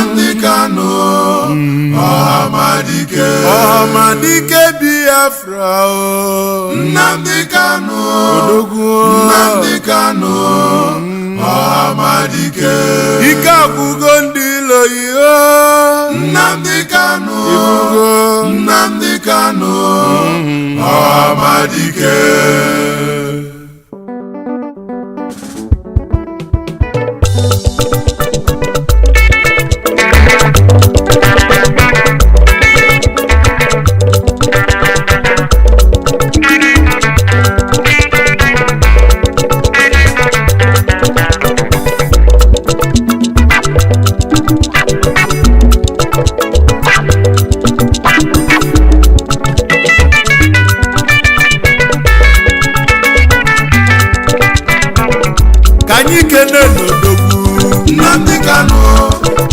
Nnamdi Kanu Ọhamadike Biafra Nnamdi Kanu Nnamdi Kanu Ọhamadike ike agwụgo ndị iloyi Nnamdi Kanu Nnamdi Kanu Ọhamadike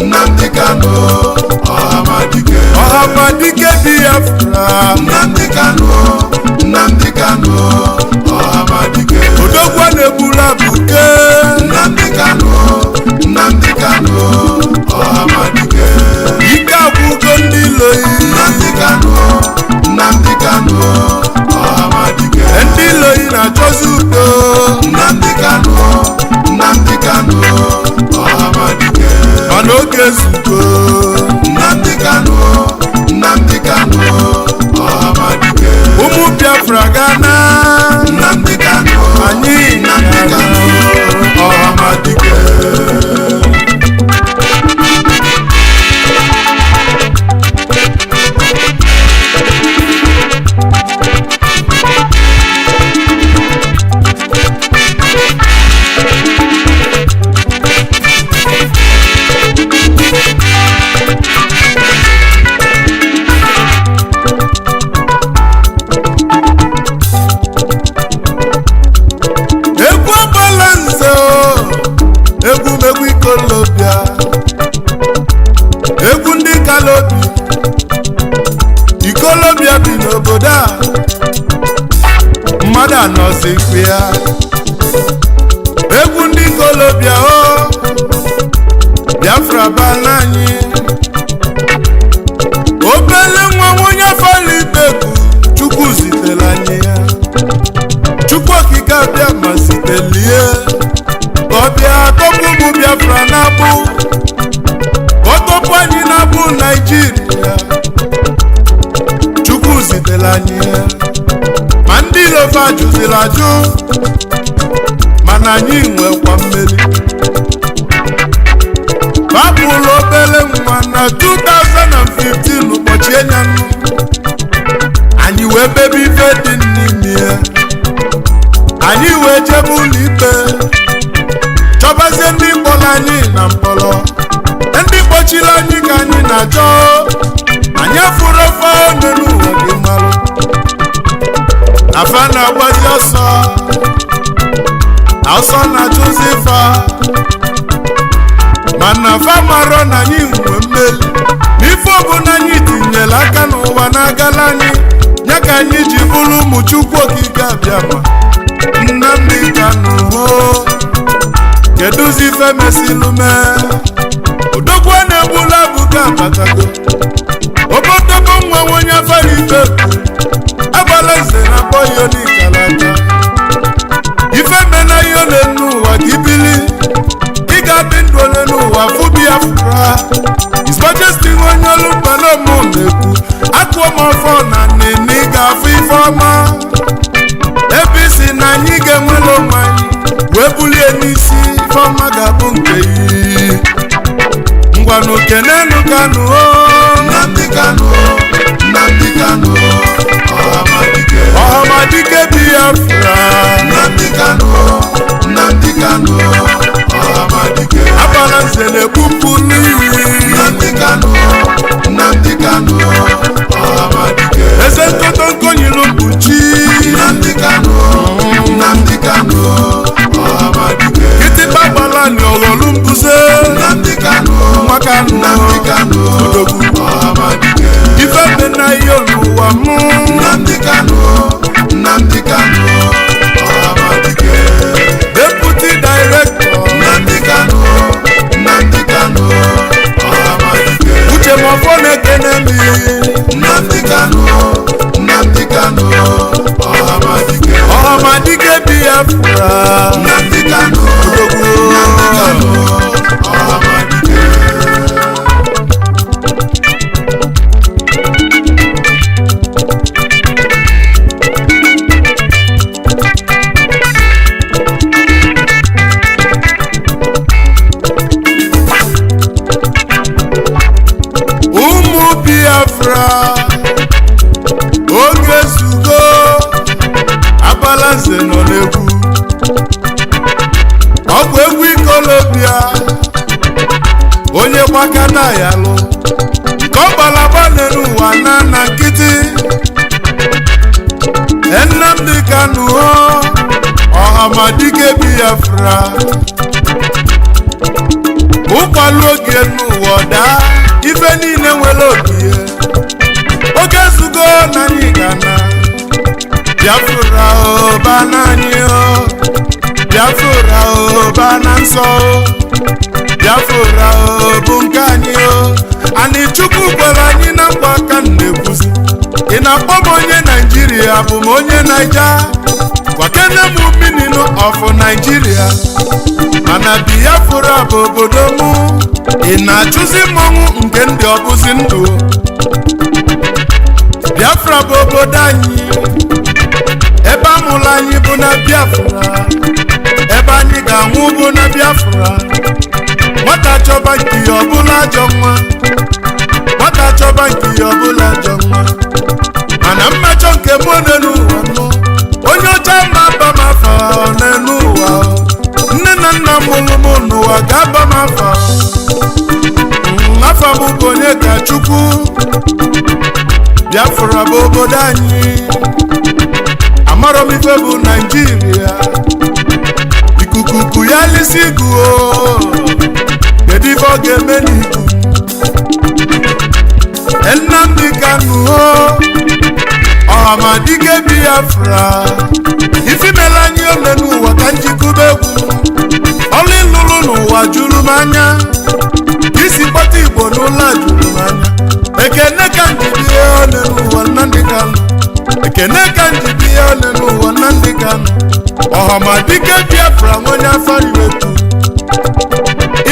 Nnamdi Kanu Ọhamadike Biafra Nnamdi Kanu Ọhamadike odogwu na-egburu abụke Nnamdi Kanu Ọhamadike ike agwụgo ndị iloyi Nnamdi Kanu Ọhamadike ndị iloyi na-achọzi udo Nnamdi Kanu Ọhamadike mana oge ezugo Nnamdi Kanu Ọhamadike ụmụ Biafra gana Nnamdi Kanu anyị Nnamdi Kanu Ọhamadike egwu ndị ikolobia bi n'obodo a mmadụ anọzi ikpe ya egwu ndị ikolobia Biafra bala anyị obele nwa onye fọrọ ibeku Chukwu zitere anyị ya Chukwu okike abịa ma zitelie ka ọ bịa tọpụ ụmụ Biafra na-abụ ọtọpụ anyị na-abụ Naịjirịa Chukwu zitere anyị ma ndị ilova jụziri ajụ mana anyị nwekwa mmeri babụlụ obere nwa na 2015 ụbọchị enyanụ anyị wee bebe ife dị n'ime ya anyị wee jebe ụlọ ikpe chọbazie ndị mkpọrọ anyị na mkpọrọ ndị kpọchiri anyị ka anyị na-achọ anyị afụrụ ofe ọnụ n'ụwa gị marụ afa na-agbazi ọsọ na-achụzi fa mana fa marọ na anyị nwe mmeri n'ife ọbụla anyị tinyere aka n'ụwa na-agala anyị ya ka anyị ji bụrụ ụmụ Chukwu okike abịa ma Nnamdi Kanu kedụzi ife mesilume odogwu na-egbula abụga abatago obodobo nwa onye afara ibe agbala nze na boyo n'ikalata ife mena ihe ole n'ụwa ka ibili ị ga-adị ndụ ole n'ụwa fụ Biafra His Majesty onye olu mkpana mụ na-ekwu akụọ m ọfọ na nene ị ga-afụ ife ọma ebe isi na anyị ga-enwere onwe anyị wee bulie n'isi ife ọma ga-abụ nke iyi ngwanụ kenenu Kanu Nnamdi Kanu Ọhamadike Biafra Nnamdi Kanu Ọhamadike abala nzele pupu n'iyi Nnamdi Kanu Ọhamadike eze nkoto nkonyilu mkpuchi Nnamdi Kanu Ọhamadike kịtịkpa gbala ni ọghọlụ mbuze Nnamdi Kanu odogwu Ọhamadike ife dị na ihe n'ụwa mụ Nnamdi Kanu Ọhamadike Deputy Director Nnamdi Kanu Ọhamadike Biafra Nnamdi Kanu Ọhamadike ụmụ Biafra oge zugo Abalanze nọ n'egwu ọ bụ egwu ikolobịa onye gbakana ya lụ ka ọ gbalaba n'ụwa na nkịtị Nnamdi Kanu Ọhamadike Biafra ụkwalụ oge n'ụwa daa ife niile nwere oge oge zugo na anyị gana Biafra bana anyị Biafra bana nsọ Biafra bụ nke anyị anyị Chukwu kwere anyị na nkwa aka na-ekwuzi ị na-akpọ m onye Naijiria bụ m onye Naija kwakene m minino of Nigeria mana Biafra bụ obodo m ị na-achụzi mmọnwụ nke ndị ọbụzi ndụ Biafra bụ obodo anyị ebe amụrụ anyị bụ na Biafra ebe anyị ga-anwụ bụ na Biafra nwata chọba nke ya ọbụla ajọ nwa nwata chọba nke ya ọbụla ajọ nwa mana mmejọ nke mụ n'ụwa nọ onye ọcha ma aba m afa n'ụwa nne na nna mụrụ m n'ụwa ga-aba m afa afa m bụ onye ka Chukwu Biafra bụ obodo anyị amarọ m ife bụ Naijiria ikuku ya lisi guo kedu ife ọ ga-eme n'iku Nnamdi Kanu Ọhamadike Biafra ife mere anyị ome n'ụwa ka njikube egwu ọlụ ịlụlụ n'ụwa juru m anya isi kpọta Igbo n'ụlọ juru m anya ekene ka njide one n'ụwa Nnamdi Kanu ekene ka njide one n'ụwa Nnamdi Kanu Ọhamadike Biafra onye afọ iwetu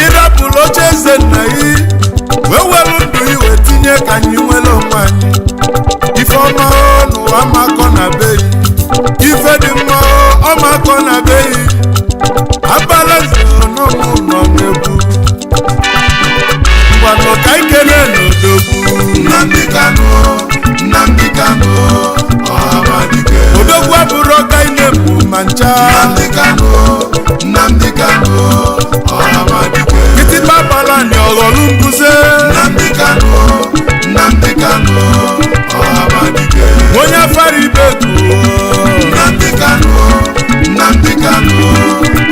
ịrapụrụ oche eze nna yi wee were ndụ iwe tinye ka anyị nwere onwe anyị ife ọma n'ụwa makọ na be yi ife dị mma ọmakọ na be yi Abalanze n'ọmụ nọ n'egwu ngwanụ ka ikele n'odogwu Nnamdi Kanu Ọhamadike odogwu abụrụ ọka ine bụ ma ncha Nnamdi Kanu Ọhamadike kịtịkpa gbala ndị ọghọlụ mbuze Nnamdi Kanu Ọhamadike onye afara ibeku Nnamdi Kanu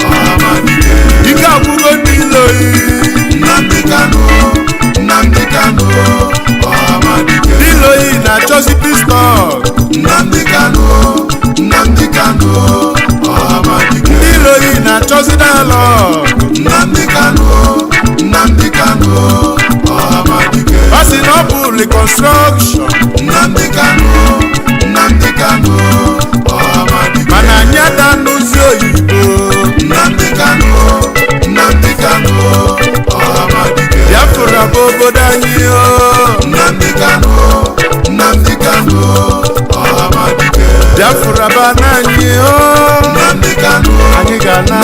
Ọhamadike ike agwụgo ndị iloyi Nnamdi Kanu Ọhamadike ndị iloyi na-achọzi pistọl Nnamdi Kanu Ọhamadike ndị iloyi na-achọzi dialọg Nnamdi Kanu Ọhamadike ọ sị na ọ bụ reconstruction Nnamdi Kanu Ọhamadike mana anyị ada n'ụzi oyibo Nnamdi Kanu Ọhamadike Biafra bụ obodo anyị Nnamdi Kanu Ọhamadike Biafra bụ ana anyị Nnamdi Kanu anyị ga-ana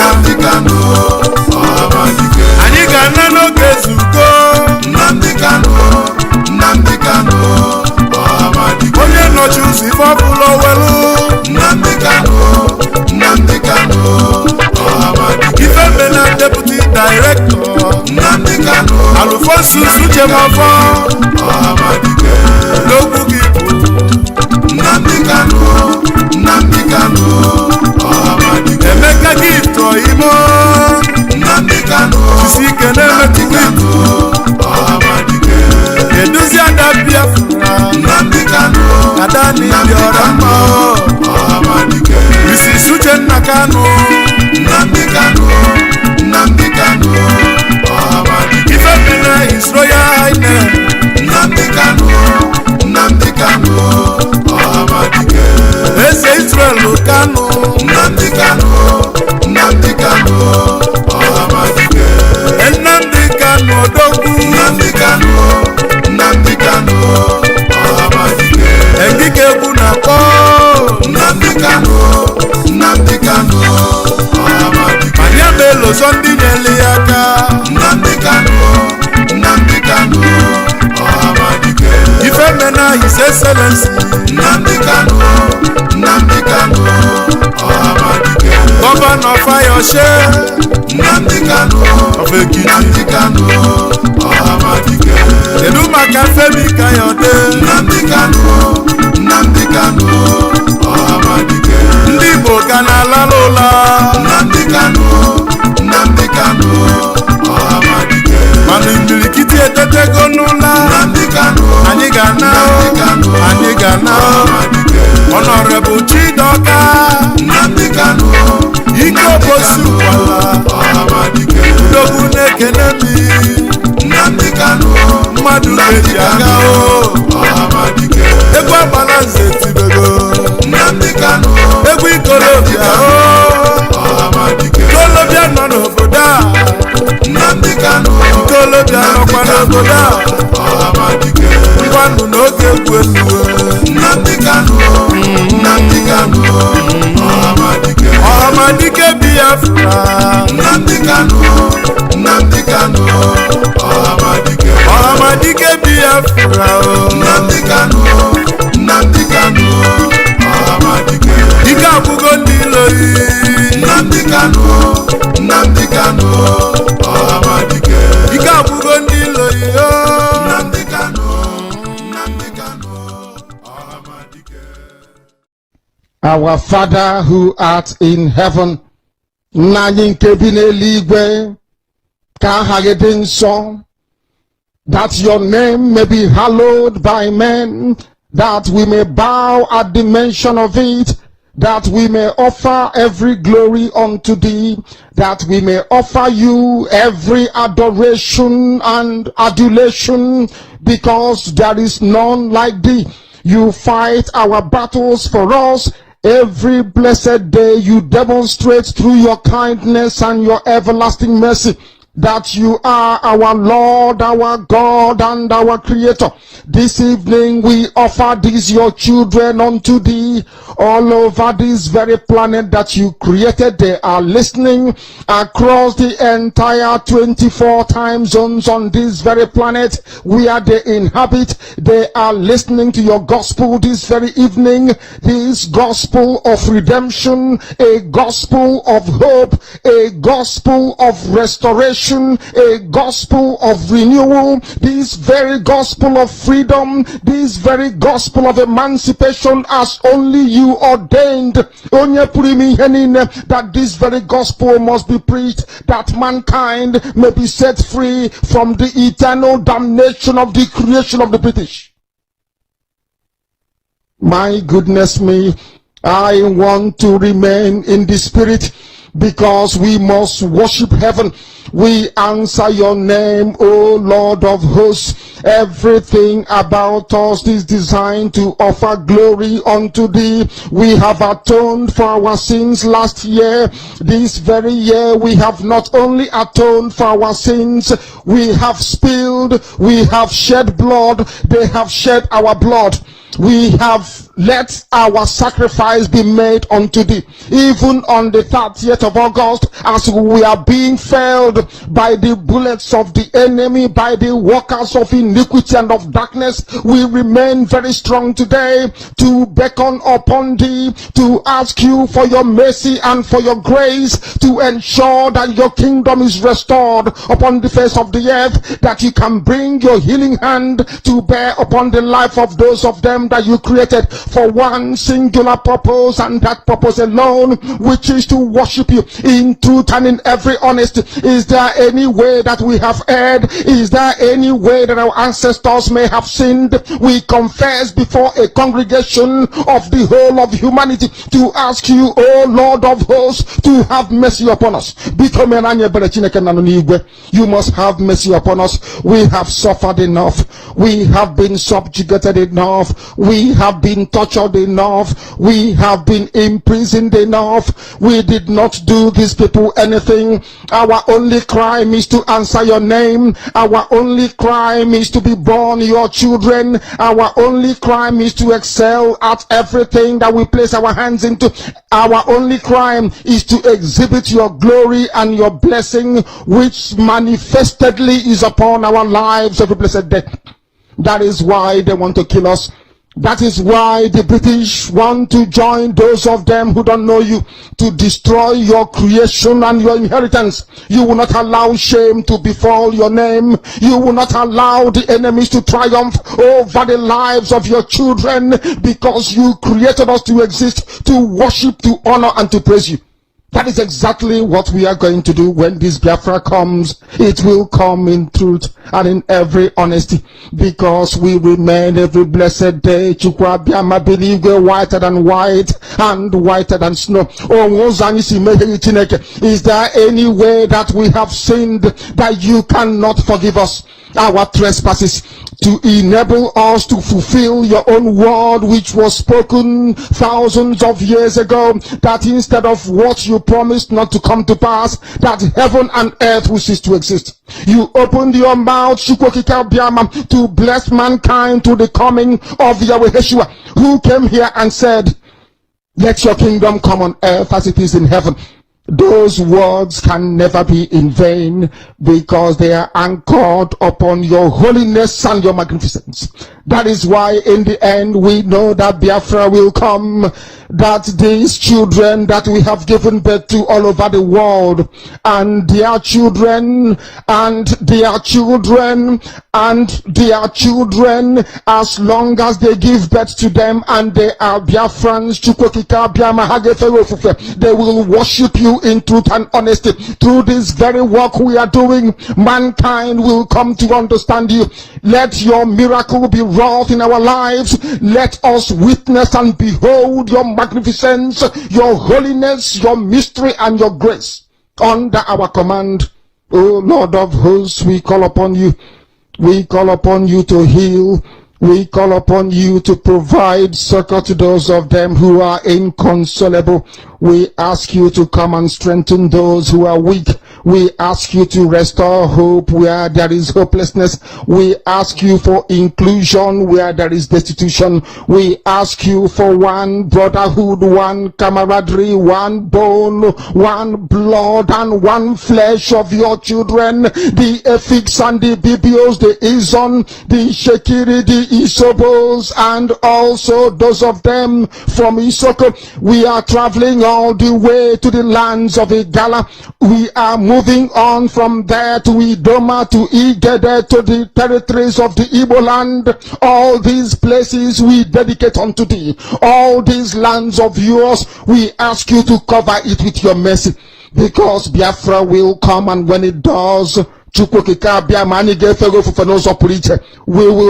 Ọhamadike anyị ga-ana n'oge zugo Nnamdi Kanu Ọhamadike onye nọchi ụzọ ife ọbụla owelu Nnamdi Kanu Ọhamadike ife mena deputy director Nnamdi Kanu Alfonsus Uchemafọ Ọhamadike n'okwu gị bụ Nnamdi Kanu Ọhamadike Emeka gift oyimo Nnamdi Kanu jisi ike na-emetụ gift Ọhamadike eduzi ada Biafra Nnamdi Kanu ada n'ịdị ọra mma Ọhamadike Mrs. Uchenna Kanu Nnamdi Kanu Ọhamadike ife mena His Royal Highness Nnamdi Kanu Ọhamadike eze Israel Kanu, Nnamdi Kanu, Nnamdi Kanu, Ọhamadike. Nnamdi Kanu Odogwu, Nnamdi Kanu, Nnamdi Kanu, Ọhamadike. Engike egwu na-akpọ Nnamdi Kanu, Nnamdi Kanu, Ọhamadike. anyị ameloso ndị nyere ya aka. Nnamdi Kanu, Nnamdi Kanu, Ọhamadike. Ifemena His Excellency Nnamdi Kanu, Nnamdi Kanu, Ọhamadike. Governor Fayose Nnamdi Kanu, of Ekiti. Nnamdi Kanu, Ọhamadike. Kedu maka Femi Kayode? Nnamdi Kanu, Nnamdi Kanu, Ọhamadike. Ndị Igbo ka na-alala ụla. Nnamdi Kanu, Nnamdi Kanu, Ọhamadike. Mana imirikiti etetego n'ụla. Nnamdi Kanu, Anyị ga-ana, Nnamdi Kanu, anyị ga-ana. Ọhamadike. Honorable Chidoka Nnamdi Kanu, Ike Obosi Ụkwala Ọhamadike. Odogwu na-ekene mi. Nnamdi Kanu, Mmadụ ga-eji aga o. Ọhamadike. Egwu agbala nze tibego. Nnamdi Kanu, Egwu ikolobịa o. Ọhamadike. Ikolobịa nọ n'obodo a. Nnamdi Kanu, Ikolobịa nọkwa n'obodo a. Ọhamadike. Ngwanụ n'oge egwu elu. Nnamdi Kanu, Nnamdi Kanu, Ọhamadike. Ọhamadike Biafra. Nnamdi Kanu, Nnamdi Kanu, Ọhamadike. Ọhamadike Biafra o. Nnamdi Kanu, Nnamdi Kanu, Ọhamadike. Ike agwụgo ndị ilo yi. Nnamdi Kanu, Nnamdi Kanu, Ọhamadike. Ike agwụgo ndị ilo yi o. Nnamdi Kanu, Nnamdi Kanu, Ọhamadike. Our Father who art in heaven, nna anyị nke bi n'eluigwe, ka aha gị dị nsọ, that your name may be hallowed by men, that we may bow at the mention of it, that we may offer every glory unto thee, that we may offer you every adoration and adulation, because there is none like thee. You fight our battles for us. Every blessed day you demonstrate through your kindness and your everlasting mercy that you are our Lord, our God, and our Creator. This evening we offer these your children unto thee all over this very planet that you created. They are listening across the entire 24 time zones on this very planet where they inhabit. They are listening to your gospel this very evening, this gospel of redemption, a gospel of hope, a gospel of restoration, a gospel of renewal, this very gospel of freedom, this very gospel of emancipation as only you ordained. That this very gospel must be preached, that mankind may be set free from the eternal damnation of the creation of the British. My goodness me, I want to remain in the spirit, because we must worship heaven. We answer your name, O Lord of hosts. Everything about us is designed to offer glory unto thee. We have atoned for our sins last year. This very year we have not only atoned for our sins, we have spilled, we have shed blood, they have shed our blood. We have let our sacrifice be made unto thee. Even on the 30th of August, as we are being felled by the bullets of the enemy, by the workers of iniquity and of darkness, we remain very strong today to beckon upon thee, to ask you for your mercy and for your grace, to ensure that your kingdom is restored upon the face of the earth, that you can bring your healing hand to bear upon the life of those of them that you created for one singular purpose, and that purpose alone, which is to worship you in truth and in every honesty. Is there any way that we have erred? Is there any way that our ancestors may have sinned? We confess before a congregation of the whole of humanity to ask you, O Lord of hosts, to have mercy upon us. You must have mercy upon us. We We have suffered enough. We have been subjugated enough. We have been tortured enough. We have been imprisoned enough. We did not do these people anything. Our only crime is to answer your name. Our only crime is to be born your children. Our only crime is to excel at everything that we place our hands into. Our only crime is to exhibit your glory and your blessing, which manifestedly is upon our lives every blessed day. That is why they want to kill us. That is why the British want to join those of them who don't know you to destroy your creation and your inheritance. You will not allow shame to befall your name. You will not allow the enemies to triumph over the lives of your children, because you created us to exist, to worship, to honor, and to praise you. That is exactly what we are going to do when this Biafra comes. It will come in truth and in every honesty, because we remain every blessed day whiter than white and whiter than snow. Is there any way that we have sinned that you cannot forgive us our trespasses, to enable us to fulfill your own word, which was spoken thousands of years ago, that instead of what you promised not to come to pass, that heaven and earth will cease to exist. You opened your mouth to bless mankind to the coming of Yahweh Yeshua, who came here and said, let your kingdom come on earth as it is in heaven. Those words can never be in vain, because they are anchored upon your holiness and your magnificence. That is why in the end we know that Biafra will come, that these children that we have given birth to all over the world, and their children, and their children, and their children, as long as they give birth to them and they are Biafrans, they will worship you in truth and honesty. Through this very work we are doing, mankind will come to understand you. Let your miracle be wrought in our lives. Let us witness and behold your magnificence, your holiness, your mystery, and your grace under our command. O Lord of hosts, we call upon you. We call upon you to heal. We call upon you to provide succor to those of them who are inconsolable. We ask you to come and strengthen those who are weak. We ask you to restore hope where there is hopelessness. We ask you for inclusion where there is destitution. We ask you for one brotherhood, one camaraderie, one bone, one blood, and one flesh of your children. The Efiks and the Bibios, the Izon, the Shekiri, the Isobos, and also those of them from Isoko. We are traveling all the way to the lands of Igala. We are moving on from there to Idoma, to Igede, to the territories of the Igbo land. All these places we dedicate unto thee. All these lands of yours, we ask you to cover it with your mercy, because Biafra will come, and when it does, we will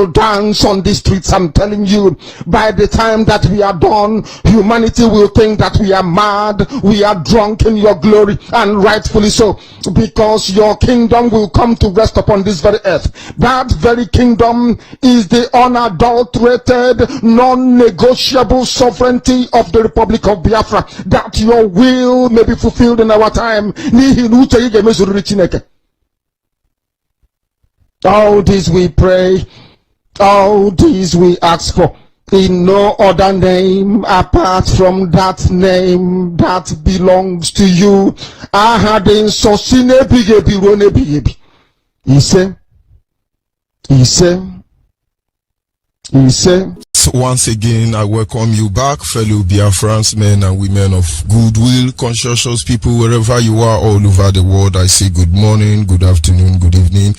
dance on the streets. I'm telling you, by the time that we are done, humanity will think that we are mad, we are drunk in your glory, and rightfully so, because your kingdom will come to rest upon this very earth. That very kingdom is the unadulterated, non-negotiable sovereignty of the Republic of Biafra, that your will may be fulfilled in our time. All this we pray, all this we ask for, in no other name apart from that name that belongs to you. He said, once again, I welcome you back, fellow Biafrans, men and women of goodwill, conscientious people, wherever you are all over the world. I say good morning, good afternoon, good evening,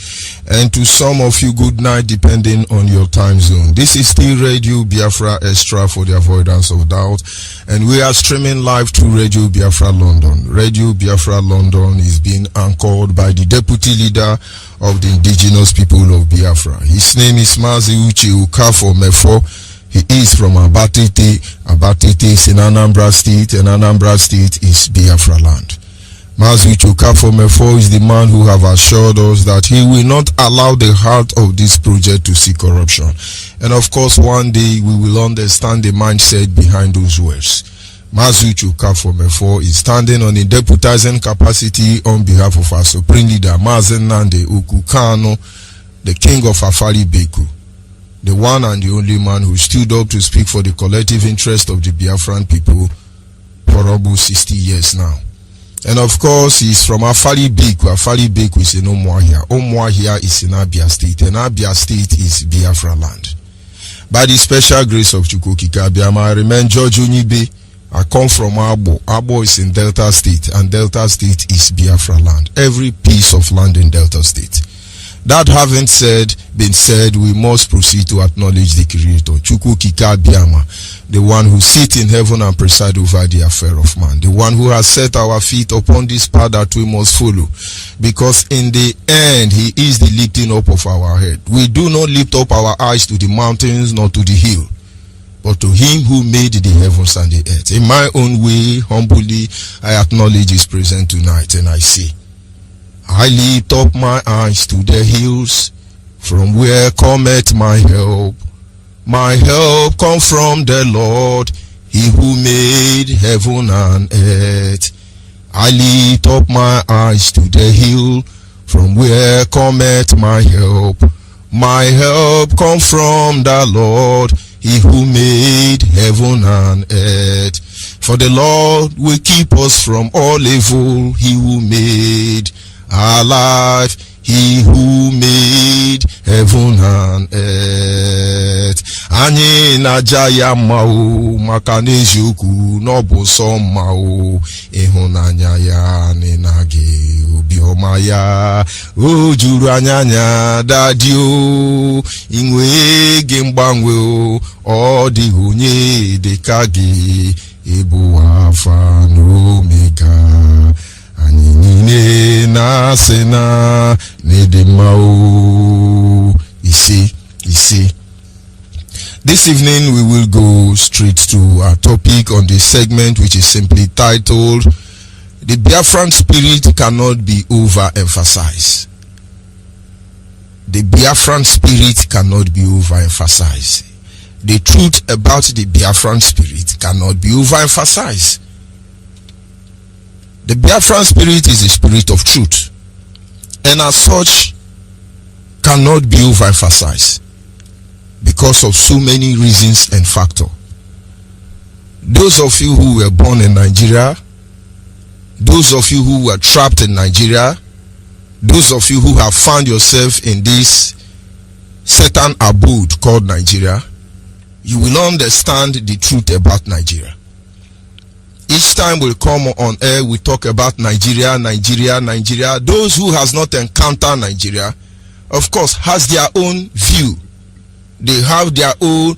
and to some of you, good night, depending on your time zone. This is still Radio Biafra Extra, for the avoidance of doubt, and we are streaming live to Radio Biafra London. Radio Biafra London is being anchored by the Deputy Leader of the indigenous people of Biafra. His name is Mazi Uche Ukafo Mefo. He is from Abatete. Abatete is in Anambra State, and Anambra State is Biafra land. Mazi Chukafomefo is the man who have assured us that he will not allow the heart of this project to see corruption. And of course, one day we will understand the mindset behind those words. Mazi Chukafomefo is standing on a deputizing capacity on behalf of our supreme leader, Mazen Nande Okukano, the king of Afari Beku, the one and the only man who stood up to speak for the collective interest of the Biafran people for almost 60 years now. And of course, he's from Afari Beku. Afari Beku is in Umuahia. Umuahia is in Abia State, and Abia State is Biafra land. By the special grace of Chukwukika Abiyama, I remain George Onyibe. I come from Abo. Abo is in Delta State, and Delta State is Biafra land. Every piece of land in Delta State. That having been said, we must proceed to acknowledge the Creator, Chukwukika Abiyama, the one who sits in heaven and preside over the affair of man, the one who has set our feet upon this path that we must follow, because in the end, He is the lifting up of our head. We do not lift up our eyes to the mountains nor to the hill, but to Him who made the heavens and the earth. In my own way, humbly, I acknowledge His presence tonight, and I say, I lift up my eyes to the hills, from where cometh my help. My help comes from the Lord, He who made heaven and earth. I lift up my eyes to the hill, from where cometh my help. My help comes from the Lord, He who made heaven and earth. For the Lord will keep us from all evil, He who made our life, He who made heaven and earth. Anyị na-aja ya mma o, maka n'eziokwu n'ọbụ sọ mma o, ịhụnanya ya na-enage obiọma ya, o juru anya dadi o, inwe gị mgbanwe o, ọ dịghị onye dịka gị, ịbụ Alpha na Omega. You see. This evening we will go straight to our topic on this segment, which is simply titled, The Biafran Spirit Cannot Be Overemphasized. The Biafran Spirit cannot be overemphasized. The truth about the Biafran Spirit cannot be overemphasized. The Biafran Spirit is a spirit of truth, and as such cannot be overemphasized because of so many reasons and factors. Those of you who were born in Nigeria, those of you who were trapped in Nigeria, those of you who have found yourself in this certain abode called Nigeria, you will understand the truth about Nigeria. Each time we come on air, we talk about Nigeria. Those who has not encountered Nigeria, of course, has their own view. They have their own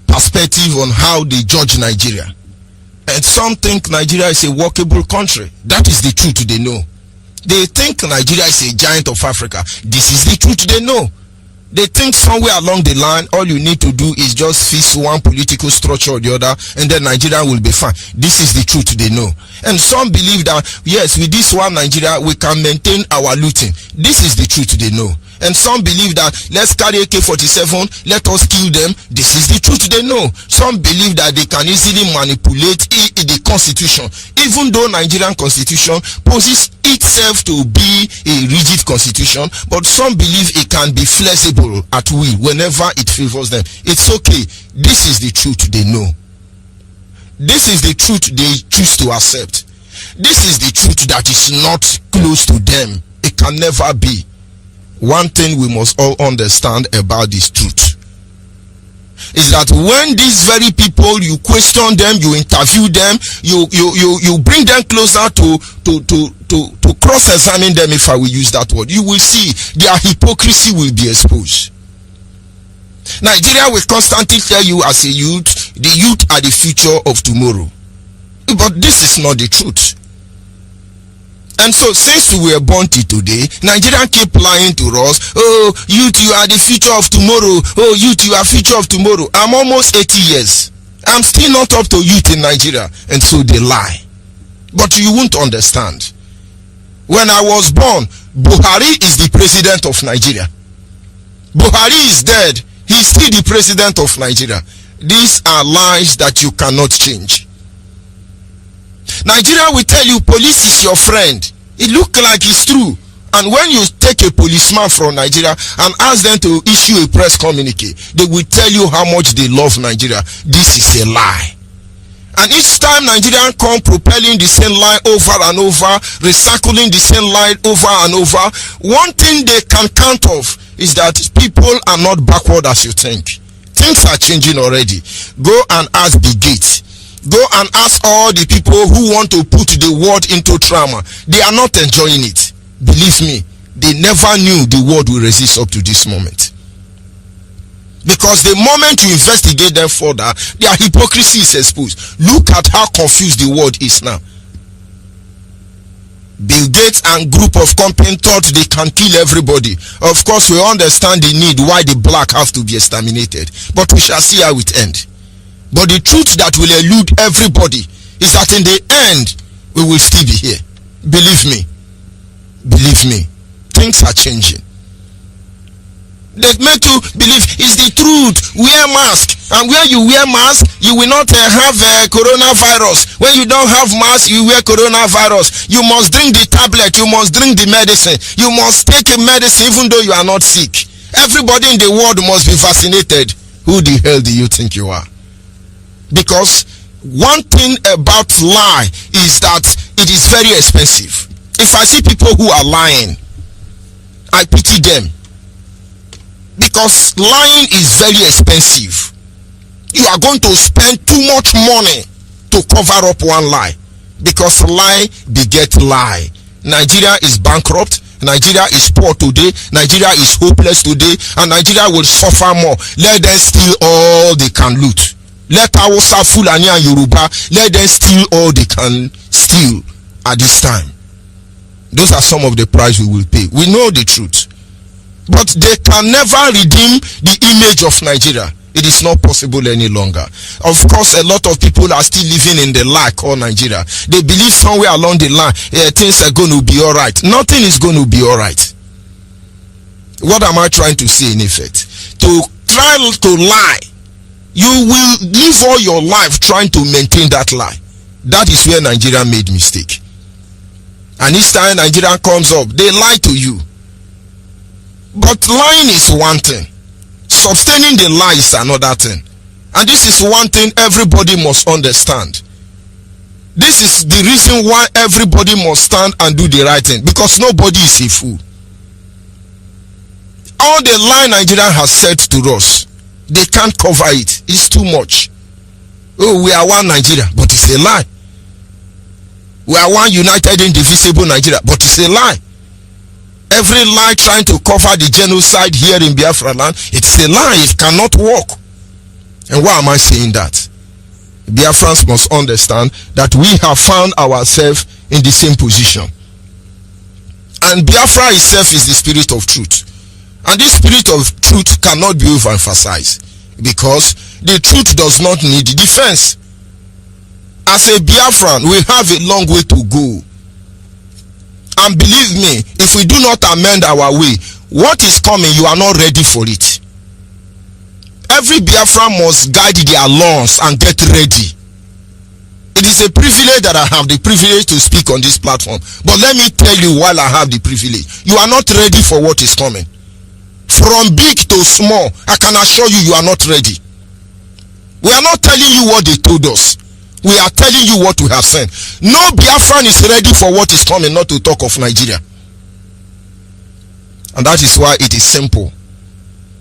perspective on how they judge Nigeria. And some think Nigeria is a workable country. That is the truth they know. They think Nigeria is a giant of Africa. This is the truth they know. They think somewhere along the line, all you need to do is just fix one political structure or the other, and then Nigeria will be fine. This is the truth they know. And some believe that, yes, with this one Nigeria, we can maintain our looting. This is the truth they know. And some believe that, let's carry AK-47, let us kill them. This is the truth they know. Some believe that they can easily manipulate the constitution, even though Nigerian constitution poses itself to be a rigid constitution, but some believe it can be flexible at will whenever it favors them. It's okay. This is the truth they know. This is the truth they choose to accept. This is the truth that is not close to them. It can never be. One thing we must all understand about this truth is that when these very people, you question them, you interview them, you bring them closer to cross-examine them, if I will use that word, you will see their hypocrisy will be exposed. Nigeria will constantly tell you as a youth, the youth are the future of tomorrow. But this is not the truth. And so since we were born till today, Nigerians keep lying to us. Oh, youth, you are the future of tomorrow. Oh, youth, you are future of tomorrow. I'm almost 80 years. I'm still not up to youth in Nigeria. And so they lie. But you won't understand. When I was born, Buhari is the president of Nigeria. Buhari is dead. He's still the president of Nigeria. These are lies that you cannot change. Nigeria will tell you police is your friend. It looks like it's true. And when you take a policeman from Nigeria and ask them to issue a press communique, they will tell you how much they love Nigeria. This is a lie. And each time Nigerians come propelling the same lie over and over, recycling the same lie over and over, one thing they can count off is that people are not backward as you think. Things are changing already. Go and ask the gate. Go and ask all the people who want to put the world into trauma. They are not enjoying it. Believe me, they never knew the world will resist up to this moment. Because the moment you investigate them further, their hypocrisy is exposed. Look at how confused the world is now. Bill Gates and group of companies thought they can kill everybody. Of course, we understand the need why the black have to be exterminated. But we shall see how it ends. But the truth that will elude everybody is that in the end, we will still be here. Believe me. Believe me. Things are changing. They make you believe it's the truth. Wear mask, and where you wear mask, you will not have coronavirus. When you don't have mask, you wear coronavirus. You must drink the tablet. You must drink the medicine. You must take a medicine even though you are not sick. Everybody in the world must be vaccinated. Who the hell do you think you are? Because one thing about lie is that it is very expensive. If I see people who are lying, I pity them. Because lying is very expensive. You are going to spend too much money to cover up one lie. Because lie beget lie. Nigeria is bankrupt. Nigeria is poor today. Nigeria is hopeless today. And Nigeria will suffer more. Let them steal all they can loot. Let Hausa, Fulani and Yoruba, let them steal all they can steal at this time. Those are some of the price we will pay. We know the truth. But they can never redeem the image of Nigeria. It is not possible any longer. Of course, a lot of people are still living in the lie called Nigeria. They believe somewhere along the line, things are going to be alright. Nothing is going to be alright. What am I trying to say in effect? To try to lie, you will live all your life trying to maintain that lie. That is where Nigeria made mistake. And each time Nigeria comes up, they lie to you. But lying is one thing. Sustaining the lie is another thing. And this is one thing everybody must understand. This is the reason why everybody must stand and do the right thing. Because nobody is a fool. All the lie Nigeria has said to us, they can't cover it. It's too much. Oh, we are one Nigeria, but it's a lie. We are one united, indivisible Nigeria, but it's a lie. Every lie trying to cover the genocide here in Biafra land, it's a lie. It cannot work. And why am I saying that? Biafrans must understand that we have found ourselves in the same position. And Biafra itself is the spirit of truth. And this spirit of truth cannot be overemphasized, because the truth does not need defense. As a Biafran, we have a long way to go. And believe me, if we do not amend our way, what is coming, you are not ready for it. Every Biafran must guide their laws and get ready. It is a privilege that I have the privilege to speak on this platform. But let me tell you, while I have the privilege, you are not ready for what is coming. From big to small, I can assure you, you are not ready. We are not telling you what they told us. We are telling you what we have seen. No Biafran is ready for what is coming, not to talk of Nigeria. And that is why it is simple.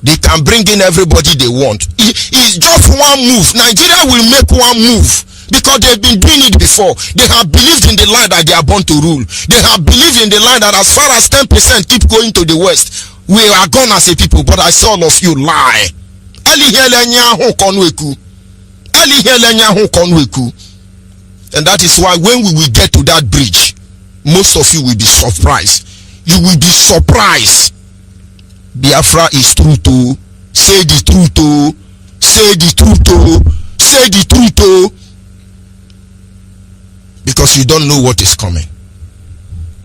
They can bring in everybody they want. It's just one move. Nigeria will make one move, because they've been doing it before. They have believed in the lie that they are born to rule. They have believed in the lie that as far as 10% keep going to the west, we are gone as a people. But I saw all of you lie. And that is why when we will get to that bridge, most of you will be surprised. You will be surprised. Biafra is true to say the truth to say the truth to say the truth to, because you don't know what is coming.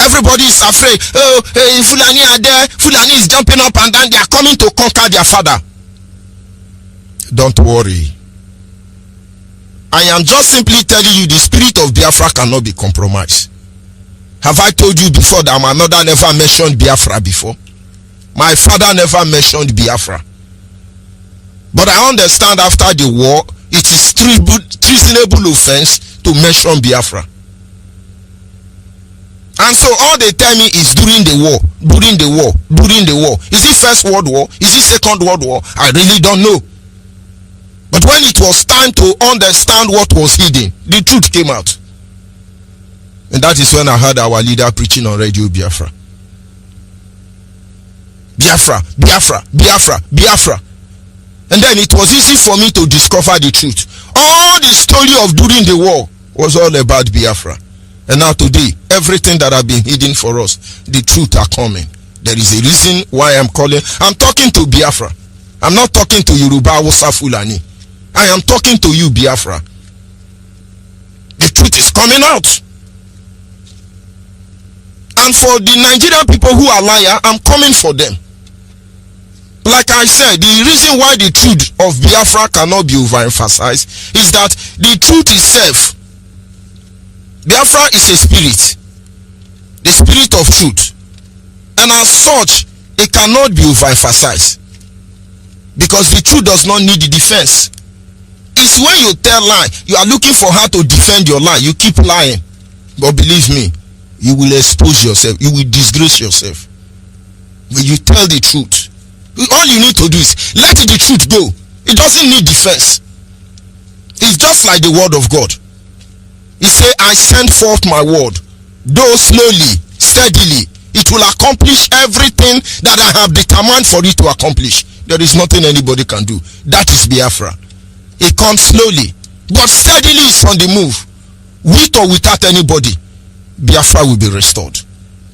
Everybody is afraid. Oh, hey, Fulani are there. Fulani is jumping up and down. They are coming to conquer their father. Don't worry. I am just simply telling you the spirit of Biafra cannot be compromised. Have I told you before that my mother never mentioned Biafra before? My father never mentioned Biafra. But I understand after the war, it is treasonable offense to mention Biafra. And so all they tell me is during the war. Is it First World War? Is it Second World War? I really don't know. But when it was time to understand what was hidden, the truth came out. And that is when I heard our leader preaching on Radio Biafra. Biafra. And then it was easy for me to discover the truth. All the story of during the war was all about Biafra. And now today, everything that have been hidden for us, the truth are coming. There is a reason why I'm talking to Biafra. I'm not talking to Yoruba Hausa Fulani. I am talking to you, Biafra. The truth is coming out. And for the Nigerian people who are liars, I'm coming for them. Like I said, the reason why the truth of Biafra cannot be overemphasized is that the truth itself, Biafra is a spirit, the spirit of truth, and as such, it cannot be overemphasized because the truth does not need the defense. It's when you tell lie, you are looking for how to defend your lie, you keep lying. But believe me, you will expose yourself, you will disgrace yourself. When you tell the truth, all you need to do is let the truth go. It doesn't need defense. It's just like the word of God. He said, I send forth my word, though slowly, steadily, it will accomplish everything that I have determined for it to accomplish. There is nothing anybody can do. That is Biafra. It comes slowly, but steadily it's on the move. With or without anybody, Biafra will be restored.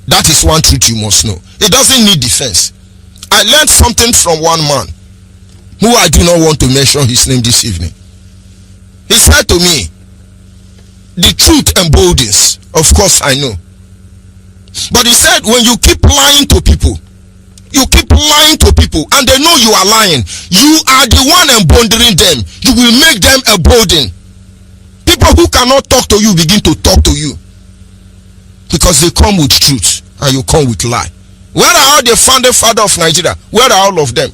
That is one truth you must know. It doesn't need defense. I learned something from one man who I do not want to mention his name this evening. He said to me, the truth emboldens. Of course I know. But he said, when you keep lying to people, and they know you are lying, you are the one emboldening them. You will make them emboldened. People who cannot talk to you begin to talk to you because they come with truth and you come with lie. Where are all the founding father of Nigeria? Where are all of them?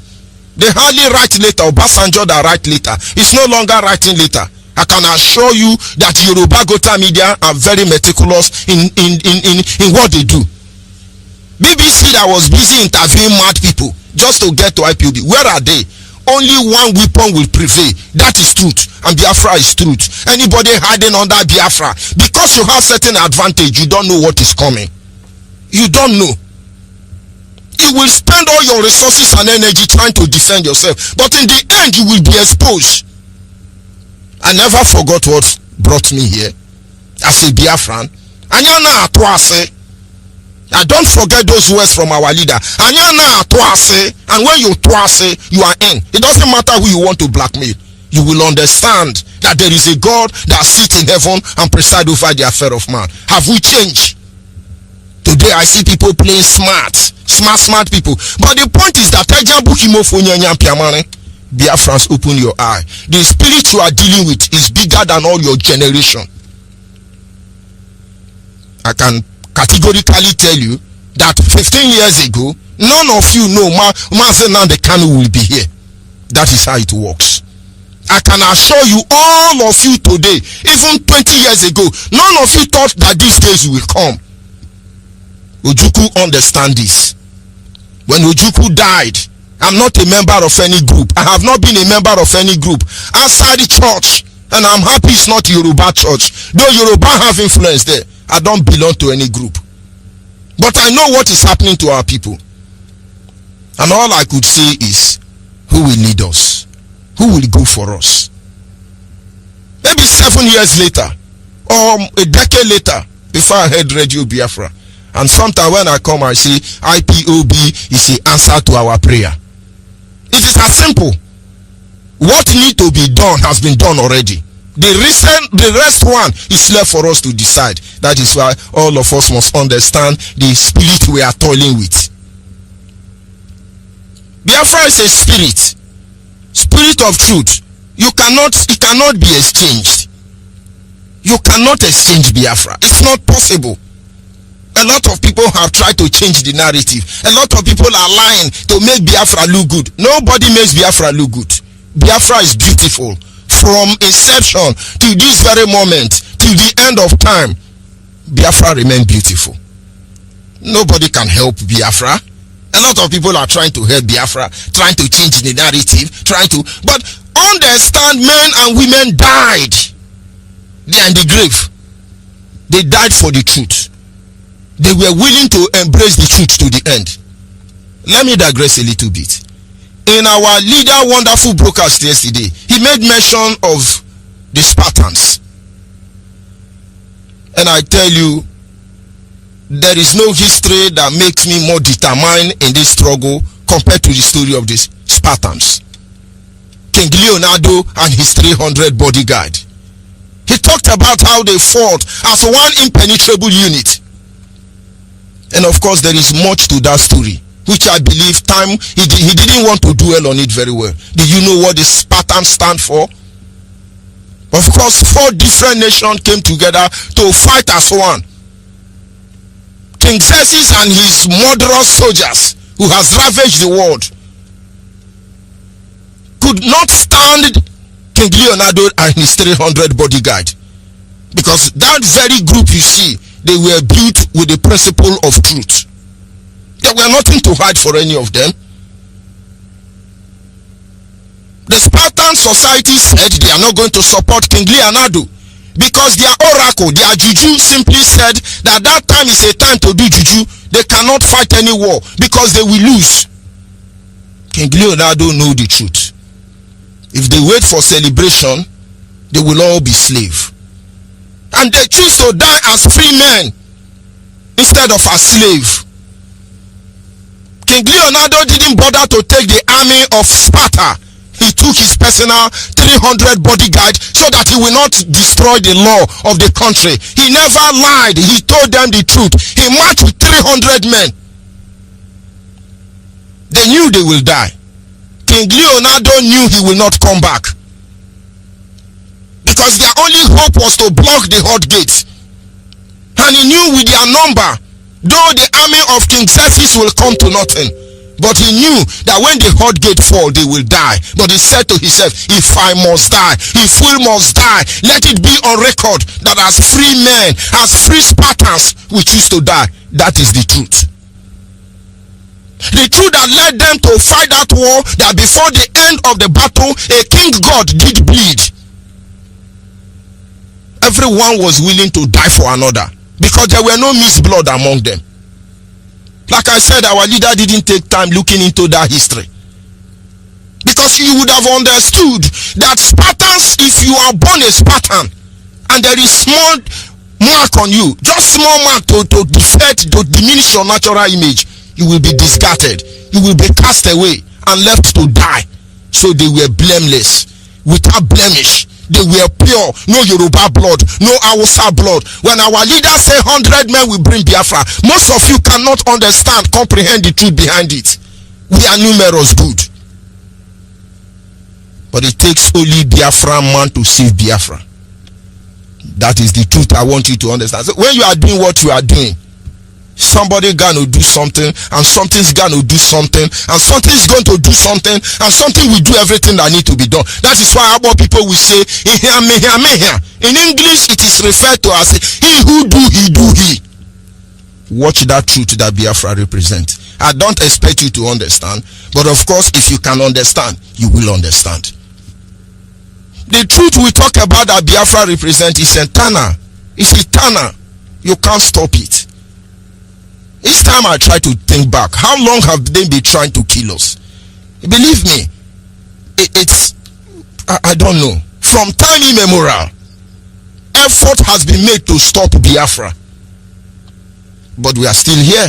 They hardly write later. Obasanjo that write later. It's no longer writing later. I can assure you that Yoruba Gota media are very meticulous in what they do. BBC that was busy interviewing mad people just to get to IPOB. Where are they? Only one weapon will prevail. That is truth. And Biafra is truth. Anybody hiding under Biafra, because you have certain advantage, you don't know what is coming. You don't know. You will spend all your resources and energy trying to defend yourself, but in the end you will be exposed. I never forgot what brought me here as a Biafran. I don't forget those words from our leader. And when you twase, you are in. It doesn't matter who you want to blackmail. You will understand that there is a God that sits in heaven and presides over the affair of man. Have we changed? Today I see people playing smart people. But the point is that Biafrans, open your eye. The spirit you are dealing with is bigger than all your generation. I can categorically tell you that 15 years ago, none of you know Mazen the Kanu will be here. That is how it works. I can assure you, all of you today, even 20 years ago, none of you thought that these days will come. Ojukwu understand this. When Ojukwu died, I'm not a member of any group. I have not been a member of any group outside the church, and I'm happy it's not Yoruba church. Though Yoruba have influence there, I don't belong to any group. But I know what is happening to our people. And all I could say is, who will lead us? Who will go for us? Maybe 7 years later, or a decade later, before I heard Radio Biafra. And sometimes when I come, I say, IPOB is the answer to our prayer. It is as simple. What needs to be done has been done already. The rest one is left for us to decide. That is why all of us must understand the spirit we are toiling with. Biafra is a spirit of truth. It cannot be exchanged. You cannot exchange Biafra. It's not possible. A lot of people have tried to change the narrative. A lot of people are lying to make Biafra look good. Nobody makes Biafra look good. Biafra is beautiful. From inception to this very moment, to the end of time, Biafra remains beautiful. Nobody can help Biafra. A lot of people are trying to help Biafra, trying to change the narrative, but understand, men and women died. They are in the grave. They died for the truth. They were willing to embrace the truth to the end. Let me digress a little bit. In our leader wonderful broadcast yesterday, he made mention of the Spartans. And I tell you, there is no history that makes me more determined in this struggle compared to the story of the Spartans. King Leonardo and his 300 bodyguard. He talked about how they fought as one impenetrable unit. And of course, there is much to that story, which I believe he didn't want to dwell on it very well. Do you know what the Spartans stand for? Of course, 4 different nations came together to fight as one. King Xerxes and his murderous soldiers, who has ravaged the world, could not stand King Leonardo and his 300 bodyguard, because that very group you see, they were built with the principle of truth. There were nothing to hide for any of them. The Spartan society said they are not going to support King Leonardo because their oracle, their juju, simply said that that time is a time to do juju. They cannot fight any war because they will lose. King Leonardo knew the truth. If they wait for celebration, they will all be slaves. And they choose to die as free men instead of as slaves. King Leonardo didn't bother to take the army of Sparta. He took his personal 300 bodyguard so that he will not destroy the law of the country. He never lied. He told them the truth. He marched with 300 men. They knew they will die. King Leonardo knew he will not come back, because their only hope was to block the hot gates. And he knew with their number, though the army of King Xerxes will come to nothing, but he knew that when the hot gate fall, they will die. But he said to himself, if I must die, if we must die, let it be on record that as free men, as free Spartans, we choose to die. That is the truth. The truth that led them to fight that war, that before the end of the battle, a king god did bleed. Everyone was willing to die for another, because there were no mixed blood among them. Like I said, our leader didn't take time looking into that history, because you would have understood that Spartans, if you are born a Spartan and there is small mark on you, just small mark to defect, to diminish your natural image, you will be discarded. You will be cast away and left to die. So they were blameless, without blemish. They were pure. No Yoruba blood, no Hausa blood. When our leaders say 100 men will bring Biafra, most of you cannot understand, comprehend the truth behind it. We are numerous, good, but it takes only Biafra man to save Biafra. That is the truth I want you to understand. So when you are doing what you are doing, somebody gonna do something, and something's gonna do something, and something's going to do something, and something will do everything that need to be done. That is why our people will say, in English it is referred to as he who do, he do he. Watch that truth that Biafra represents. I don't expect you to understand, but of course if you can understand, you will understand. The truth we talk about that Biafra represents is eternal. It's eternal. You can't stop it. Each time I try to think back, how long have they been trying to kill us? Believe me, I don't know. From time immemorial, effort has been made to stop Biafra, but we are still here.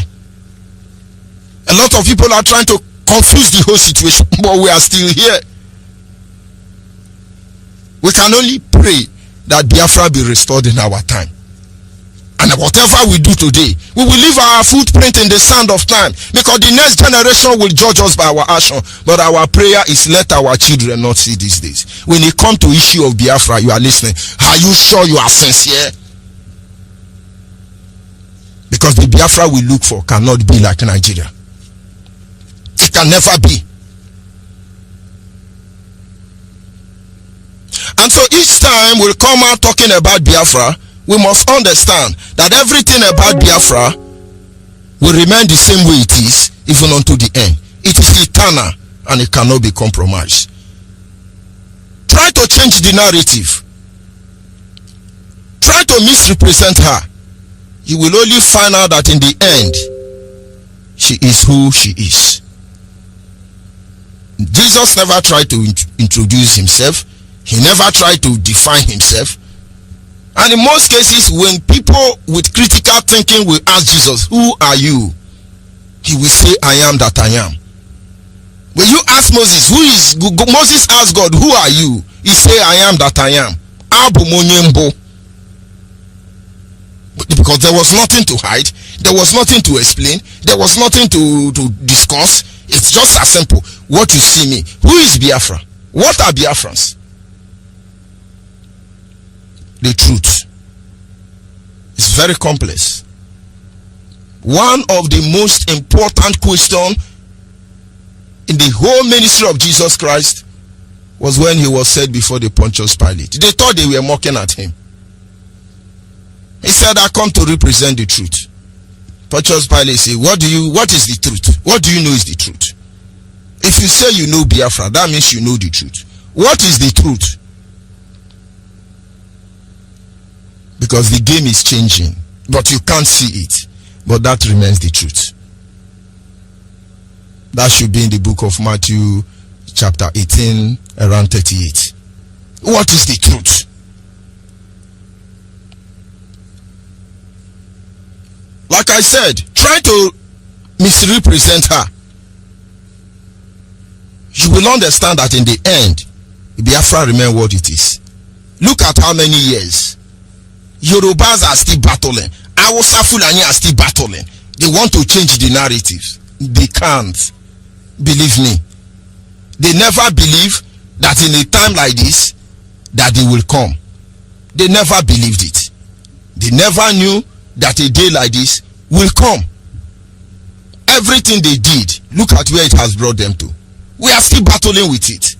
A lot of people are trying to confuse the whole situation, but we are still here. We can only pray that Biafra be restored in our time. And whatever we do today, we will leave our footprint in the sand of time, because the next generation will judge us by our action. But our prayer is, let our children not see these days. When it comes to issue of Biafra, you are listening. Are you sure you are sincere? Because the Biafra we look for cannot be like Nigeria. It can never be. And so each time we'll come out talking about Biafra, we must understand that everything about Biafra will remain the same way it is, even unto the end. It is eternal and it cannot be compromised. Try to change the narrative. Try to misrepresent her. You will only find out that in the end, she is who she is. Jesus never tried to introduce himself. He never tried to define himself. And in most cases, when people with critical thinking will ask Jesus, who are you? He will say, I am that I am. When you ask Moses, who is Moses asked God, who are you? He say, I am that I am. Abu Monyembo. Because there was nothing to hide, there was nothing to explain, there was nothing to discuss. It's just as simple. What you see me. Who is Biafra? What are Biafrans? The truth is very complex. One of the most important questions in the whole ministry of Jesus Christ was when he was said before the Pontius Pilate. They thought they were mocking at him. He said, I come to represent the truth. Pontius Pilate said, what is the truth? What do you know is the truth? If you say you know Biafra, that means you know the truth. What is the truth? Because the game is changing, but you can't see it. But that remains the truth. That should be in the book of Matthew chapter 18, around 38. What is the truth? Like I said, try to misrepresent her. You will understand that in the end, Biafra remain what it is. Look at how many years Yorubas are still battling. Hausa Fulani are still battling. They want to change the narratives. They can't. Believe me. They never believe that in a time like this, that they will come. They never believed it. They never knew that a day like this will come. Everything they did, look at where it has brought them to. We are still battling with it.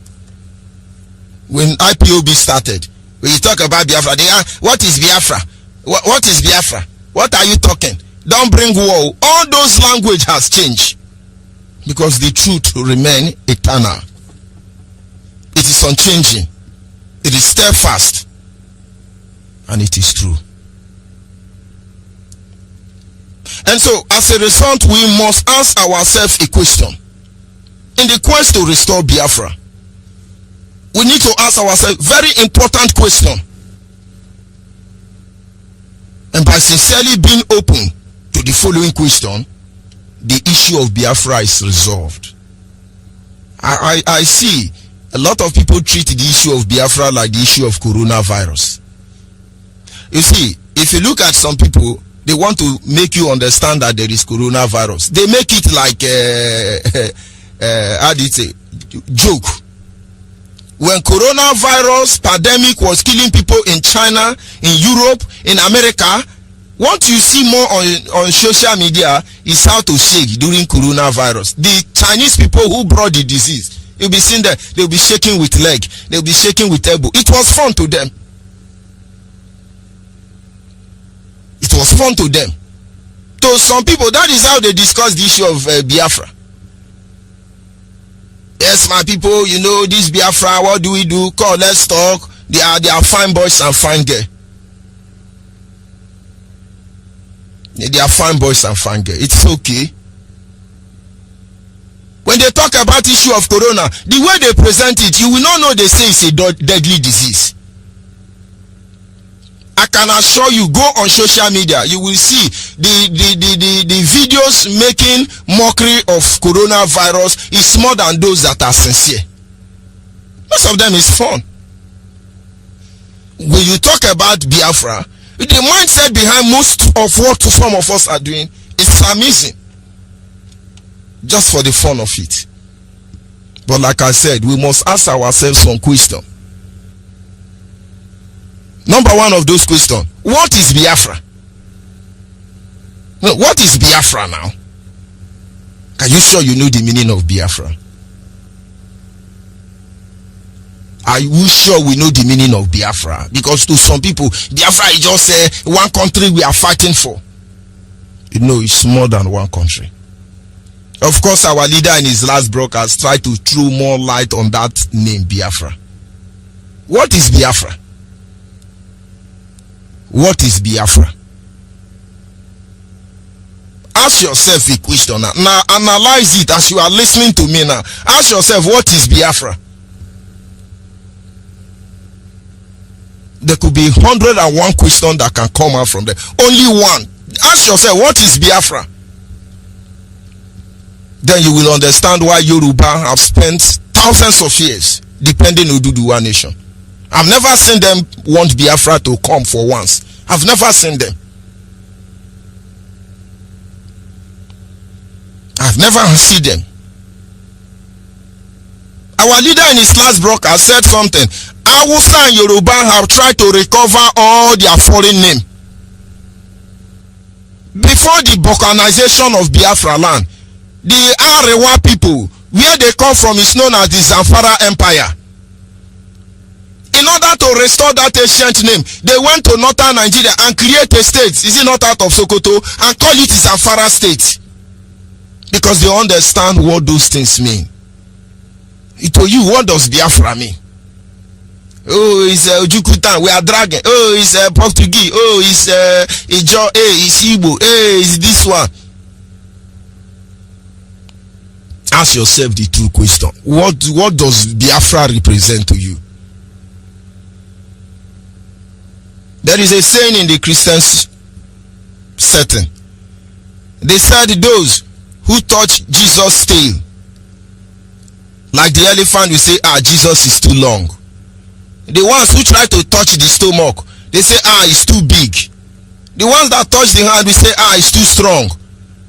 When IPOB started, when you talk about Biafra, they are, what is Biafra? What is Biafra? What are you talking? Don't bring war. All those language has changed. Because the truth will remain eternal. It is unchanging. It is steadfast. And it is true. And so, as a result, we must ask ourselves a question. In the quest to restore Biafra, we need to ask ourselves very important question. And by sincerely being open to the following question, the issue of Biafra is resolved. I see a lot of people treat the issue of Biafra like the issue of coronavirus. You see, if you look at some people, they want to make you understand that there is coronavirus. They make it like how do you say, joke. When coronavirus pandemic was killing people in China, in Europe, in America, what you see more on social media is how to shake during coronavirus. The Chinese people who brought the disease, you'll be seeing that they'll be shaking with leg, they'll be shaking with elbow. It was fun to them. It was fun to them. To some people, that is how they discuss the issue of Biafra. Yes, my people, you know, this Biafra, what do we do? Come, let's talk. They are fine boys and fine girls. They are fine boys and fine girls. It's okay. When they talk about issue of corona, the way they present it, you will not know they say it's a deadly disease. I can assure you, go on social media, you will see the videos making mockery of coronavirus is more than those that are sincere. Most of them is fun. when you talk about Biafra, the mindset behind most of what some of us are doing is Islamism, just for the fun of it. But like I said, we must ask ourselves some questions. Number one of those questions: what is Biafra? No, what is Biafra now? Are you sure you know the meaning of Biafra? Are you sure we know the meaning of Biafra? Because to some people, Biafra is just one country we are fighting for. You know, it's more than one country. Of course, our leader in his last broadcast tried to throw more light on that name, Biafra. What is Biafra? What is Biafra? Ask yourself a question now. Now analyze it as you are listening to me now. Ask yourself, what is Biafra? There could be 101 questions that can come out from there. Only one. Ask yourself, what is Biafra? Then you will understand why Yoruba have spent thousands of years defending Oduduwa nation. I've never seen them want Biafra to come for once. I've never seen them. I've never seen them. Our leader in his last broadcast said something. Hausa and Yoruba have tried to recover all their foreign name. Before the balkanization of Biafra land, the Arewa people, where they come from, is known as the Zamfara Empire. In order to restore that ancient name, they went to northern Nigeria and create a state, is it not out of Sokoto, and call it Zamfara state. Because they understand what those things mean. To you, what does Biafra mean? Oh, it's Ojukutan, we are dragging. Oh, it's Portuguese. Oh, it's Ijo. It's Igbo. It's this one. Ask yourself the true question. What does Biafra represent to you? There is a saying in the Christian setting. They said those who touch Jesus' tail, like the elephant, will say, Jesus is too long. The ones who try to touch the stomach, they say, it's too big. The ones that touch the hand, we say, it's too strong.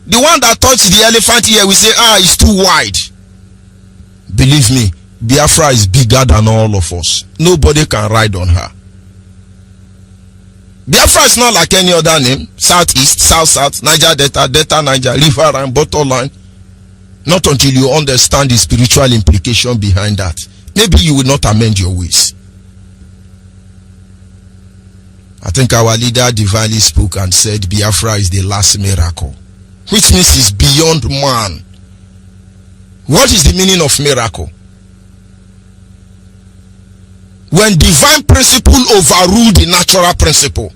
The one that touch the elephant here, we say, it's too wide. Believe me, Biafra is bigger than all of us. Nobody can ride on her. Biafra is not like any other name. Southeast, South, Niger Delta, Delta Niger, River and Bottom Line. Not until you understand the spiritual implication behind that. Maybe you will not amend your ways. I think our leader divinely spoke and said Biafra is the last miracle, which means it's beyond man. What is the meaning of miracle? When divine principle overrule the natural principle,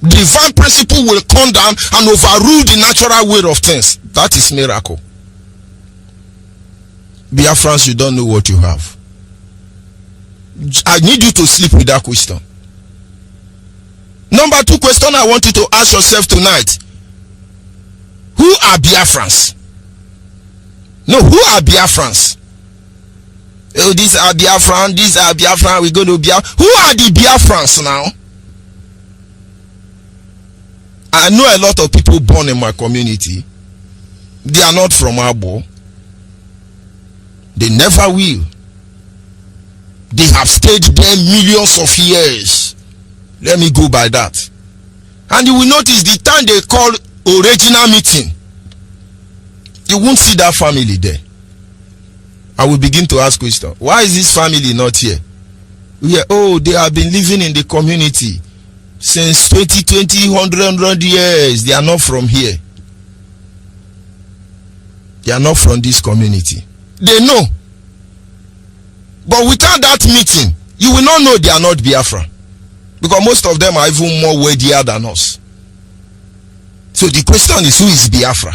divine principle will come down and overrule the natural way of things. That is miracle. Biafrans, you don't know what you have. I need you to sleep with that question. Number 2 question I want you to ask yourself tonight. Who are Biafrans? No, who are Biafrans? Oh, these are Biafran, these are Biafran, we go to Biafra. Who are the Biafrans now? I know a lot of people born in my community. They are not from Abo. They never will. They have stayed there millions of years. Let me go by that. And you will notice the time they call original meeting, you won't see that family there. I will begin to ask questions. Why is this family not here? They have been living in the community since 100 years. They are not from here. They are not from this community. They know. But without that meeting, you will not know they are not Biafra. Because most of them are even more weightier than us. So the question is, who is Biafra?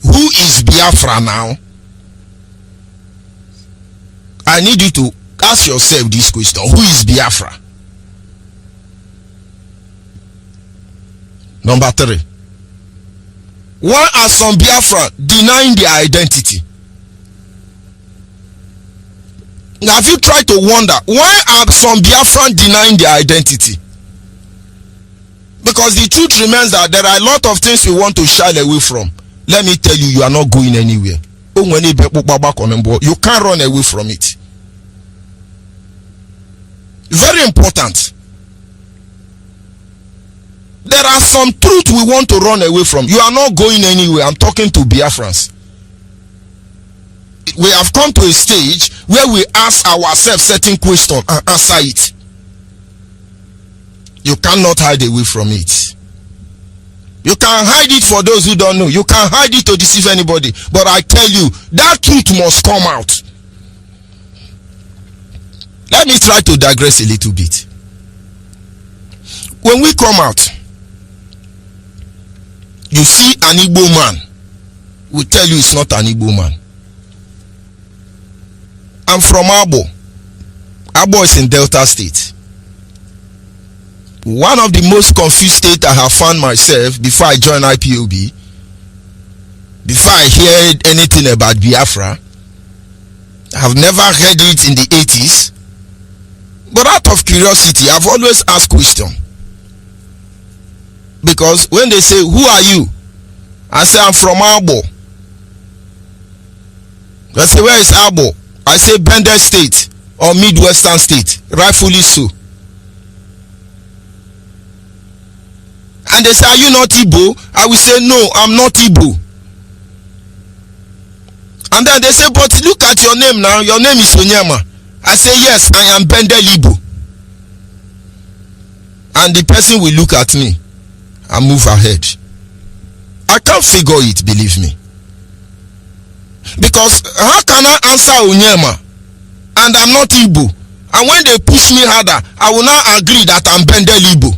Who is Biafra now? I need you to ask yourself this question. Who is Biafra? Number 3. Why are some Biafra denying their identity? Have you tried to wonder why are some Biafran denying their identity? Because the truth remains that there are a lot of things we want to shy away from. Let me tell you, you are not going anywhere. You can't run away from it. Very important. There are some truths we want to run away from. You are not going anywhere. I'm talking to Biafrans. We have come to a stage where we ask ourselves certain questions and answer it. You cannot hide away from it. You can hide it for those who don't know. You can hide it to deceive anybody. But I tell you, that truth must come out. Let me try to digress a little bit. When we come out, you see an Igbo man. We tell you it's not an Igbo man. I'm from Abo. Abo is in Delta State. One of the most confused states I have found myself before I joined IPOB, before I heard anything about Biafra. I have never heard it in the 80s. But out of curiosity, I've always asked questions. Because when they say, who are you? I say, I'm from Abo. They say, where is Abo? I say, Bender State or Midwestern State. Rightfully so. And they say, are you not Igbo? I will say, no, I'm not Igbo. And then they say, but look at your name now. Your name is Onyema. I say, yes, I am Bendel Igbo. And the person will look at me and move ahead. I can't figure it, believe me. Because how can I answer Onyema and I'm not Igbo? And when they push me harder, I will not agree that I'm Bendel Igbo.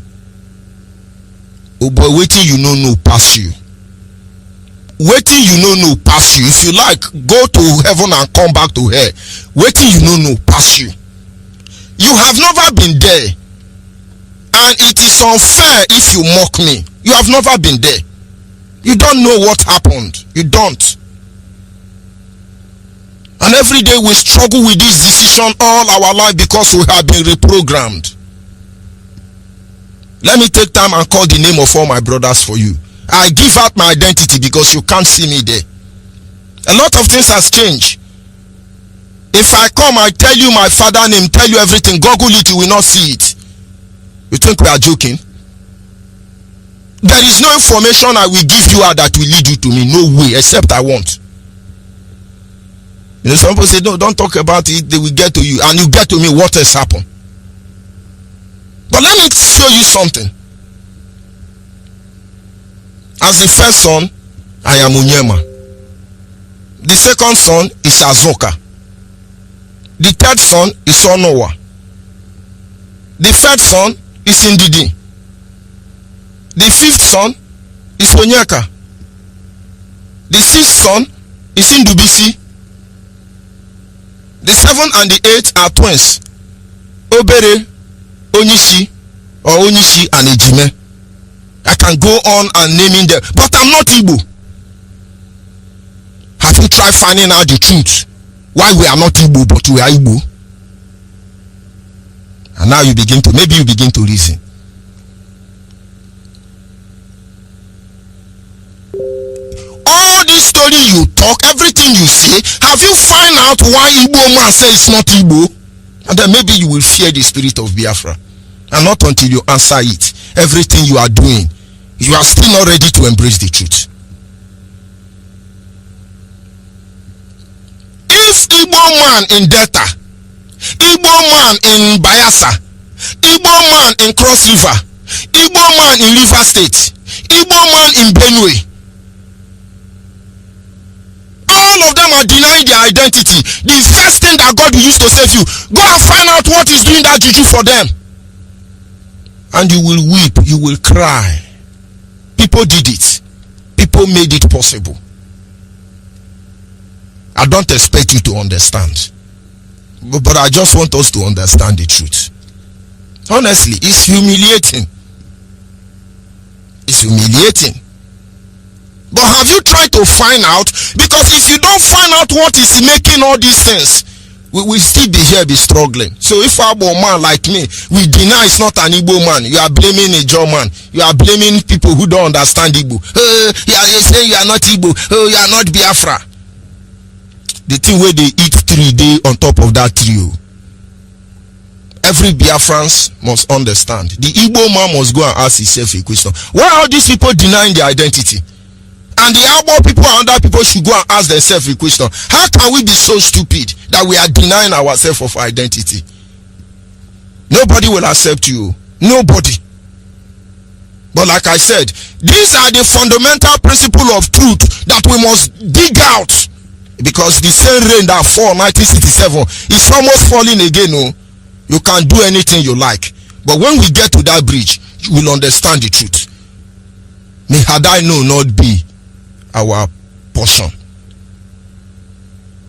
Oh boy, waiting you no pass you. Waiting you no pass you. If you like, go to heaven and come back to hell. Waiting you no pass you. You have never been there. And it is unfair if you mock me. You have never been there. You don't know what happened. You don't. And every day we struggle with this decision all our life because we have been reprogrammed. Let me take time and call the name of all my brothers for you. I give out my identity because you can't see me there. A lot of things has changed. If I come, I tell you my father name, tell you everything, Google it, you will not see it. You think we are joking? There is no information I will give you that will lead you to me. No way, except I want. You know, some people say, no, don't talk about it, they will get to you. And you get to me, what has happened? But let me show you something. As the first son, I am Onyema. The second son is Azoka. The third son is Onowa. The third son is Indidi. The fifth son is Onyeka. The sixth son is Indubisi. The seventh and the eighth are twins. Obere, Onishi, or Onishi and Ejime. I can go on and naming them, but I'm not Igbo. Have you tried finding out the truth? Why we are not Igbo, but we are Igbo? And now you begin to, maybe you begin to reason. All this story you talk, everything you say, have you find out why Igbo man say it's not Igbo? And then maybe you will fear the spirit of Biafra. And not until you answer it. Everything you are doing, you are still not ready to embrace the truth. If Igbo man in Delta, Igbo man in Bayelsa, Igbo man in Cross River, Igbo man in River State, Igbo man in Benue, all of them are denying their identity. The first thing that God will use to save you, go and find out what is doing that juju for them. And you will weep, you will cry. People did it. People made it possible. I don't expect you to understand. But I just want us to understand the truth. Honestly, it's humiliating. It's humiliating. But have you tried to find out? Because if you don't find out what is making all these things, we will still be here, be struggling. So if a man like me, we deny it's not an Igbo man, you are blaming a German, you are blaming people who don't understand Igbo. You are saying you are not Igbo, you are not Biafra. The thing where they eat 3 days on top of that trio. Every Biafrans must understand. The Igbo man must go and ask himself a question. Why are these people denying their identity? And the Igbo people and other people should go and ask themselves a question. How can we be so stupid that we are denying ourselves of identity? Nobody will accept you. Nobody. But like I said, these are the fundamental principle of truth that we must dig out. Because the same rain that fell 1967 is almost falling again. Oh. You can do anything you like. But when we get to that bridge, you will understand the truth. May had I know not be our portion.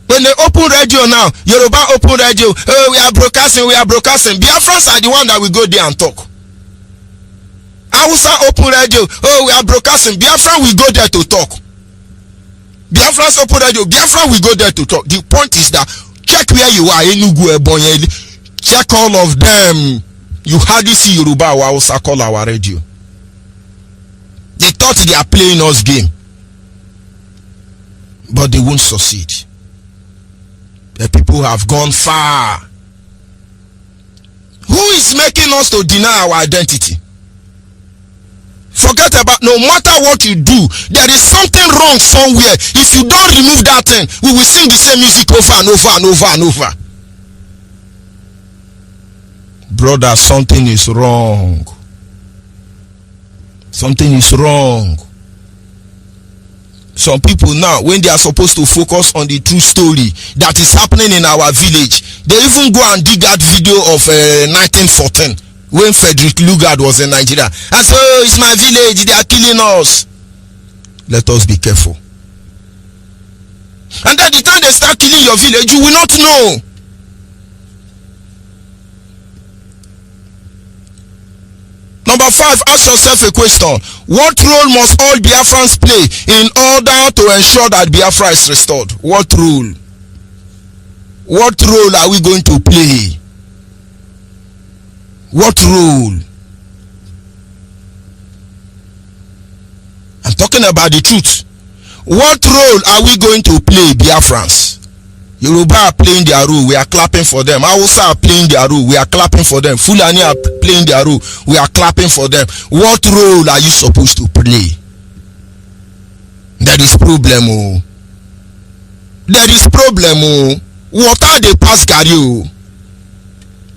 When they open radio now, Yoruba open radio, oh, we are broadcasting. Biafrans are the one that will go there and talk. Hausa open radio, oh, we are broadcasting. Biafran will go there to talk. Biafrans open radio, Biafran will go there to talk. The point is that check where you are, Enugu, Ebonyi, check all of them. You hardly see Yoruba or Hausa call our radio. They thought they are playing us game. But they won't succeed. The people have gone far. Who is making us to deny our identity? Forget about, no matter what you do, there is something wrong somewhere. If you don't remove that thing, we will sing the same music over and over and over and over. Brother, something is wrong. Something is wrong. Some people now, when they are supposed to focus on the true story that is happening in our village, they even go and dig that video of 1914 when Frederick Lugard was in Nigeria and say, oh, it's my village, they are killing us. Let us be careful. And at the time they start killing your village, you will not know. Number 5, ask yourself a question. What role must all Biafrans play in order to ensure that Biafra is restored? What role? What role are we going to play? What role? I'm talking about the truth. What role are we going to play, Biafrans? Yoruba are playing their role, we are clapping for them. Hausa are playing their role, we are clapping for them. Fulani are playing their role, we are clapping for them. What role are you supposed to play? There is problem. Oh. There is problem. Oh. What are they pass carry?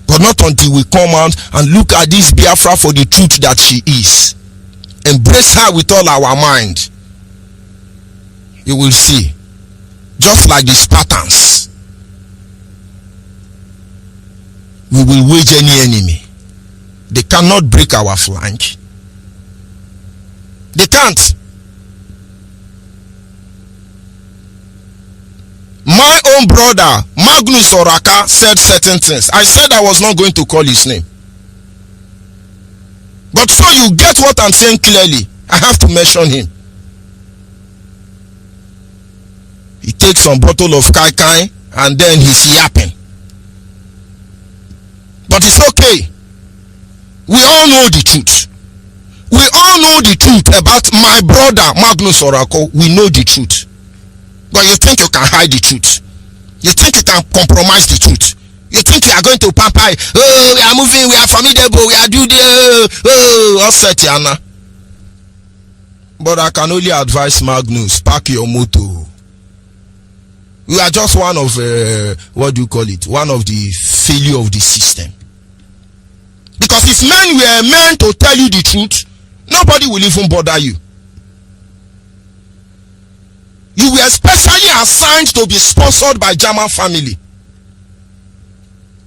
But not until we come out and look at this Biafra for the truth that she is. Embrace her with all our mind. You will see. Just like the Spartans, we will wage any enemy. They cannot break our flank. They can't. My own brother Magnus Oraka said certain things. I said I was not going to call his name, but so you get what I'm saying clearly, I have to mention him. He takes some bottle of kai kai and then he's yapping. But it's okay. We all know the truth. We all know the truth about my brother Magnus Orako. We know the truth. But you think you can hide the truth. You think you can compromise the truth. You think you are going to pamper. Oh, we are moving, we are formidable, we are doing the all set, Yana. But I can only advise Magnus, park your motor. We are just one of what do you call it? One of the failure of the system. Because if men were meant to tell you the truth, nobody will even bother you. You were specially assigned to be sponsored by German family.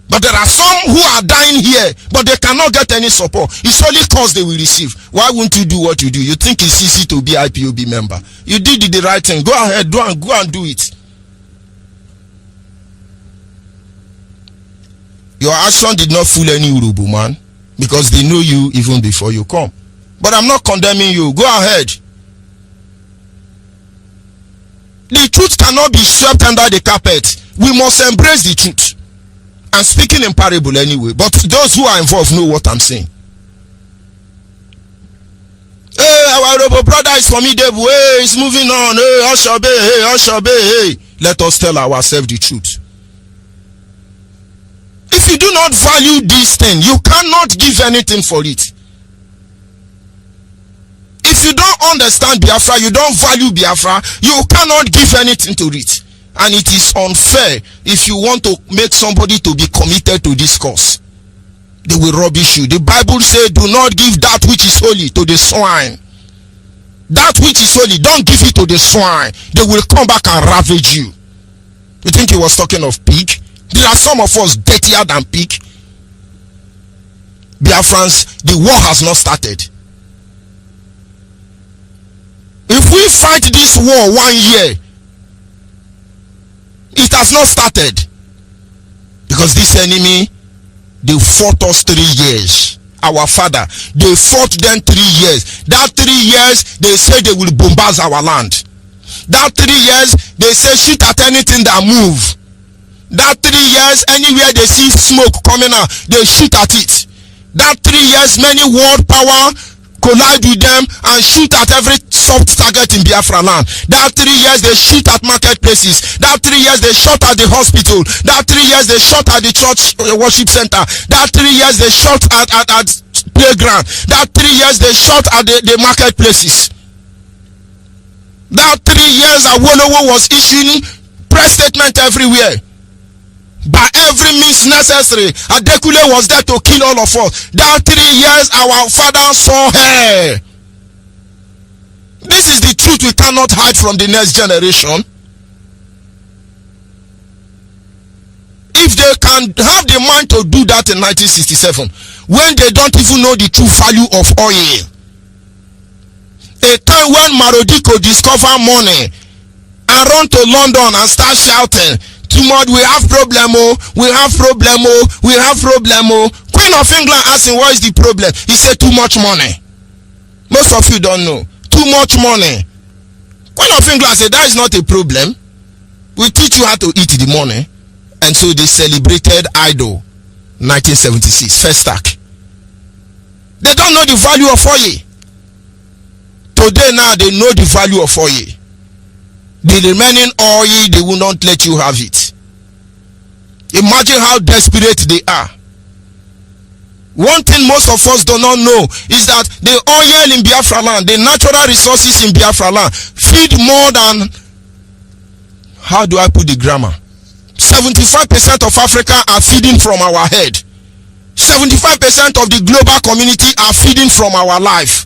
But there are some who are dying here, but they cannot get any support. It's only cause they will receive. Why won't you do what you do? You think it's easy to be IPOB member? You did the right thing. Go ahead, go and do it. Your action did not fool any Urubu man, because they know you even before you come. But I'm not condemning you. Go ahead. The truth cannot be swept under the carpet. We must embrace the truth. I'm speaking in parable anyway, but those who are involved know what I'm saying. Hey, our brother is formidable. Hey, he's moving on. Hey, Oshobe. Hey, Oshobe. Hey. Let us tell ourselves the truth. If you do not value this thing, you cannot give anything for it. If you don't understand Biafra, you don't value Biafra, you cannot give anything to it. And it is unfair if you want to make somebody to be committed to this cause. They will rubbish you. The Bible says, do not give that which is holy to the swine. That which is holy, don't give it to the swine. They will come back and ravage you. You think he was talking of pig? There are some of us dirtier than pig. Biafrans, the war has not started. If we fight this war 1 year, it has not started. Because this enemy, they fought us 3 years. Our father, they fought them 3 years. That 3 years, they say they will bombard our land. That 3 years, they say shoot at anything that move. That 3 years, anywhere they see smoke coming out, they shoot at it. That 3 years, many world power collide with them and shoot at every soft target in Biafra land. That 3 years they shoot at marketplaces. That 3 years they shot at the hospital. That 3 years they shot at the church worship center. That 3 years they shot at playground. That 3 years they shot at the marketplaces. That 3 years Awolowo was issuing press statement everywhere. By every means necessary, Adekule was there to kill all of us. That 3 years our father saw her. This is the truth we cannot hide from the next generation. If they can have the mind to do that in 1967, when they don't even know the true value of oil, a time when Marodiko discover money and run to London and start shouting, too much, we have problem, oh, we have problem, oh, we have problem, oh. Queen of England asked him, what is the problem? He said, too much money. Most of you don't know. Too much money. Queen of England said, that is not a problem. We teach you how to eat the money. And so they celebrated Idol 1976, first stack. They don't know the value of oil. Today now they know the value of oil. The remaining oil, they will not let you have it. Imagine how desperate they are. One thing most of us do not know is that the oil in Biafra land, the natural resources in Biafra land, feed more than, how do I put the grammar? 75% of Africa are feeding from our head. 75% of the global community are feeding from our life.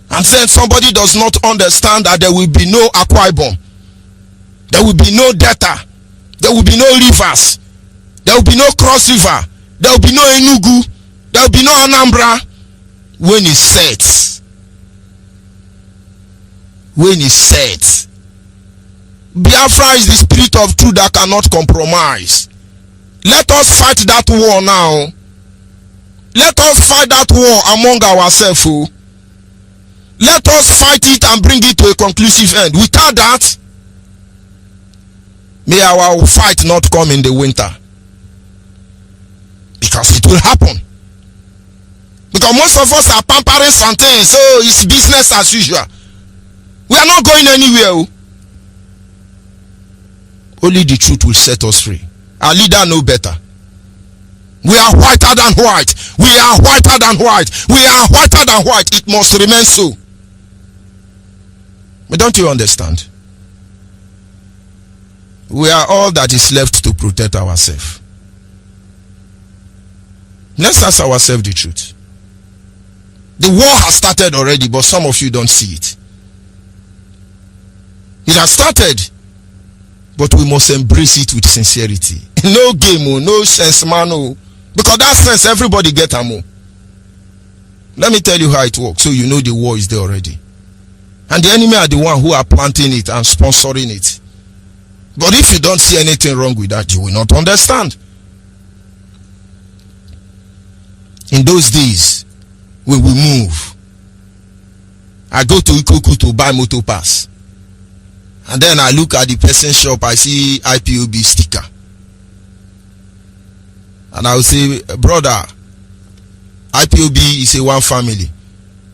And then somebody does not understand that there will be no Akwa Ibom, there will be no Delta, there will be no rivers, there will be no Cross River, there will be no Enugu, there will be no Anambra. When it sets, when it sets, Biafra is the spirit of truth that cannot compromise. Let us fight that war now. Let us fight that war among ourselves. Oh. Let us fight it and bring it to a conclusive end. Without that, may our fight not come in the winter. Because it will happen. Because most of us are pampering something, so it's business as usual. We are not going anywhere. Only the truth will set us free. Our leader know better. We are whiter than white. We are whiter than white. We are whiter than white. It must remain so. But don't you understand? We are all that is left to protect ourselves. Let's ask ourselves the truth. The war has started already, but some of you don't see it. It has started, but we must embrace it with sincerity. No game, no sense, man. Because that sense, everybody get a mo. Let me tell you how it works, so you know the war is there already. And the enemy are the one who are planting it and sponsoring it. But if you don't see anything wrong with that, you will not understand. In those days, when we move, I go to Ikoku to buy motor pass. And then I look at the person's shop, I see IPOB sticker. And I will say, brother, IPOB is a one family.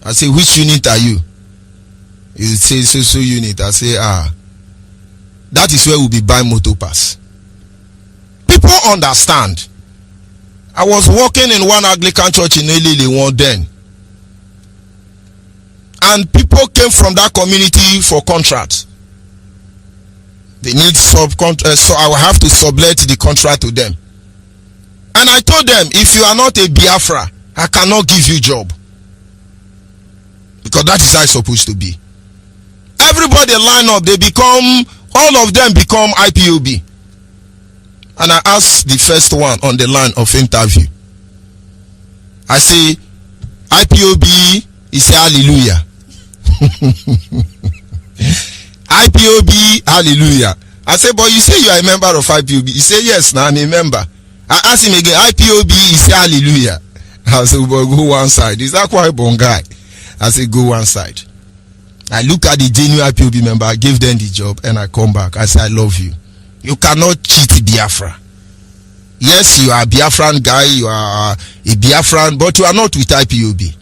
I say, which unit are you? He say, so unit. I say, that is where we'll be buying motor pass. People understand. I was working in one Anglican church in Elele one then. And people came from that community for contracts. They need so I will have to sublet the contract to them. And I told them, if you are not a Biafra, I cannot give you job. Because that is how it's supposed to be. Everybody line up, all of them become IPOB. And I asked the first one on the line of interview. I say, IPOB, he say hallelujah. IPOB, hallelujah. I say, but you say you are a member of IPOB. He say, yes, now I'm a member. I asked him again, IPOB, he say hallelujah. I said, well, go one side. Is that quite bon guy? I said, go one side. I look at the genuine IPOB member, I give them the job, and I come back. I say, I love you. You cannot cheat Biafra. Yes, you are a Biafran guy, you are a Biafran, but you are not with IPOB.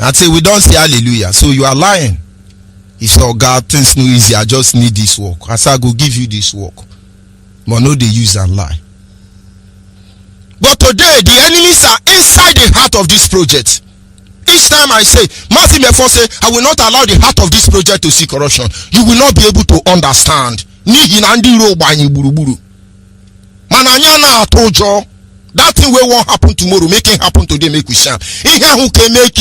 I say, we don't say hallelujah, so you are lying. He said, oh God, things no easy, I just need this work. I said, I go give you this work. But no, they use and lie. But today, the enemies are inside the heart of this project. Each time I say, Matthew Mefo say, I will not allow the heart of this project to see corruption. You will not be able to understand. That thing will won't happen tomorrow, make it happen today, make we shine. Who can make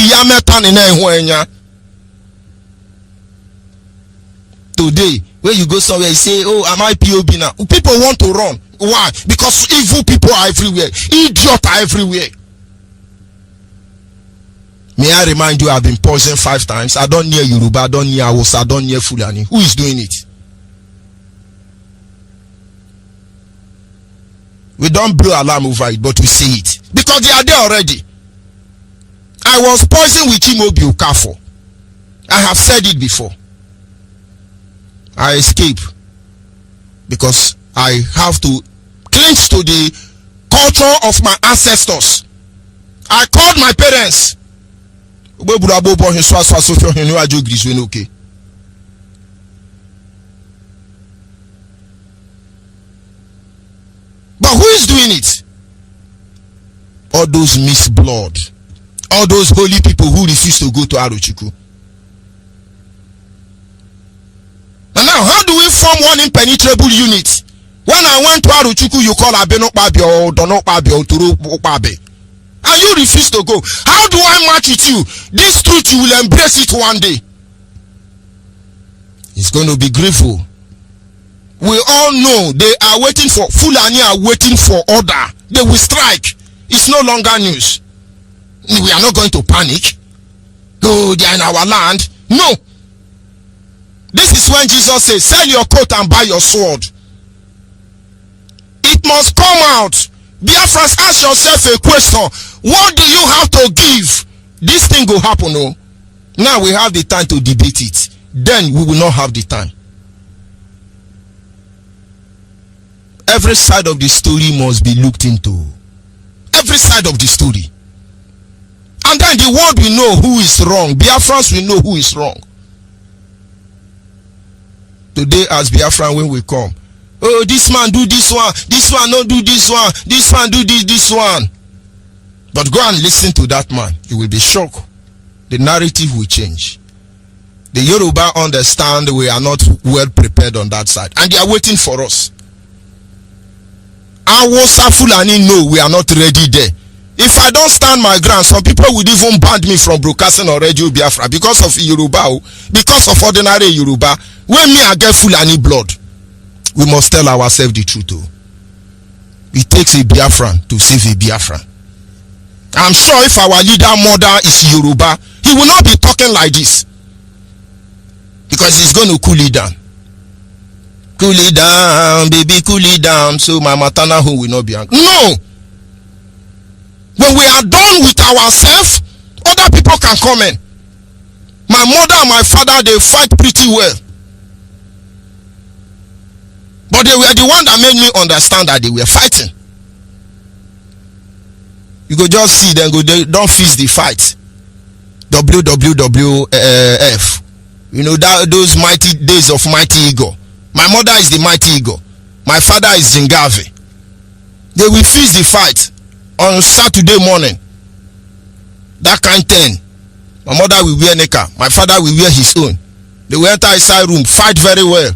today, when you go somewhere, you say, oh, am I POB now? People want to run. Why? Because evil people are everywhere. Idiots are everywhere. May I remind you, I've been poisoned 5 times. I don't near Yoruba, I don't near Hausa, I don't near Fulani. Who is doing it? We don't blow alarm over it, but we see it. Because they are there already. I was poisoned with Imobi Okafo. I have said it before. I escape because I have to cling to the culture of my ancestors. I called my parents. But who is doing it? All those mixed blood, all those holy people who refuse to go to Arochukwu. And now, how do we form one impenetrable unit? When I went to Arochukwu, you call Abenokpabi or Donokpabi or Turokpabi. And you refuse to go. How do I match with you? This truth, you will embrace it one day. It's going to be grateful. We all know they are waiting for, Fulani are waiting for order. They will strike. It's no longer news. We are not going to panic. Oh, they are in our land. No. This is when Jesus says, sell your coat and buy your sword. It must come out. Biafrans, ask yourself a question. What do you have to give? This thing will happen. Oh. Now we have the time to debate it. Then we will not have the time. Every side of the story must be looked into. Every side of the story. And then the world will know who is wrong. Biafrans will know who is wrong. Today as Biafran, when we come, oh, this man do this one not do this one do this one. But go and listen to that man. You will be shocked. The narrative will change. The Yoruba understand we are not well prepared on that side. And they are waiting for us. Hausa Fulani know we are not ready there. If I don't stand my ground, some people would even ban me from broadcasting on Radio Biafra because of Yoruba, because of ordinary Yoruba. When me I get Fulani blood, we must tell ourselves the truth. It takes a Biafran to save a Biafran. I'm sure if our leader mother is Yoruba, he will not be talking like this. Because he's going to cool it down. Cool it down, baby, cool it down. So my maternal home will not be angry. No! When we are done with ourselves, other people can come in. My mother and my father, they fight pretty well. But they were the one that made me understand that they were fighting. You go just see them, go, they don't fix the fight. WWF. You know, those mighty days of mighty ego. My mother is the mighty ego. My father is Zingavi. They will fix the fight on Saturday morning. That kind 10. My mother will wear neka. My father will wear his own. They will enter inside room, fight very well.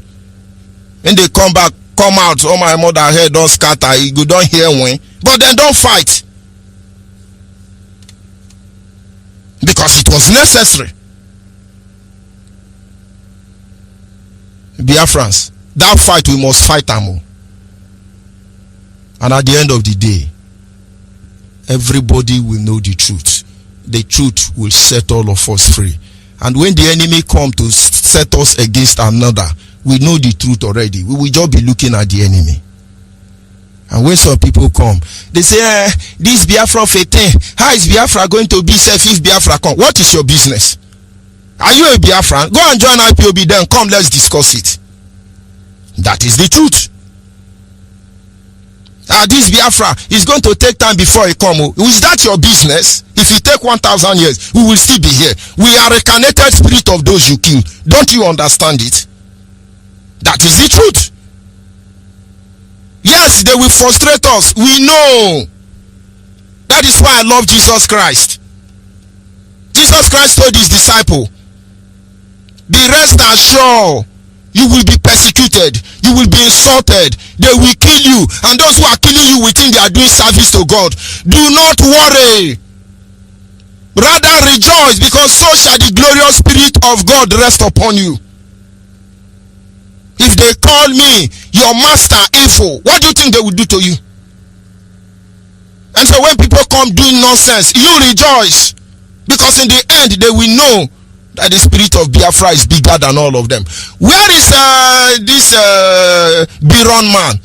When they come back, come out, oh my mother head don't scatter, you go don't hear when. But then don't fight. Because it was necessary. Biafrans, that fight we must fight them. And at the end of the day, everybody will know the truth. The truth will set all of us free. And when the enemy come to set us against another, we know the truth already. We will just be looking at the enemy. And when some people come, they say, this Biafra fete, how is Biafra going to be safe if Biafra come? What is your business? Are you a Biafran? Go and join Ipob, then come, let's discuss it. That is the truth. This Biafra is going to take time before it come. Is that your business? If it take 1,000 years, we will still be here. We are a reincarnated spirit of those you kill. Don't you understand it? That is the truth. Yes, they will frustrate us. We know. That is why I love Jesus Christ. Jesus Christ told his disciple, be rest assured, you will be persecuted, you will be insulted, they will kill you, and those who are killing you will think they are doing service to God. Do not worry, rather rejoice, because so shall the glorious spirit of God rest upon you. If they call me your master evil, what do you think they will do to you? And so when people come doing nonsense, you rejoice, because in the end they will know that the spirit of Biafra is bigger than all of them. Where is this Biron man,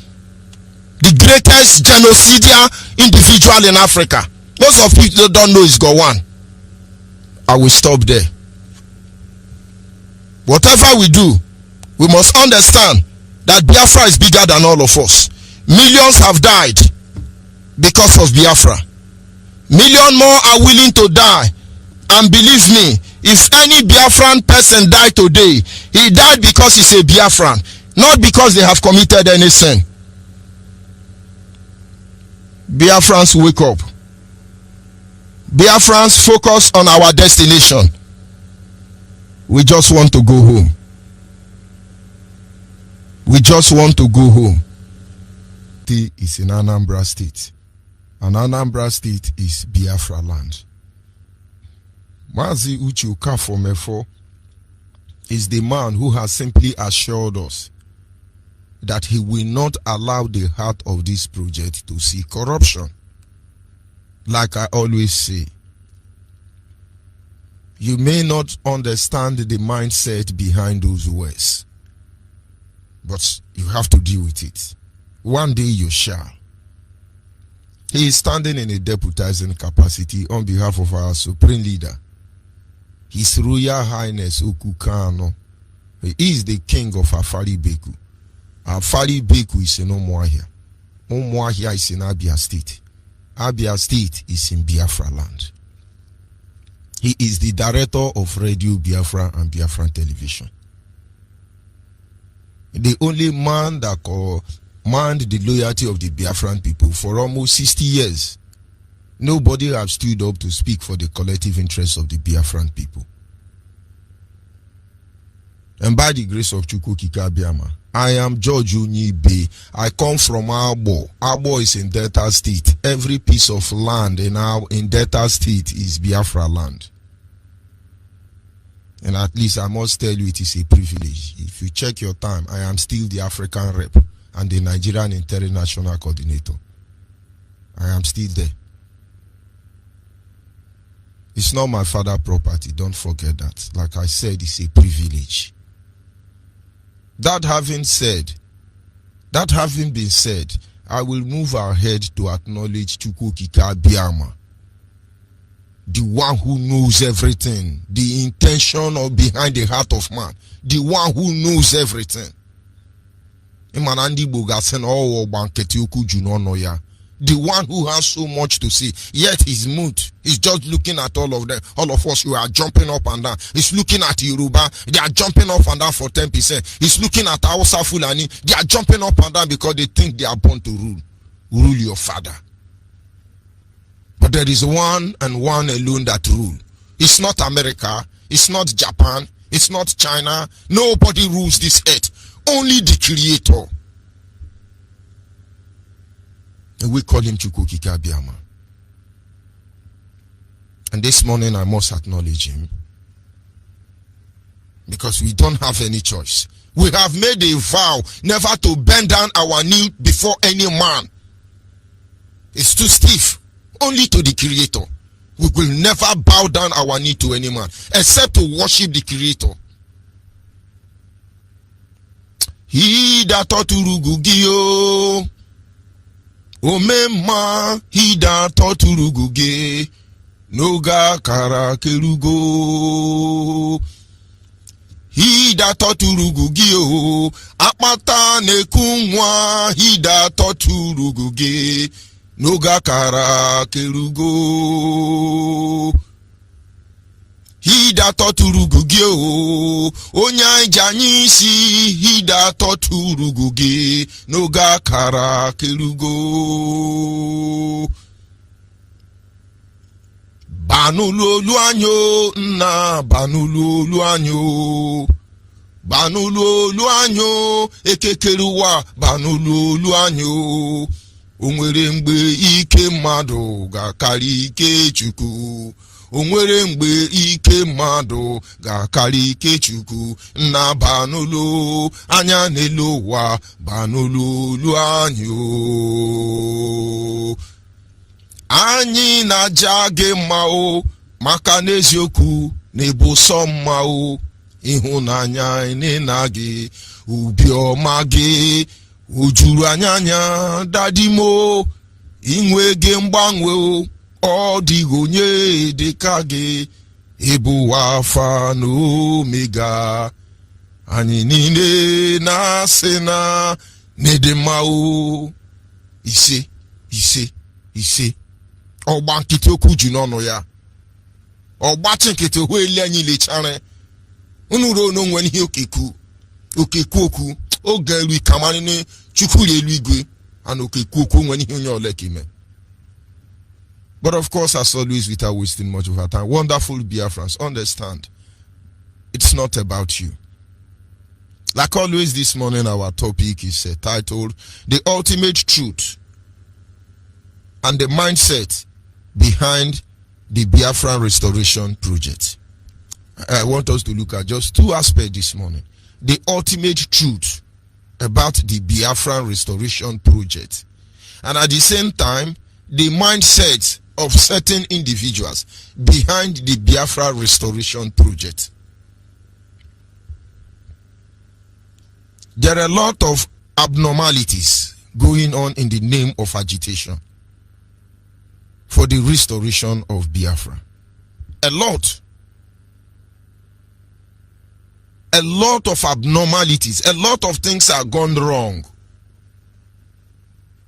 the greatest genocidal individual in Africa? Most of people don't know he's got one. I will stop there. Whatever we do, we must understand that Biafra is bigger than all of us. Millions have died because of Biafra. Millions more are willing to die. And believe me, if any Biafran person died today, he died because he's a Biafran, not because they have committed any sin. Biafrans, wake up. Biafrans, focus on our destination. We just want to go home. We just want to go home. It is in Anambra State. And Anambra State is Biafra land. Mazi Uche Okafor is the man who has simply assured us that he will not allow the heart of this project to see corruption. Like I always say, you may not understand the mindset behind those words, but you have to deal with it. One day you shall. He is standing in a deputizing capacity on behalf of our supreme leader, His Royal Highness Okukano. He is the king of Afari Beku. Afari Beku is in Umuahia. Umuahia is in Abia State. Abia State is in Biafra land. He is the director of Radio Biafra and Biafran Television. The only man that command the loyalty of the Biafran people for almost 60 years. Nobody has stood up to speak for the collective interests of the Biafran people. And by the grace of Chukwu Kikabiama, I am George Unyibe. I come from Abo. Abo is in Delta State. Every piece of land in Delta State is Biafra land. And at least I must tell you, it is a privilege. If you check your time, I am still the African rep and the Nigerian international coordinator. I am still there. It's not my father's property, don't forget that. Like I said, it's a privilege. That having been said, I will move ahead to acknowledge Chukwu Kikabiama, the one who knows everything, the intention of behind the heart of man, the one who knows everything. The one who has so much to say, yet he's mute. He's just looking at all of them. All of us who are jumping up and down. He's looking at Yoruba. They are jumping up and down for 10%. He's looking at Hausa Fulani. They are jumping up and down because they think they are born to rule. Rule your father. But there is one and one alone that rule. It's not America. It's not Japan. It's not China. Nobody rules this earth. Only the Creator. And we call him Chukwukike Abiyama. And this morning I must acknowledge him. Because we don't have any choice. We have made a vow never to bend down our knee before any man. It's too stiff. Only to the Creator. We will never bow down our knee to any man except to worship the Creator. He that taught Urugugio, Omema, he that taught Uruguge, Noga Kara Kerugo. He that taught Urugugio, Apata Nekumwa, he that taught Uruguge, Noga Kara Kerugo. He that taught Urugugio, Onya Janisi, he that taught Uruguge, Noga Kara Kerugo. Banulu Luanyo, na Banulu Luanyo. Banulu Luanyo, Ekekeruwa, Banulu Luanyo. Onwere mgbe ike mmadụ ga-akarị ike Chukwu. Onwere mgbe ike mmadụ ga-akarị ike Chukwu. Na banulu anya n'elu ụwa, banulu olu anyị o. Anyị na-aja gị mma o, maka n'eziokwu na-ebu sọ mma o. Ịhụnanya na gị, ubi ọma gị, ujuru anyanya dadimo, inwe gị mgbanwe o, ọ dịghị onye dịka gị, ịbụ Alfa na Omega, anyị niile na-asị na n'ịdị mma o. Ise, ise, ise. Ọgba nkịtị okwu ji n'ọnụ ya, ọgbachi nkịtị hụ eli anyị lechara. Unu ruo n'onwe ihe okekwu okwu oge elu ikamani ni Chukwu elu igwe and okekwu okwu nwe ihe onye ole kime. But of course, as always, without wasting much of our time, wonderful Biafrans, understand, it's not about you. Like always this morning, our topic is titled The Ultimate Truth and the Mindset Behind the Biafran Restoration Project. I want us to look at just two aspects this morning. The ultimate truth about the Biafran Restoration Project, and at the same time, the mindset of certain individuals behind the Biafra Restoration Project. There are a lot of abnormalities going on in the name of agitation for the restoration of Biafra. A lot of abnormalities, a lot of things are gone wrong.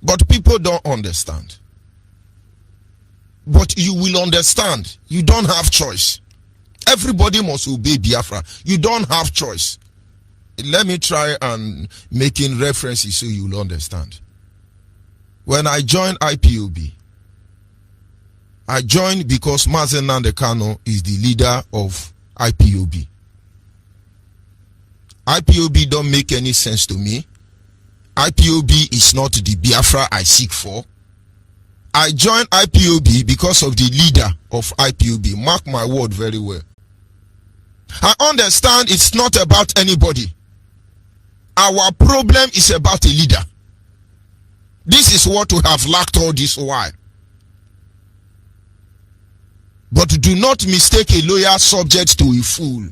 But people don't understand. But you will understand. You don't have choice. Everybody must obey Biafra. You don't have choice. Let me try and making references so you will understand. When I joined IPOB, I joined because Mazen Nnamdi Kanu is the leader of IPOB. IPOB don't make any sense to me. IPOB is not the Biafra I seek for. I joined IPOB because of the leader of IPOB. Mark my word very well. I understand it's not about anybody. Our problem is about a leader. This is what we have lacked all this while. But do not mistake a loyal subject to a fool.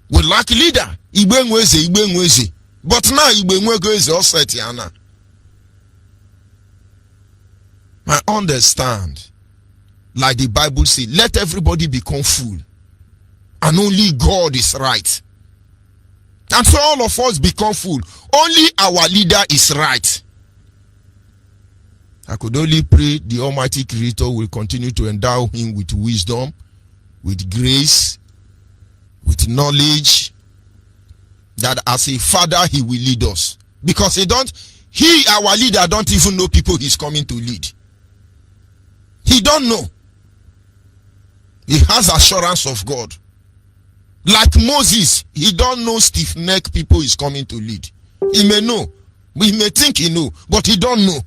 We lack leader. Igbe. But now Igbe eze offset yana. I understand. Like the Bible says, let everybody become fool. And only God is right. And so all of us become fool. Only our leader is right. I could only pray the Almighty Creator will continue to endow him with wisdom, with grace, with knowledge, that as a father he will lead us. Because our leader don't even know people he's coming to lead. He don't know. He has assurance of God. Like Moses, he don't know stiff-necked people he's coming to lead. He may know. He may think he know, but he don't know.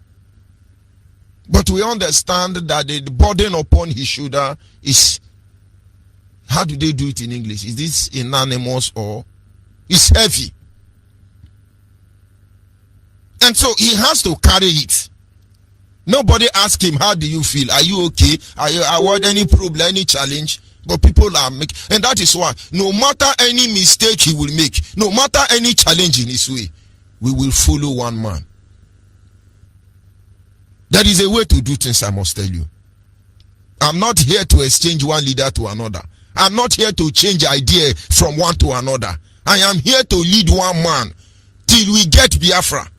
But we understand that the burden upon his shoulder is, how do they do it in English? Is this unanimous or it's heavy? And so he has to carry it. Nobody ask him, how do you feel? Are you okay? Are you avoid any problem, any challenge? But people are making, and that is why no matter any mistake he will make, no matter any challenge in his way, we will follow one man. There is a way to do things, I must tell you. I'm not here to exchange one leader to another. I'm not here to change idea from one to another. I am here to lead one man till we get Biafra.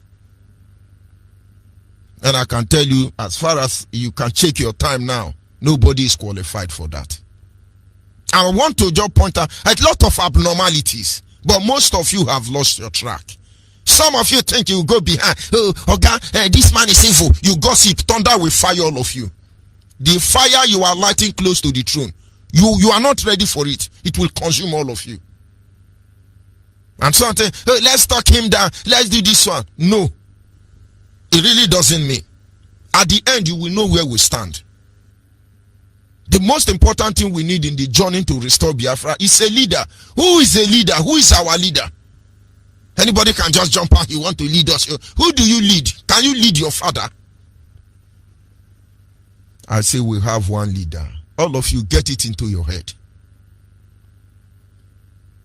And I can tell you, as far as you can check your time now, nobody is qualified for that. I want to just point out a lot of abnormalities, but most of you have lost your track. Some of you think you go behind. Oh, okay, this man is evil. You gossip, thunder will fire all of you. The fire you are lighting close to the throne, you are not ready for it. It will consume all of you. And something, hey, let's talk him down. Let's do this one. No, it really doesn't mean. At the end, you will know where we stand. The most important thing we need in the journey to restore Biafra is a leader. Who is a leader? Who is our leader? Anybody can just jump out. You want to lead us. Who do you lead? Can you lead your father? I say we have one leader. All of you get it into your head.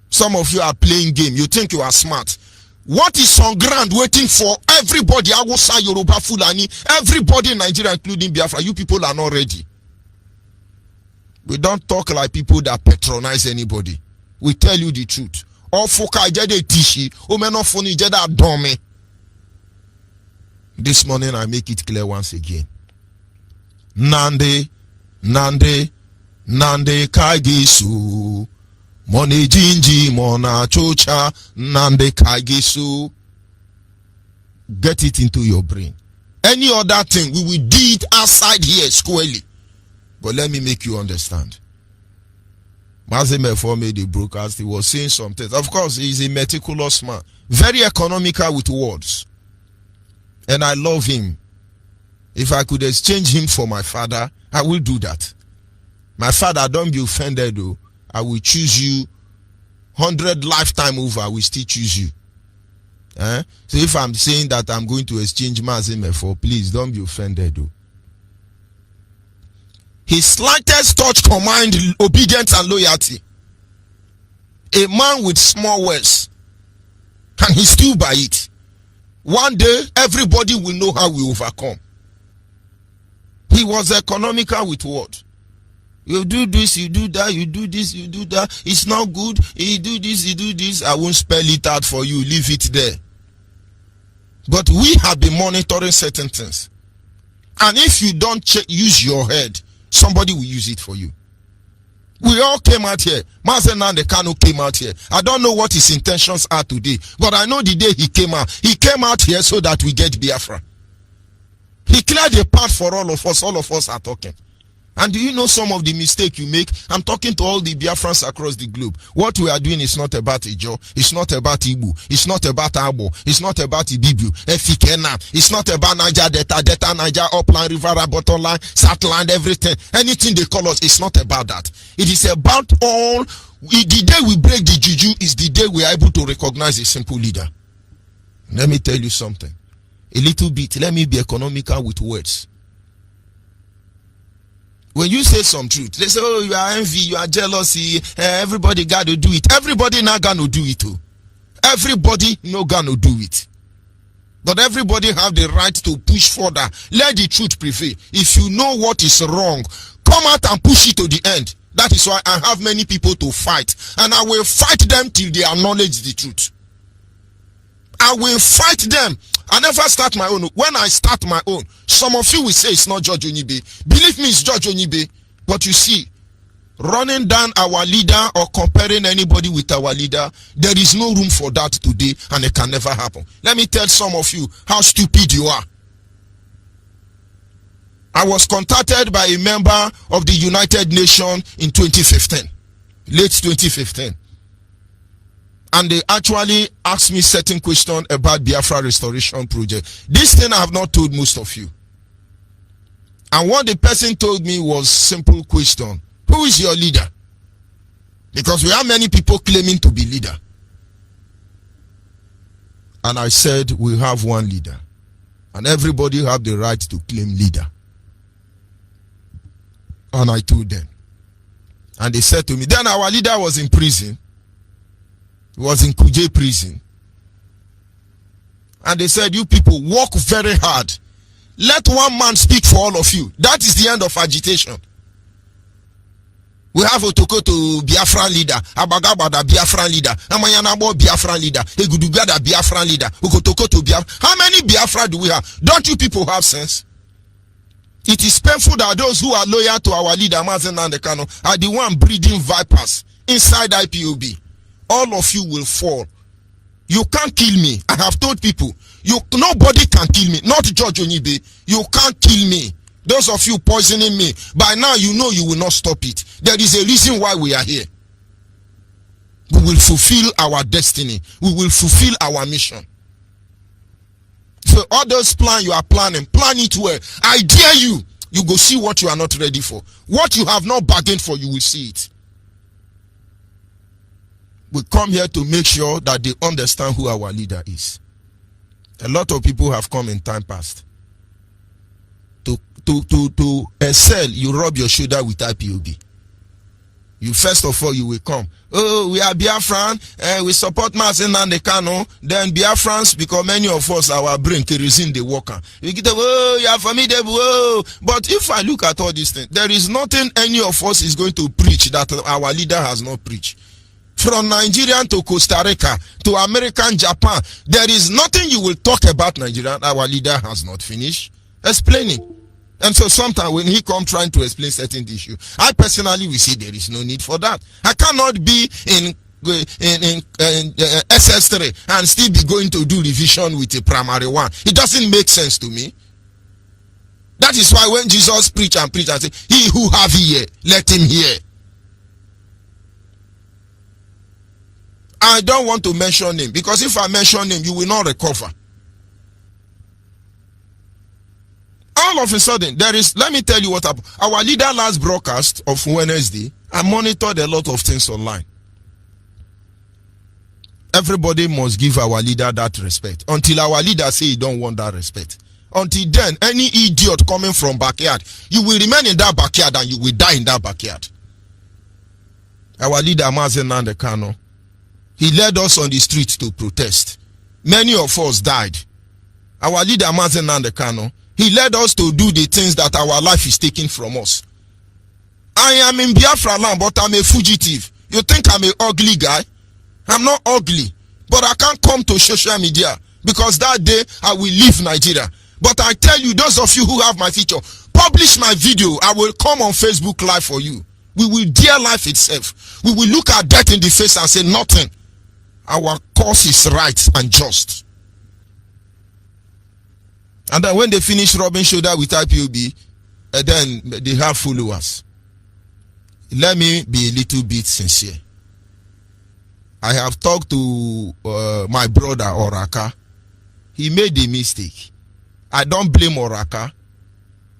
Some of you are playing game. You think you are smart. What is on ground waiting for everybody? Awusa, Yoruba, Fulani, everybody in Nigeria, including Biafra. You people are not ready. We don't talk like people that patronize anybody. We tell you the truth. This morning I make it clear once again. Nande kaigisu. Mone jinji mona chocha. Nande kaigisu. Get it into your brain. Any other thing, we will do it outside here squarely. But let me make you understand. Mazemefo made the broadcast. He was saying some things. Of course, he's a meticulous man. Very economical with words. And I love him. If I could exchange him for my father, I will do that. My father, don't be offended though. I will choose you 100 lifetime over. I will still choose you. So if I'm saying that I'm going to exchange Mazemefo, please don't be offended though. His slightest touch command obedience and loyalty. A man with small words, and he stood by it. One day, everybody will know how we overcome. He was economical with what? You do this, you do that, you do this, you do that. It's not good. You do this, you do this. I won't spell it out for you. Leave it there. But we have been monitoring certain things. And if you don't use your head, somebody will use it for you. We all came out here. Mazen Nandekano came out here. I don't know what his intentions are today, but I know the day he came out here so that we get Biafra. He cleared a path for all of us are talking. And do you know some of the mistakes you make? I'm talking to all the Biafrans across the globe. What we are doing is not about Ijo. It's not about Ibu. It's not about Abo. It's not about Ibibu. Efikena. It's not about Niger Delta, Niger, Upland, River, Bottom Line, Southland, everything. Anything they call us, it's not about that. It is about all. The day we break the juju is the day we are able to recognize a simple leader. Let me tell you something. A little bit. Let me be economical with words. When you say some truth, they say, oh, you are envy, you are jealousy, everybody got to do it. Everybody not going to do it too. Everybody not going to do it. But everybody have the right to push further. Let the truth prevail. If you know what is wrong, come out and push it to the end. That is why I have many people to fight. And I will fight them till they acknowledge the truth. I will fight them. I never start my own. When I start my own, some of you will say it's not George Onibe. Believe me, it's George Onibe. But you see, running down our leader or comparing anybody with our leader, there is no room for that today, and it can never happen. Let me tell some of you how stupid you are. I was contacted by a member of the United Nations in 2015, late 2015. And they actually asked me certain questions about Biafra restoration project. This thing I have not told most of you. And what the person told me was simple question. Who is your leader? Because we have many people claiming to be leader. And I said, we have one leader. And everybody have the right to claim leader. And I told them. And they said to me, then our leader was in prison. He was in Kuje prison. And they said, you people work very hard. Let one man speak for all of you. That is the end of agitation. We have Otokoto Biafran leader, Abagabada Biafran leader, Amayanabo Biafran leader, Egudugada Biafran leader, Okotokoto Biafran. How many Biafra do we have? Don't you people have sense? It is painful that those who are loyal to our leader, Mazen Nandekano, are the one breeding vipers inside IPOB. All of you will fall. You can't kill me. I have told people, nobody can kill me. Not George Onibe. You can't kill me. Those of you poisoning me, by now you know you will not stop it. There is a reason why we are here. We will fulfill our destiny. We will fulfill our mission. So all those plans you are planning, plan it well. I dare you. You go see what you are not ready for. What you have not bargained for, you will see it. We come here to make sure that they understand who our leader is. A lot of people have come in time past. To excel, you rub your shoulder with IPOB. You first of all, you will come. Oh, we are Biafran, we support Mazen Nandekano. Then Biafrans, because many of us, our brain kerosene the worker. We get oh, you are formidable. Oh. But if I look at all these things, there is nothing any of us is going to preach that our leader has not preached. From Nigeria to Costa Rica to America and Japan, there is nothing you will talk about Nigeria our leader has not finished explaining. And so sometimes when he come trying to explain certain issue, I personally will say there is no need for that. I cannot be in SS3 and still be going to do revision with a primary one. It doesn't make sense to me. That is why when Jesus preach and say, he who have ear, let him hear. I don't want to mention him, because if I mention him, you will not recover. All of a sudden, there is, let me tell you what happened. Our leader last broadcast of Wednesday, I monitored a lot of things online. Everybody must give our leader that respect. Until our leader say he don't want that respect. Until then, any idiot coming from backyard, you will remain in that backyard and you will die in that backyard. Our leader, Mazen Nandekano, he led us on the streets to protest. Many of us died. Our leader, Mazen Nandekano, he led us to do the things that our life is taking from us. I am in Biafra land, but I'm a fugitive. You think I'm an ugly guy? I'm not ugly. But I can't come to social media, because that day I will leave Nigeria. But I tell you, those of you who have my picture, publish my video. I will come on Facebook Live for you. We will dare life itself. We will look at death in the face and say nothing. Our cause is right and just. And then when they finish rubbing shoulder with IPOB, then they have followers. Let me be a little bit sincere. I have talked to my brother Oraka. He made a mistake. I don't blame Oraka,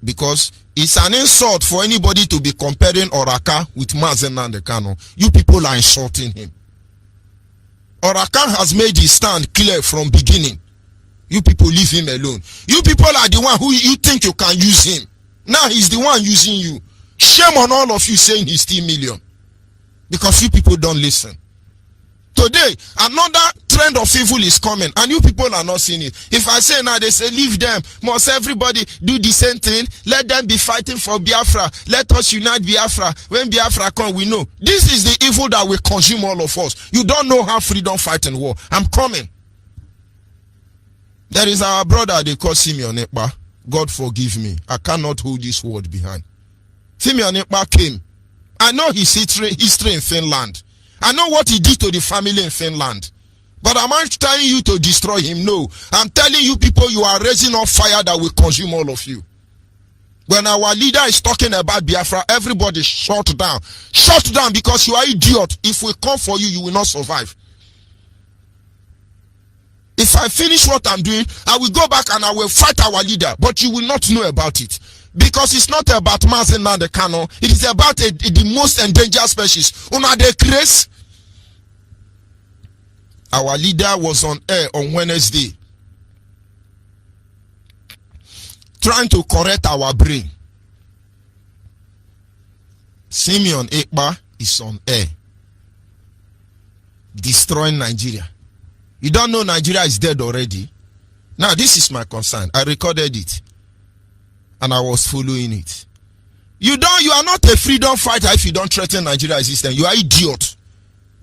because it's an insult for anybody to be comparing Oraka with Mazen Nandekano. You people are insulting him. Oraka has made his stand clear from beginning. You people leave him alone. You people are the one who you think you can use him. Now he's the one using you. Shame on all of you saying he's still million. Because you people don't listen. Today, another trend of evil is coming, and you people are not seeing it. If I say now, they say leave them. Must everybody do the same thing? Let them be fighting for Biafra. Let us unite Biafra. When Biafra come, we know. This is the evil that will consume all of us. You don't know how freedom fight in war. I'm coming. There is our brother, they call Simeon Ekpa. God forgive me. I cannot hold this word behind. Simeon Ekpa came. I know his history in Finland. I know what he did to the family in Finland. But am I telling you to destroy him? No. I'm telling you people, you are raising up fire that will consume all of you. When our leader is talking about Biafra, everybody shut down. Shut down, because you are idiot. If we come for you, you will not survive. If I finish what I'm doing, I will go back and I will fight our leader. But you will not know about it. Because it's not about Mazen Nandekano. It is about the most endangered species. Una de Grace. Our leader was on air on Wednesday, trying to correct our brain. Simeon Ekpa is on air, destroying Nigeria. You don't know Nigeria is dead already? Now this is my concern. I recorded it. And I was following it. You are not a freedom fighter if you don't threaten Nigeria's existence. You are idiot.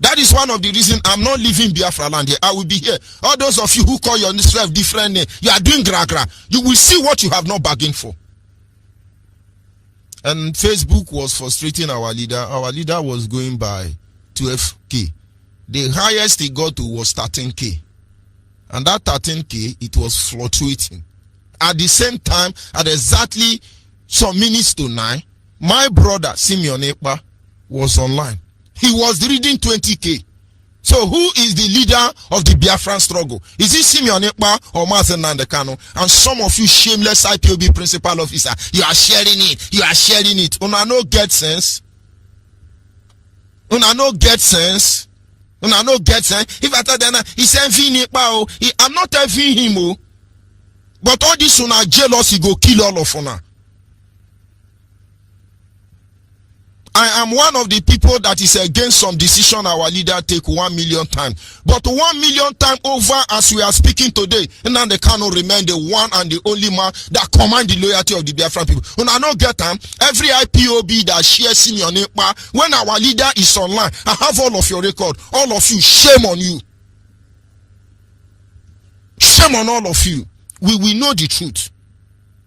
That is one of the reasons I'm not leaving Biafra land here. I will be here. All those of you who call yourself different name, you are doing gra. You will see what you have not bargained for. And Facebook was frustrating our leader. Our leader was going by 12K. The highest he got to was 13K. And that 13K, it was fluctuating. At the same time, at exactly some minutes to 9, my brother Simeon Ekpa was online. He was reading 20K. So who is the leader of the Biafran struggle? Is it Simeon Ekpa or Mazen Nandekano? And some of you shameless IPOB principal officer, you are sharing it. You are sharing it. Una no get sense. Una no get sense. Una no get sense. If I tell them he's envying Ekpa, I'm not envying him. But all this una jealousy go kill all of una. I am one of the people that is against some decision our leader take 1 million times. But 1 million times over as we are speaking today, Nnamdi Kanu remain the one and the only man that command the loyalty of the Biafran people. Una no get time. Every IPOB that shares Simeon Ekpa, when our leader is online, I have all of your record. All of you, shame on you. Shame on all of you. We will know the truth.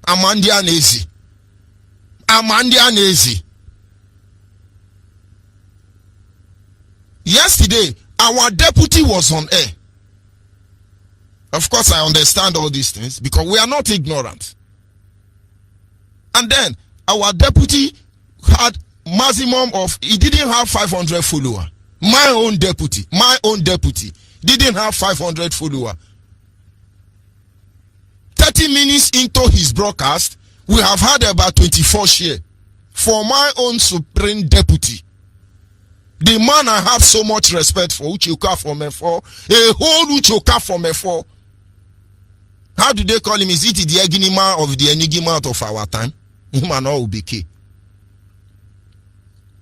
Amandia Nezi. Amandia Nezi. Yesterday, our deputy was on air. Of course, I understand all these things because we are not ignorant. And then, our deputy had maximum of, he didn't have 500 followers. My own deputy didn't have 500 followers. 30 minutes into his broadcast, we have had about 24 shares for my own supreme deputy. The man I have so much respect for, Uchoka from F4, a whole Uchoka from F4. How do they call him? Is it the enigma of the enigma of our time? Him and all will be key.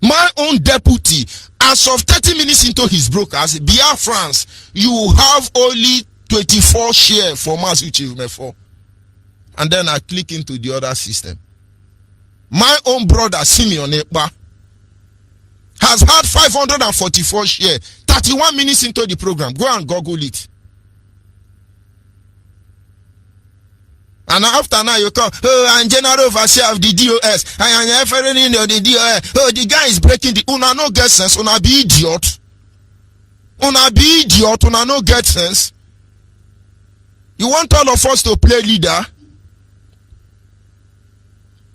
My own deputy, as of 30 minutes into his broadcast, Biafrans, you have only 24 shares for Mass Uchief F4. And then I click into the other system. My own brother, Simeon Ekpa, has had 544 shares 31 minutes into the program. Go and Google it. And after now you come, oh, I'm general overseer of the DOS. I am referring to the DOS. Oh, the guy is breaking the. Una no get sense. Una be idiot. Una be idiot. Una no get sense. You want all of us to play leader?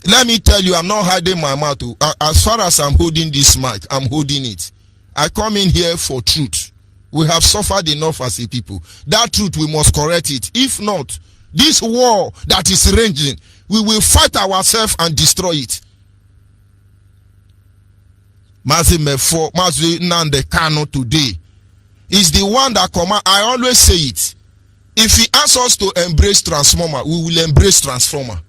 Let me tell you, I'm not hiding my mouth. As far as I'm holding this mic, I'm holding it. I come in here for truth. We have suffered enough as a people. That truth, we must correct it. If not, this war that is raging, we will fight ourselves and destroy it. Mazi Nnamdi Kanu today is the one that command. I always say it. If he asks us to embrace transformer, we will embrace transformer.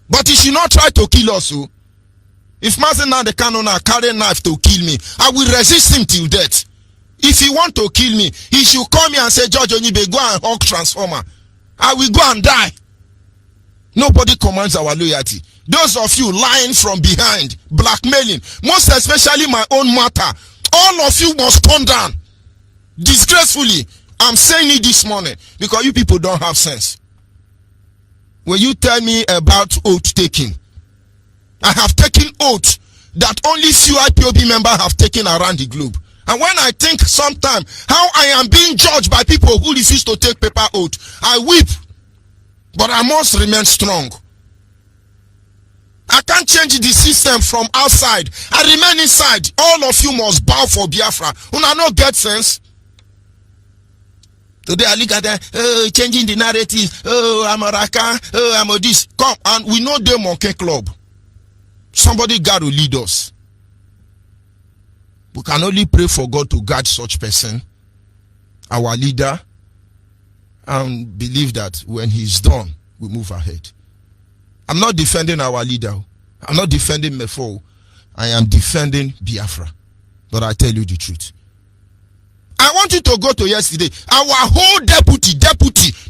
But he should not try to kill us. So, if Mazi Nnamdi Kanu now carry a knife to kill me, I will resist him till death. If he want to kill me, he should call me and say, George Onibe, go and hug transformer. I will go and die. Nobody commands our loyalty. Those of you lying from behind, blackmailing, most especially my own matter, all of you must come down. Disgracefully, I'm saying it this morning because you people don't have sense. When you tell me about oath taking, I have taken oath that only few IPOB members have taken around the globe. And when I think sometimes how I am being judged by people who refuse to take paper oath, I weep. But I must remain strong. I can't change the system from outside. I remain inside. All of you must bow for Biafra. Una no get sense. Today I look at that, changing the narrative. Oh, I'm a raka. Oh, I'm a this. Come, and we know the monkey club. Somebody got to lead us. We can only pray for God to guide such person, our leader, and believe that when he's done, we move ahead. I'm not defending our leader. I'm not defending Mefo. I am defending Biafra. But I tell you the truth. I want you to go to yesterday. Our whole deputy.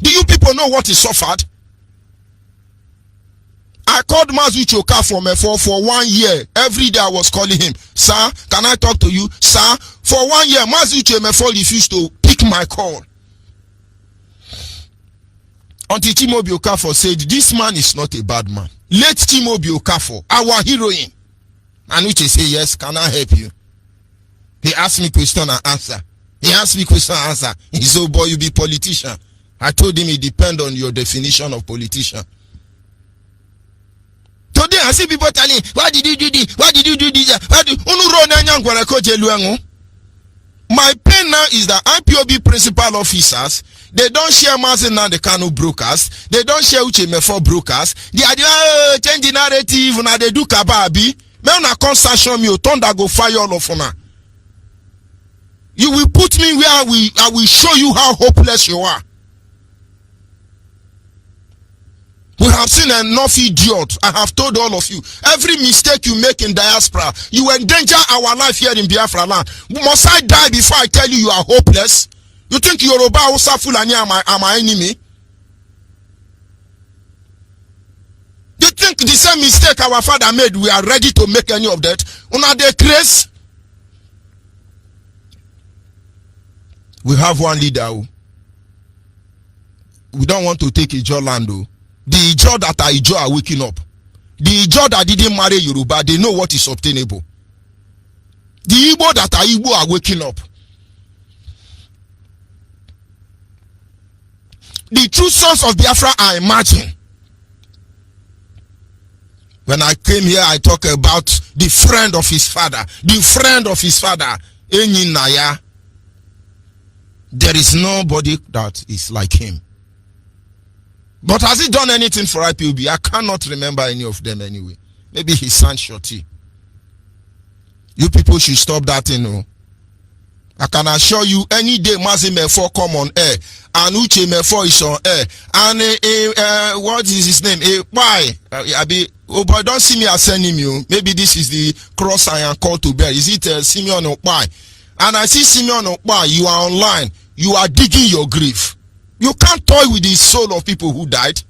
Do you people know what he suffered? I called Mazu Choka from Mefo for 1 year. Every day I was calling him. Sir, can I talk to you? Sir, for 1 year, Mazu Mefo refused to pick my call. Until Chimobi Okafor said, this man is not a bad man. Let Chimobi Okafor, our heroine. And which say, yes, can I help you? He asked me question and answer. He said, oh boy, you be politician. I told him it depends on your definition of politician. Today I see people telling, why did you do this? Why did you do this? My pain now is that IPOB principal officers, they don't share Mazin and the Kano brokers, they don't share Uche Mefo brokers, they are change the narrative, and they do kababi. Men na concession me, thunder go fire all of una. You will put me where I will show you how hopeless you are. We have seen enough idiot. I have told all of you, every mistake you make in diaspora, you endanger our life here in Biafra land. Must I die before I tell you you are hopeless? You think Yoruba Hausa Fulani are my enemy? You think the same mistake our father made, we are ready to make any of that? Una de grace? We have one leader. We don't want to take Ijo land. The Ijo that are Ijo are waking up. The Ijo that didn't marry Yoruba, they know what is obtainable. The Igbo that are Igbo are waking up. The true sons of Biafra are emerging. When I came here, I talk about the friend of his father. The friend of his father, Enyi Naya. There is nobody that is like him. But has he done anything for IPOB? I cannot remember any of them anyway. Maybe his son Shorty. You people should stop that, you know. I can assure you, any day Mazi Mefo come on air, and Uche Mefo is on air, and what is his name? Why? Oh boy, don't see me as sending you. Maybe this is the cross I am called to bear. Is it Simeon Okpai? And I see Simeon Okpai, you are online. You are digging your grave. You can't toy with the soul of people who died.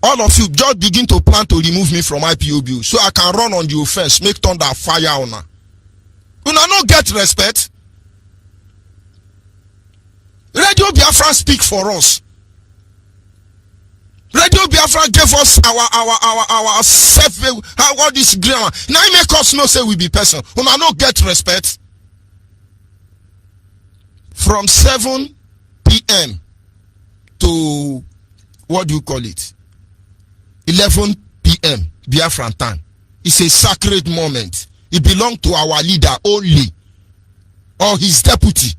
All of you just begin to plan to remove me from IPOB so I can run on the offense, make thunder fire on her. You know, not get respect. Radio Biafra speak for us. Radio Biafra gave us our self, all this grammar. Now it make us no say we be person. You know, not get respect. From 7 p.m. to, what do you call it? 11 p.m. Biafran time. It's a sacred moment. It belongs to our leader only, or his deputy.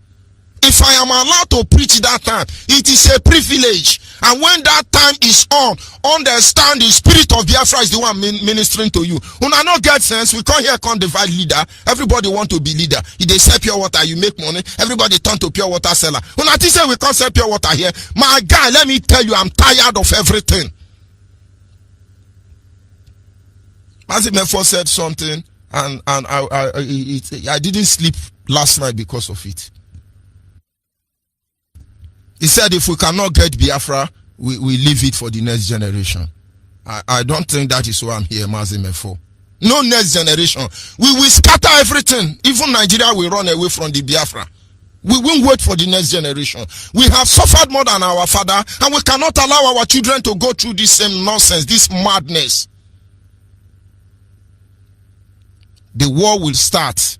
If I am allowed to preach that time, it is a privilege. And when that time is on, understand the spirit of Biafra is the one ministering to you. Una no get sense. We come here, can't divide leader. Everybody want to be leader. If they sell pure water, you make money. Everybody turn to pure water seller. Una think say we can't sell pure water here. My guy, let me tell you, I'm tired of everything. Mazi Mefo said something, And I didn't sleep last night because of it. He said if we cannot get Biafra, we leave it for the next generation. I don't think that is what I'm here, Mazime, for. No next generation. We will scatter everything. Even Nigeria will run away from the Biafra. We won't wait for the next generation. We have suffered more than our father, and we cannot allow our children to go through this same nonsense, this madness. The war will start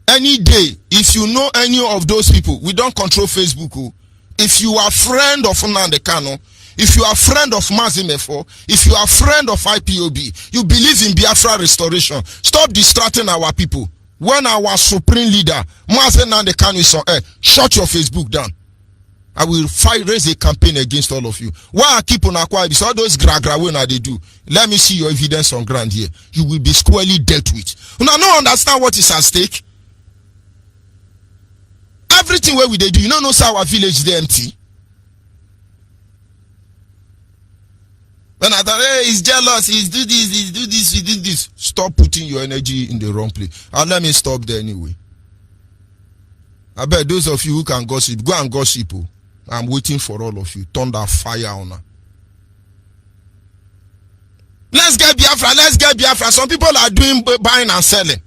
any day. If you know any of those people, we don't control Facebook. If you are a friend of Nnamdi Kanu, if you are a friend of Mazimefo, if you are a friend of IPOB, you believe in Biafra restoration, stop distracting our people. When our supreme leader, Nnamdi Kanu, is on air, shut your Facebook down. I will raise a campaign against all of you. Why I keep on acquiring all those gra when they do? Let me see your evidence on ground here. You will be squarely dealt with. You don't understand what is at stake. Everything where we they do, you know our village they empty. When I thought, hey, he's jealous, he's do this, he did this. Stop putting your energy in the wrong place. And let me stop there anyway. I bet those of you who can gossip, go and gossip. I'm waiting for all of you. Thunder, fire on her. Let's get Biafra, let's get Biafra. Some people are doing buying and selling.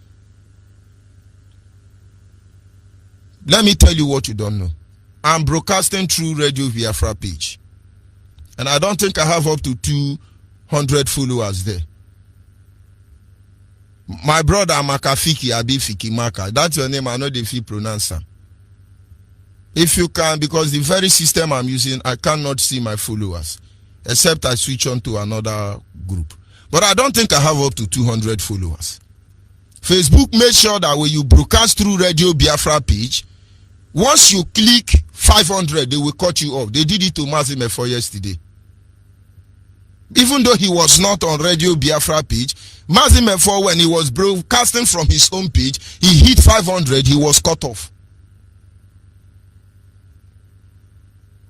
Let me tell you what you don't know. I'm broadcasting through Radio Biafra page. And I don't think I have up to 200 followers there. My brother Makafiki Abifiki Maka, that's your name, I know the fee pronounce. If you can, because the very system I'm using, I cannot see my followers. Except I switch on to another group. But I don't think I have up to 200 followers. Facebook made sure that when you broadcast through Radio Biafra page, once you click 500, they will cut you off. They did it to Mazime for yesterday. Even though he was not on Radio Biafra page, Mazime for when he was broadcasting from his home page, he hit 500, he was cut off.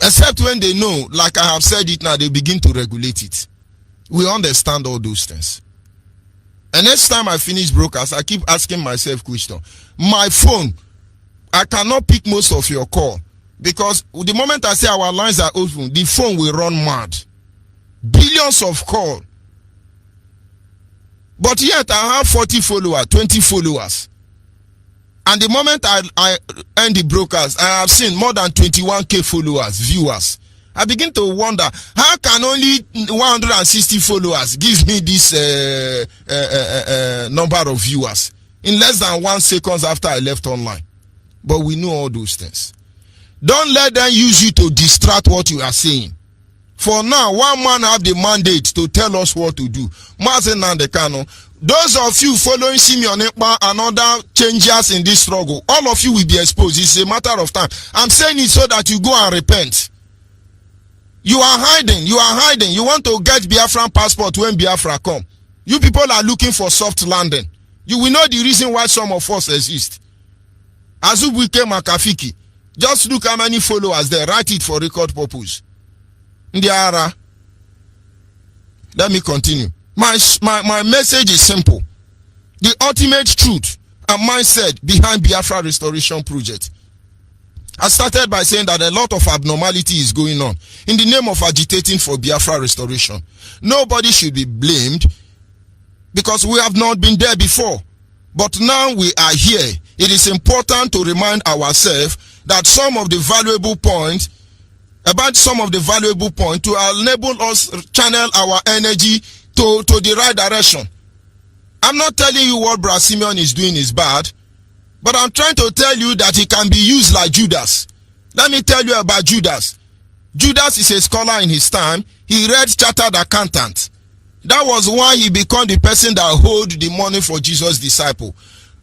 Except when they know, like I have said it now, they begin to regulate it. We understand all those things. And next time I finish broadcast, I keep asking myself question. My phone, I cannot pick most of your call. Because the moment I say our lines are open, the phone will run mad. Billions of calls. But yet I have 40 followers, 20 followers. And the moment I end the broadcast, I have seen more than 21k followers, viewers. I begin to wonder, how can only 160 followers give me this number of viewers in less than 1 second after I left online? But we know all those things. Don't let them use you to distract what you are saying. For now, one man have the mandate to tell us what to do. Mazen Nnamdi Kanu, those of you following Simeon Ekpa and other changes in this struggle, all of you will be exposed. It's a matter of time. I'm saying it so that you go and repent. You are hiding. You are hiding. You want to get Biafran passport when Biafra come. You people are looking for soft landing. You will know the reason why some of us exist. Azubuike Makafiki. Just look how many followers there. Write it for record purpose. Ndiara. Let me continue. My message is simple. The ultimate truth and mindset behind Biafra Restoration Project. I started by saying that a lot of abnormality is going on in the name of agitating for Biafra restoration. Nobody should be blamed because we have not been there before. But now we are here. It is important to remind ourselves that some of the valuable points to enable us channel our energy to the right direction. I'm not telling you what Brother Simeon is doing is bad, but I'm trying to tell you that he can be used like Judas. Let me tell you about Judas. Judas is a scholar in his time. He read chartered accountant. That was why he became the person that hold the money for Jesus' disciple.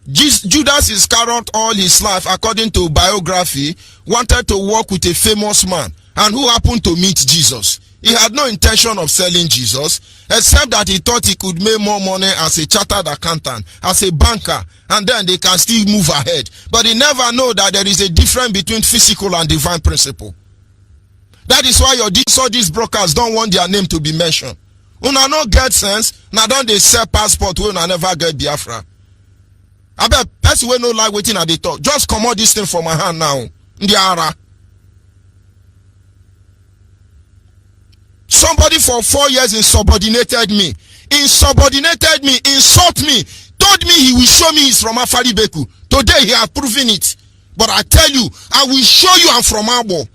Judas Iscariot all his life, according to biography, wanted to work with a famous man and who happened to meet Jesus. He had no intention of selling Jesus, except that he thought he could make more money as a chartered accountant, as a banker, and then they can still move ahead. But he never know that there is a difference between physical and divine principle. That is why these brokers don't want their name to be mentioned. Una no get sense, now don't they sell passport when I never get Biafra. I bet person will no like waiting at the talk. Just come out this thing from my hand now. Ndiara. Somebody for 4 years insubordinated me, insult me, told me he will show me he's from Afari Beku. Today he has proven it. But I tell you, I will show you I'm from Abo.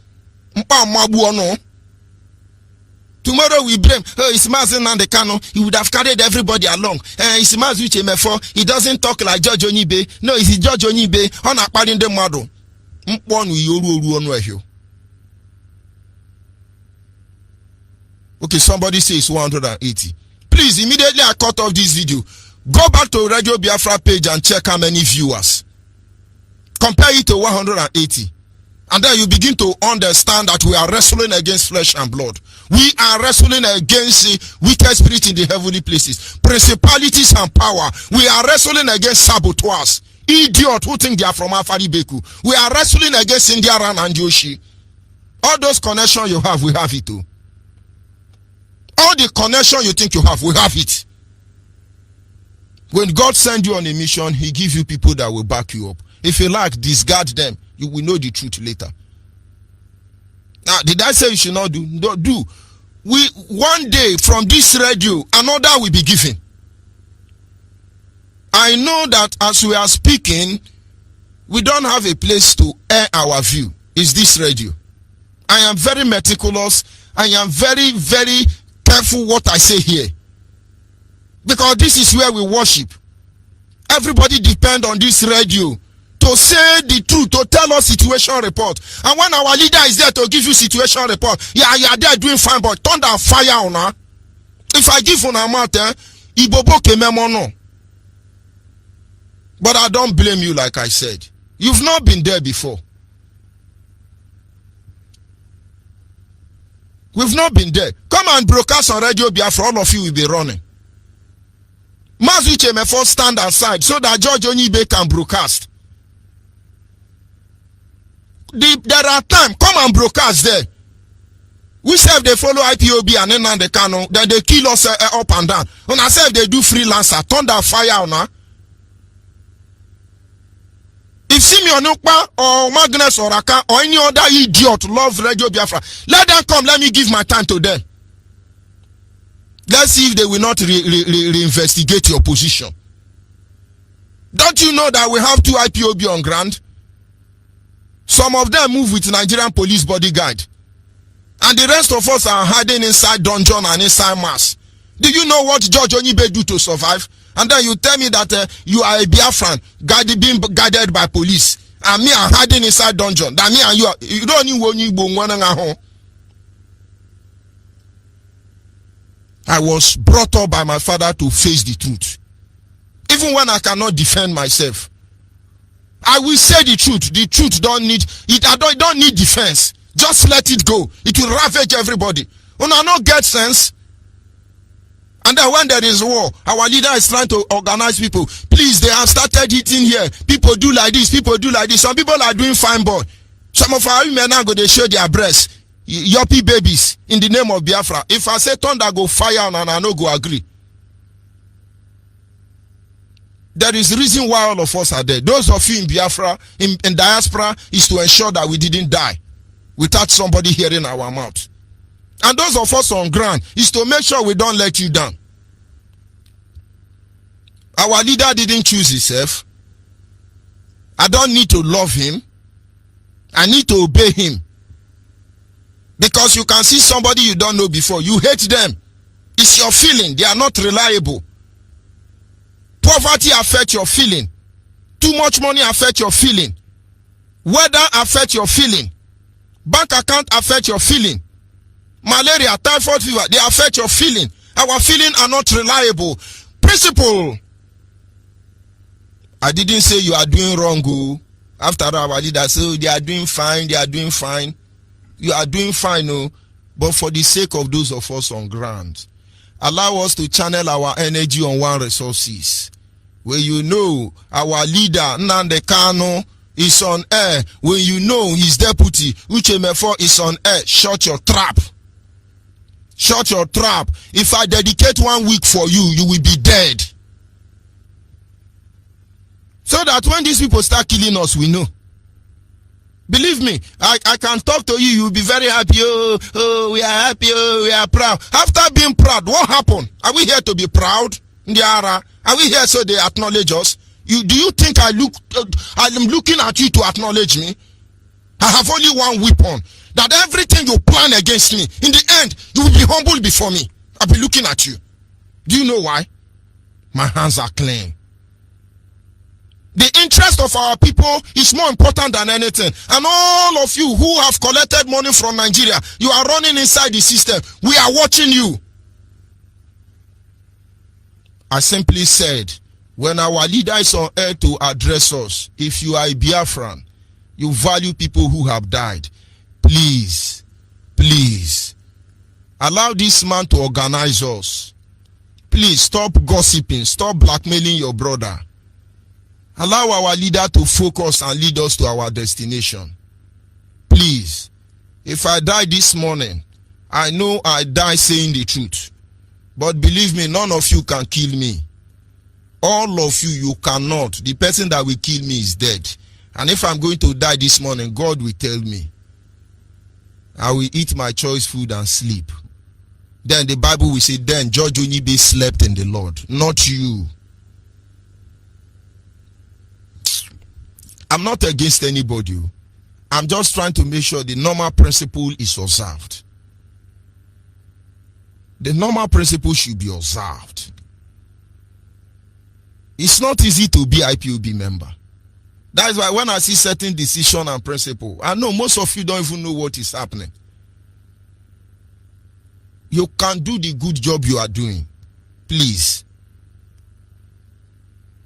Tomorrow we blame, it's Mazen and the Kano, he would have carried everybody along. It's Mazuche Mefo, he doesn't talk like Judge Onibe. No, it's Judge Onibe, on a part in the model. Okay, somebody says 180. Please, immediately I cut off this video. Go back to Radio Biafra page and check how many viewers. Compare it to 180. And then you begin to understand that we are wrestling against flesh and blood. We are wrestling against wicked spirits in the heavenly places, principalities and power. We are wrestling against saboteurs, idiots who think they are from Afari Beku. We are wrestling against Indiaran and Yoshi. All those connections you have, we have it too. All the connection you think you have, we have it. When God sends you on a mission, he gives you people that will back you up. If you like, discard them. You will know the truth later. Now, did I say you should not do? Don't do. We one day from this radio, another will be given. I know that as we are speaking, we don't have a place to air our view. It's this radio. I am very meticulous. I am very, very careful what I say here. Because this is where we worship. Everybody depends on this radio to say the truth, to tell us situation report. And when our leader is there to give you situation report, you are there doing fine, but thunder and fire on her. If I give on a matter, Ibobo kememono. But I don't blame you, like I said. You've not been there before. We've not been there. Come and broadcast on Radio Biafra, all of you will be running. Mazuche may first stand aside so that George Onibe can broadcast. There are times, come and broadcast there. We say if they follow IPOB and then they can, then they kill us up and down. When I say if they do freelancer, thunder fire on her. If Simeon Ukpa or Magnus or Raka or any other idiot love Radio Biafra, let them come, let me give my time to them. Let's see if they will not reinvestigate your position. Don't you know that we have 2 IPOB on ground? Some of them move with Nigerian police bodyguard. And the rest of us are hiding inside dungeon and inside mass. Do you know what George Onibe do to survive? And then you tell me that you are a Biafran, being guided by police. And me, I'm hiding inside dungeon. That me and you don't need one you. I was brought up by my father to face the truth. Even when I cannot defend myself, I will say the truth. The truth don't need it. I don't need defense. Just let it go. It will ravage everybody. When I not get sense. And then when there is war, our leader is trying to organize people. Please, they have started eating here. People do like this. People do like this. Some people are doing fine, boy. Some of our women now go they show their breasts. Yoppy babies in the name of Biafra. If I say thunder go fire and I no go agree. There is reason why all of us are there. Those of you in Biafra, in diaspora, is to ensure that we didn't die without somebody hearing our mouth. And those of us on ground is to make sure we don't let you down. Our leader didn't choose himself. I don't need to love him. I need to obey him. Because you can see somebody you don't know before. You hate them. It's your feeling. They are not reliable. Poverty affects your feeling. Too much money affects your feeling. Weather affects your feeling. Bank account affects your feeling. Malaria, typhoid fever, they affect your feeling. Our feelings are not reliable. Principle. I didn't say you are doing wrong. Go. After our leader said they are doing fine, they are doing fine. You are doing fine, no. But for the sake of those of us on ground, allow us to channel our energy on one resources. When you know our leader, Nnamdi Kanu, is on air. When you know his deputy, Uche Mefo, is on air, shut your trap. Shut your trap. If I dedicate 1 week for you, you will be dead. So that when these people start killing us, we know. Believe me, I can talk to you, you'll be very happy. Oh, we are happy, oh, we are proud. After being proud, what happened? Are we here to be proud? Are we here so they acknowledge us? Do you think I'm looking at you to acknowledge me? I have only one weapon. That everything you plan against me, in the end, you will be humble before me. I'll be looking at you. Do you know why? My hands are clean. The interest of our people is more important than anything. And all of you who have collected money from Nigeria, you are running inside the system. We are watching you. I simply said, when our leader is on air to address us, if you are a Biafran, you value people who have died, please, please, allow this man to organize us. Please stop gossiping, stop blackmailing your brother. Allow our leader to focus and lead us to our destination. Please, if I die this morning, I know I die saying the truth. But believe me, none of you can kill me. All of you, you cannot. The person that will kill me is dead. And if I'm going to die this morning, God will tell me. I will eat my choice food and sleep. Then the Bible will say, then George Onibe slept in the Lord, not you. I'm not against anybody. I'm just trying to make sure the normal principle is observed. The normal principle should be observed. It's not easy to be IPOB member. That is why when I see certain decision and principle, I know most of you don't even know what is happening. You can do the good job you are doing. Please.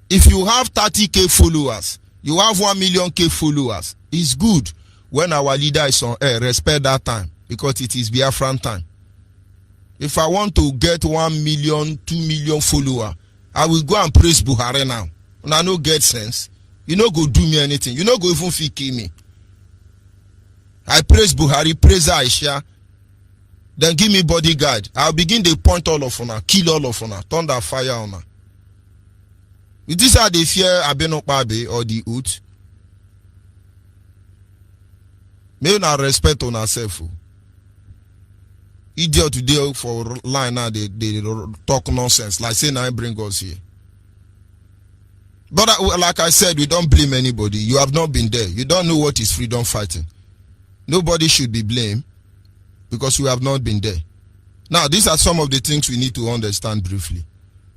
If you have 30,000 followers, you have 1 million followers. It's good when our leader is on air. Respect that time because it is Biafran time. If I want to get 1 million, 2 million followers, I will go and praise Buhari now. And I no get sense. You no go do me anything. You no go even fit kill me. I praise Buhari, praise Aisha. Then give me bodyguard. I'll begin to point all of una, kill all of una, thunder fire on her. Is this how they fear Abenokpabe or the Ut? May you not respect on ourselves. Idiot today for line now they talk nonsense like say now bring us here. But like I said, we don't blame anybody. You have not been there. You don't know what is freedom fighting. Nobody should be blamed because you have not been there. Now, these are some of the things we need to understand briefly.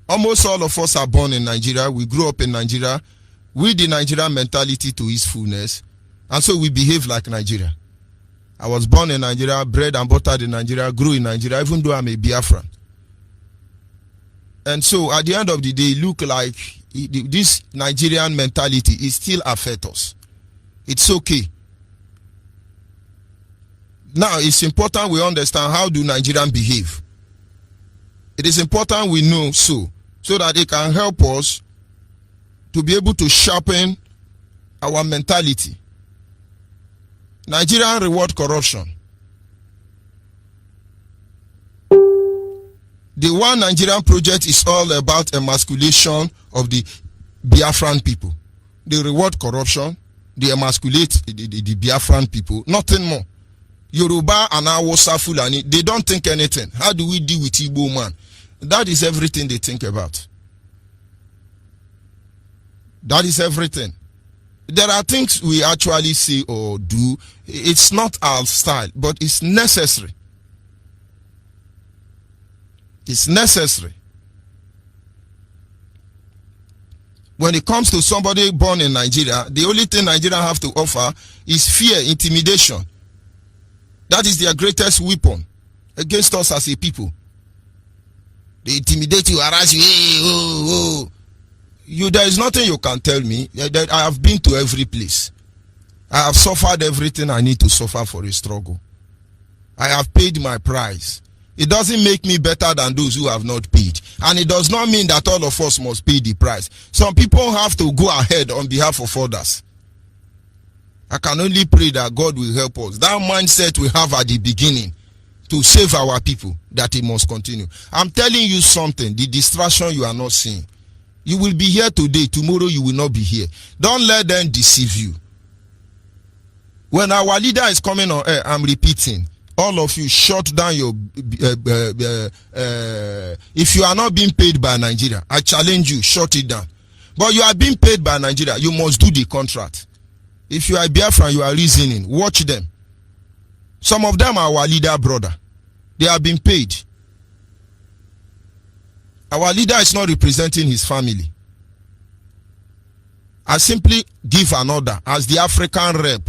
Almost all of us are born in Nigeria. We grew up in Nigeria with the Nigerian mentality to its fullness. And so we behave like Nigeria. I was born in Nigeria, bred and buttered in Nigeria, grew in Nigeria, even though I'm a Biafran. And so at the end of the day, look like this Nigerian mentality is still affect us. It's okay. Now, it's important we understand how do Nigerians behave. It is important we know so that it can help us to be able to sharpen our mentality. Nigerian reward corruption. The One Nigerian project is all about emasculation of the Biafran people. They reward corruption, they emasculate the Biafran people, nothing more. Yoruba and Hausa Fulani, they don't think anything. How do we deal with Igbo man? That is everything they think about. That is everything. There are things we actually say or do. It's not our style, but it's necessary. It's necessary. When it comes to somebody born in Nigeria, the only thing Nigeria have to offer is fear, intimidation. That is their greatest weapon against us as a people. They intimidate you, harass you. Hey, oh, oh. There is nothing you can tell me. I have been to every place. I have suffered everything I need to suffer for a struggle. I have paid my price. It doesn't make me better than those who have not paid. And it does not mean that all of us must pay the price. Some people have to go ahead on behalf of others. I can only pray that God will help us. That mindset we have at the beginning to save our people, that it must continue. I'm telling you something, the distraction you are not seeing. You will be here today, tomorrow you will not be here. Don't let them deceive you. When our leader is coming on air, I'm repeating, all of you shut down your if you are not being paid by Nigeria, I challenge you, shut it down. But you are being paid by Nigeria, you must do the contract. If you are Biafra, you are reasoning, watch them. Some of them are our leader brother. They have been paid. Our leader is not representing his family. I simply give an order as the African rep.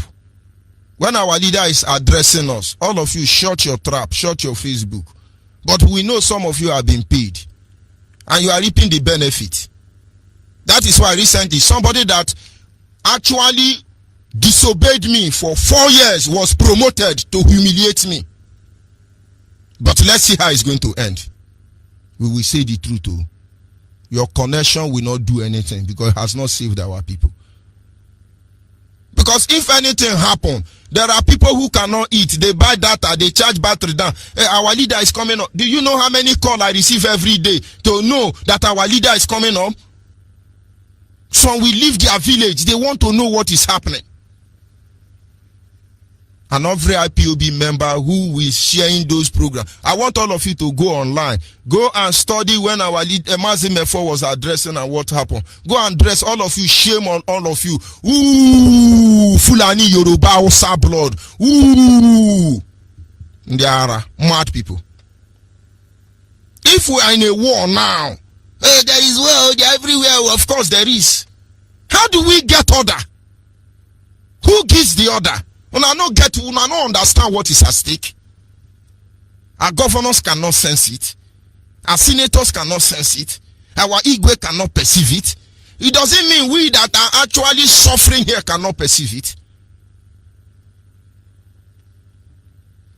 When our leader is addressing us, all of you shut your trap, shut your Facebook. But we know some of you have been paid. And you are reaping the benefit. That is why recently somebody that actually disobeyed me for 4 years was promoted to humiliate me. But let's see how it's going to end. We will say the truth too. Your connection will not do anything because it has not saved our people. Because if anything happen, there are people who cannot eat. They buy data, they charge battery down. Hey, our leader is coming up. Do you know how many calls I receive every day to know that our leader is coming up? So we leave their village, they want to know what is happening. And every IPOB member who is sharing those programs, I want all of you to go online. Go and study when our leader Mazimefo was addressing and what happened. Go and address all of you. Shame on all of you. Ooh, Fulani Yoruba Osa blood. Ooh, they are mad people. If we are in a war now, there is war everywhere. Of course there is. How do we get order? Who gives the order? Una no understand what is at stake. Our governors cannot sense it. Our senators cannot sense it. Our Igwe cannot perceive it. It doesn't mean we that are actually suffering here cannot perceive it.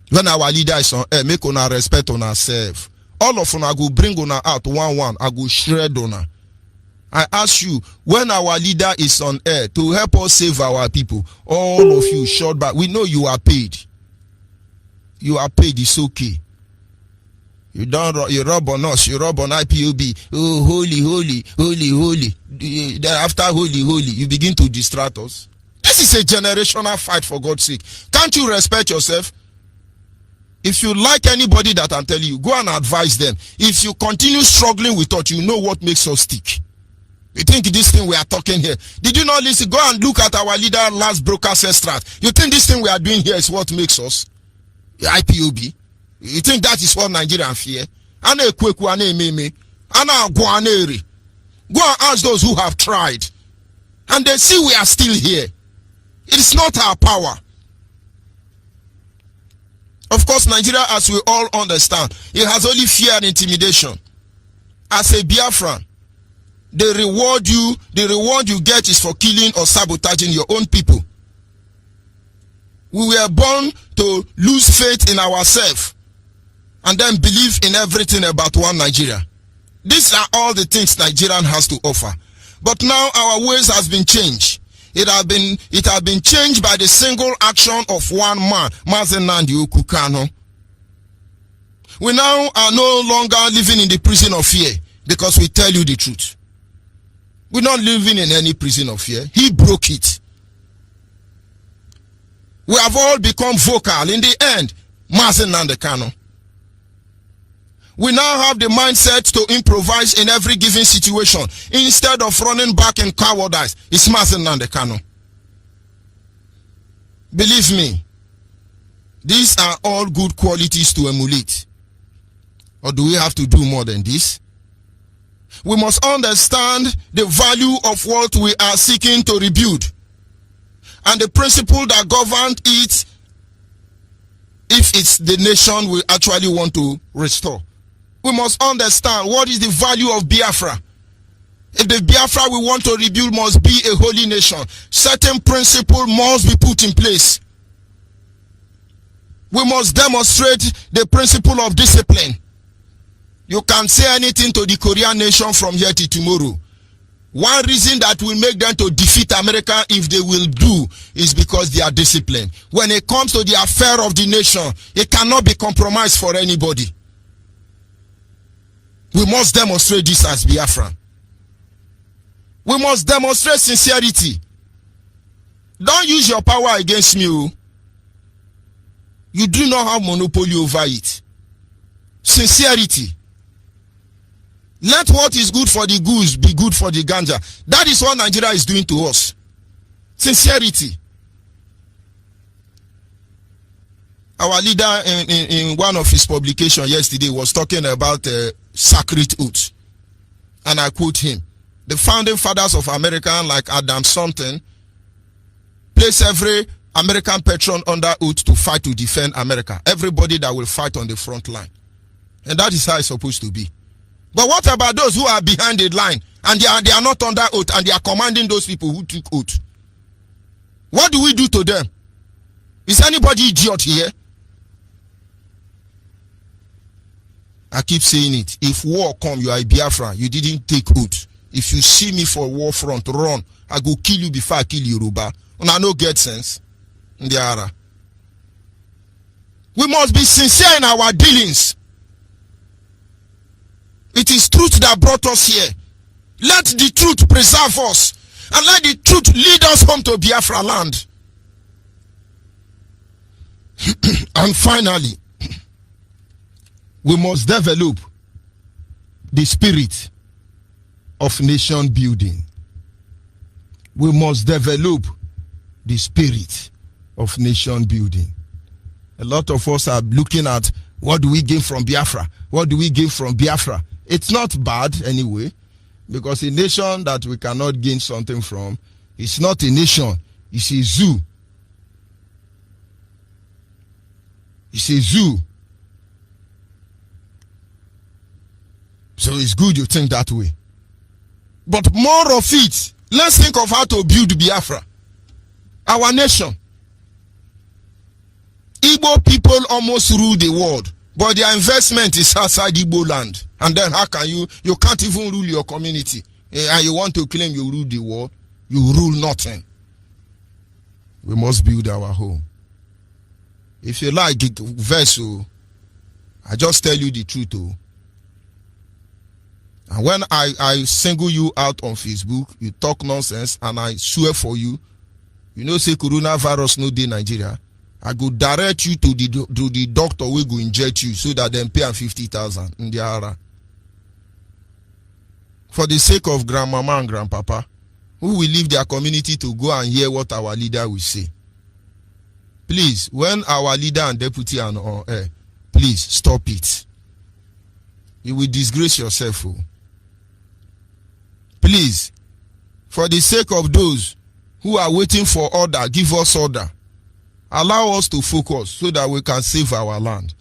When our leader is on air, make una respect on ourselves. All of una go bring una out one. I go shred una. I ask you, when our leader is on air to help us save our people, all of you short back. We know you are paid. You are paid, it's okay. You rub on us, you rub on IPOB. Oh, holy. Then after holy, you begin to distract us. This is a generational fight, for God's sake. Can't you respect yourself? If you like anybody that I'm telling you, go and advise them. If you continue struggling with us, you know what makes us stick. You think this thing we are talking here? Did you not listen? Go and look at our leader last broadcast extract. You think this thing we are doing here is what makes us IPOB? You think that is what Nigerians fear? Go and ask those who have tried, and they see we are still here. It's not our power. Of course, Nigeria, as we all understand, it has only fear and intimidation. As a Biafran, the reward you get is for killing or sabotaging your own people. We were born to lose faith in ourselves and then believe in everything about one Nigeria. These are all the things Nigerian has to offer. But now our ways has been changed. It has been changed by the single action of one man, Mazen Nnamdi Kanu. We now are no longer living in the prison of fear because we tell you the truth. We're not living in any prison of fear. He broke it. We have all become vocal. In the end, Mazen Nnamdi Kanu. We now have the mindset to improvise in every given situation instead of running back in cowardice. It's Mazen Nnamdi Kanu. Believe me, these are all good qualities to emulate. Or do we have to do more than this? We must understand the value of what we are seeking to rebuild and the principle that governs it if it's the nation we actually want to restore. We must understand what is the value of Biafra. If the Biafra we want to rebuild must be a holy nation, certain principles must be put in place. We must demonstrate the principle of discipline. You can say anything to the Korean nation from here to tomorrow. One reason that will make them to defeat America if they will do is because they are disciplined. When it comes to the affair of the nation, it cannot be compromised for anybody. We must demonstrate this as Biafran. We must demonstrate sincerity. Don't use your power against me. You do not have monopoly over it. Sincerity. Let what is good for the goose be good for the ganja. That is what Nigeria is doing to us. Sincerity. Our leader in one of his publications yesterday was talking about sacred oath. And I quote him. The founding fathers of America, like Adam something, place every American patron under oath to fight to defend America. Everybody that will fight on the front line. And that is how it's supposed to be. But what about those who are behind the line and they are not under oath and they are commanding those people who took oath? What do we do to them? Is anybody idiot here? I keep saying it. If war come, you are a Biafra. You didn't take oath. If you see me for war front, run. I go kill you before I kill Yoruba. And I no get sense. Ndiara. We must be sincere in our dealings. It is truth that brought us here. Let the truth preserve us. And let the truth lead us home to Biafra land. And finally, we must develop the spirit of nation building. We must develop the spirit of nation building. A lot of us are looking at what do we gain from Biafra? What do we gain from Biafra? It's not bad anyway, because a nation that we cannot gain something from is not a nation, it's a zoo. It's a zoo. So it's good you think that way. But more of it, let's think of how to build Biafra, our nation. Igbo people almost rule the world, but their investment is outside Igbo land. And then how can you can't even rule your community. And you want to claim you rule the world? You rule nothing. We must build our home. If you like vessel, I just tell you the truth. And when I single you out on Facebook, you talk nonsense, and I swear for you, you know say coronavirus no dey Nigeria, I go direct you to the doctor wey go inject you so that dem pay am 50,000 in the ara. For the sake of grandmama and grandpapa, who will leave their community to go and hear what our leader will say. Please, when our leader and deputy are on air, please stop it. You will disgrace yourself. Please, for the sake of those who are waiting for order, give us order. Allow us to focus so that we can save our land.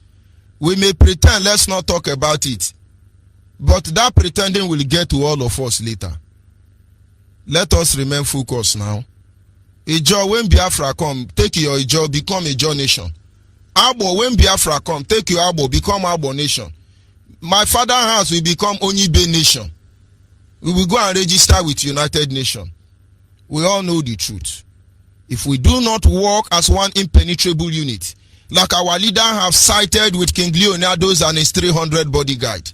We may pretend, let's not talk about it, but that pretending will get to all of us later. Let us remain focused now. Ijo, when Biafra come, take your Ijo, become Ijo nation. Abo, when Biafra come, take your Abo, become Abo nation. My father's house will become Onibe nation. We will go and register with United Nations. We all know the truth. If we do not work as one impenetrable unit, like our leader have cited with King Leonidas and his 300 bodyguard,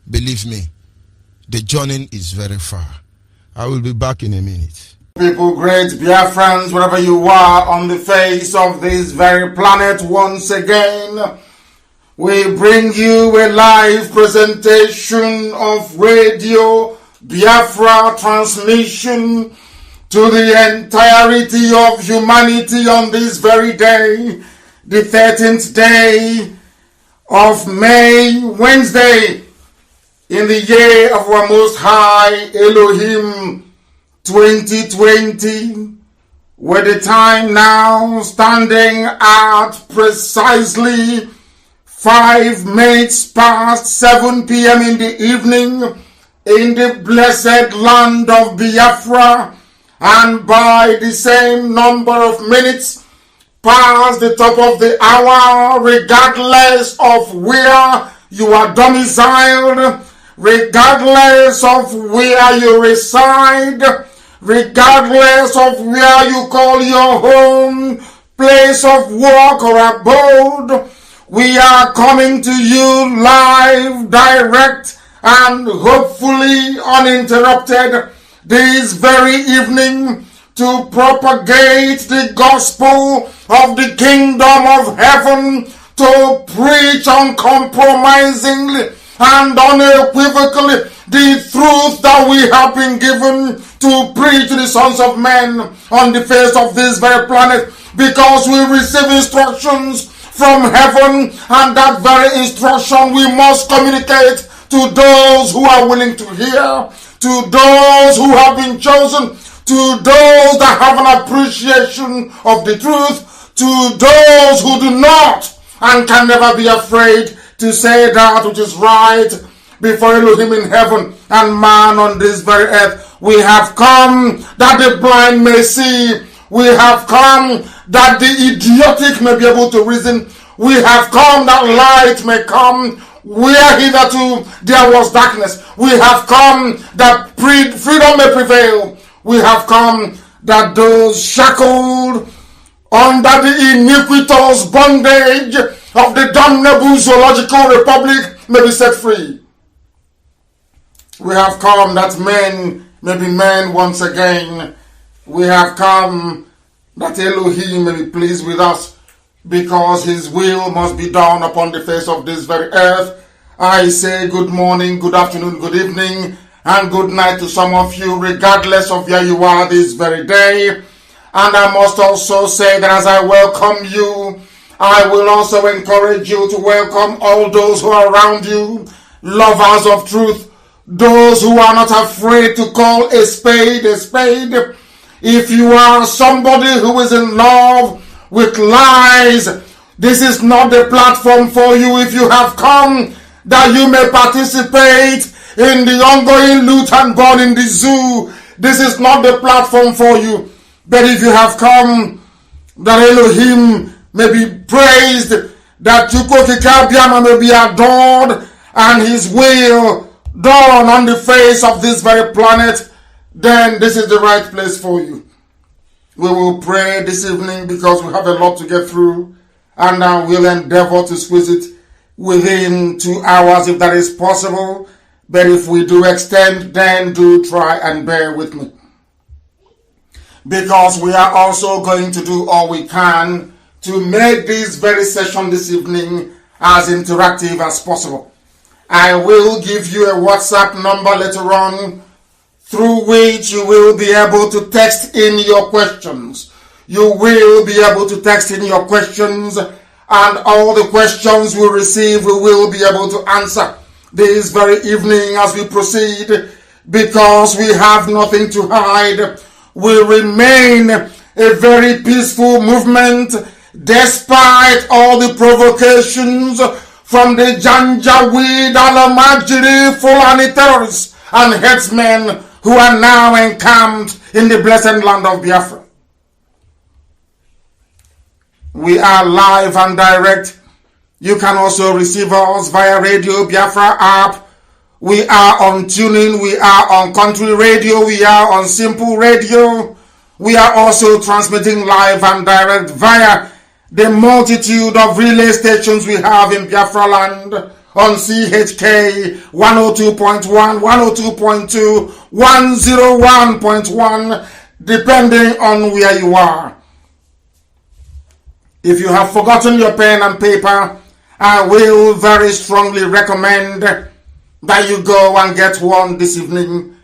believe me, the journey is very far. I will be back in a minute. People, great Biafrans, wherever you are on the face of this very planet, once again, we bring you a live presentation of Radio Biafra transmission to the entirety of humanity on this very day, the 13th day of May, Wednesday, in the year of our Most High Elohim 2020, with the time now standing at precisely 5 minutes past 7 p.m. in the evening in the blessed land of Biafra, and by the same number of minutes past the top of the hour, regardless of where you are domiciled, regardless of where you reside, regardless of where you call your home, place of work or abode, we are coming to you live, direct, and hopefully uninterrupted this very evening to propagate the gospel of the kingdom of heaven, to preach uncompromisingly and unequivocally the truth that we have been given to preach to the sons of men on the face of this very planet, because we receive instructions from heaven, and that very instruction we must communicate to those who are willing to hear, to those who have been chosen, to those that have an appreciation of the truth, to those who do not and can never be afraid to say that which is right before Elohim in heaven and man on this very earth. We have come that the blind may see. We have come that the idiotic may be able to reason. We have come that light may come where hitherto there was darkness. We have come that freedom may prevail. We have come that those shackled under the iniquitous bondage of the damnable zoological republic may be set free. We have come that men may be men once again. We have come that Elohim may be pleased with us, because his will must be done upon the face of this very earth. I say good morning, good afternoon, good evening, and good night to some of you, regardless of where you are this very day. And I must also say that as I welcome you, I will also encourage you to welcome all those who are around you, lovers of truth, those who are not afraid to call a spade a spade. If you are somebody who is in love with lies, this is not the platform for you. If you have come that you may participate in the ongoing loot and burn in the zoo, this is not the platform for you. But if you have come that Elohim may be praised, that Chukwokikabiama may be adored, and his will done on the face of this very planet, then this is the right place for you. We will pray this evening because we have a lot to get through, and I will endeavor to squeeze it within 2 hours if that is possible. But if we do extend, then do try and bear with me, because we are also going to do all we can to make this very session this evening as interactive as possible. I will give you a WhatsApp number later on through which you will be able to text in your questions. You will be able to text in your questions, and all the questions we receive we will be able to answer this very evening as we proceed, because we have nothing to hide. We remain a very peaceful movement despite all the provocations from the Janjaweed, Alamajiri, Fulani terrorists and headsmen who are now encamped in the blessed land of Biafra. We are live and direct. You can also receive us via Radio Biafra app. We are on TuneIn. We are on Country Radio. We are on Simple Radio. We are also transmitting live and direct via the multitude of relay stations we have in Biafra land on CHK 102.1, 102.2, 101.1, depending on where you are. If you have forgotten your pen and paper, I will very strongly recommend that you go and get one this evening,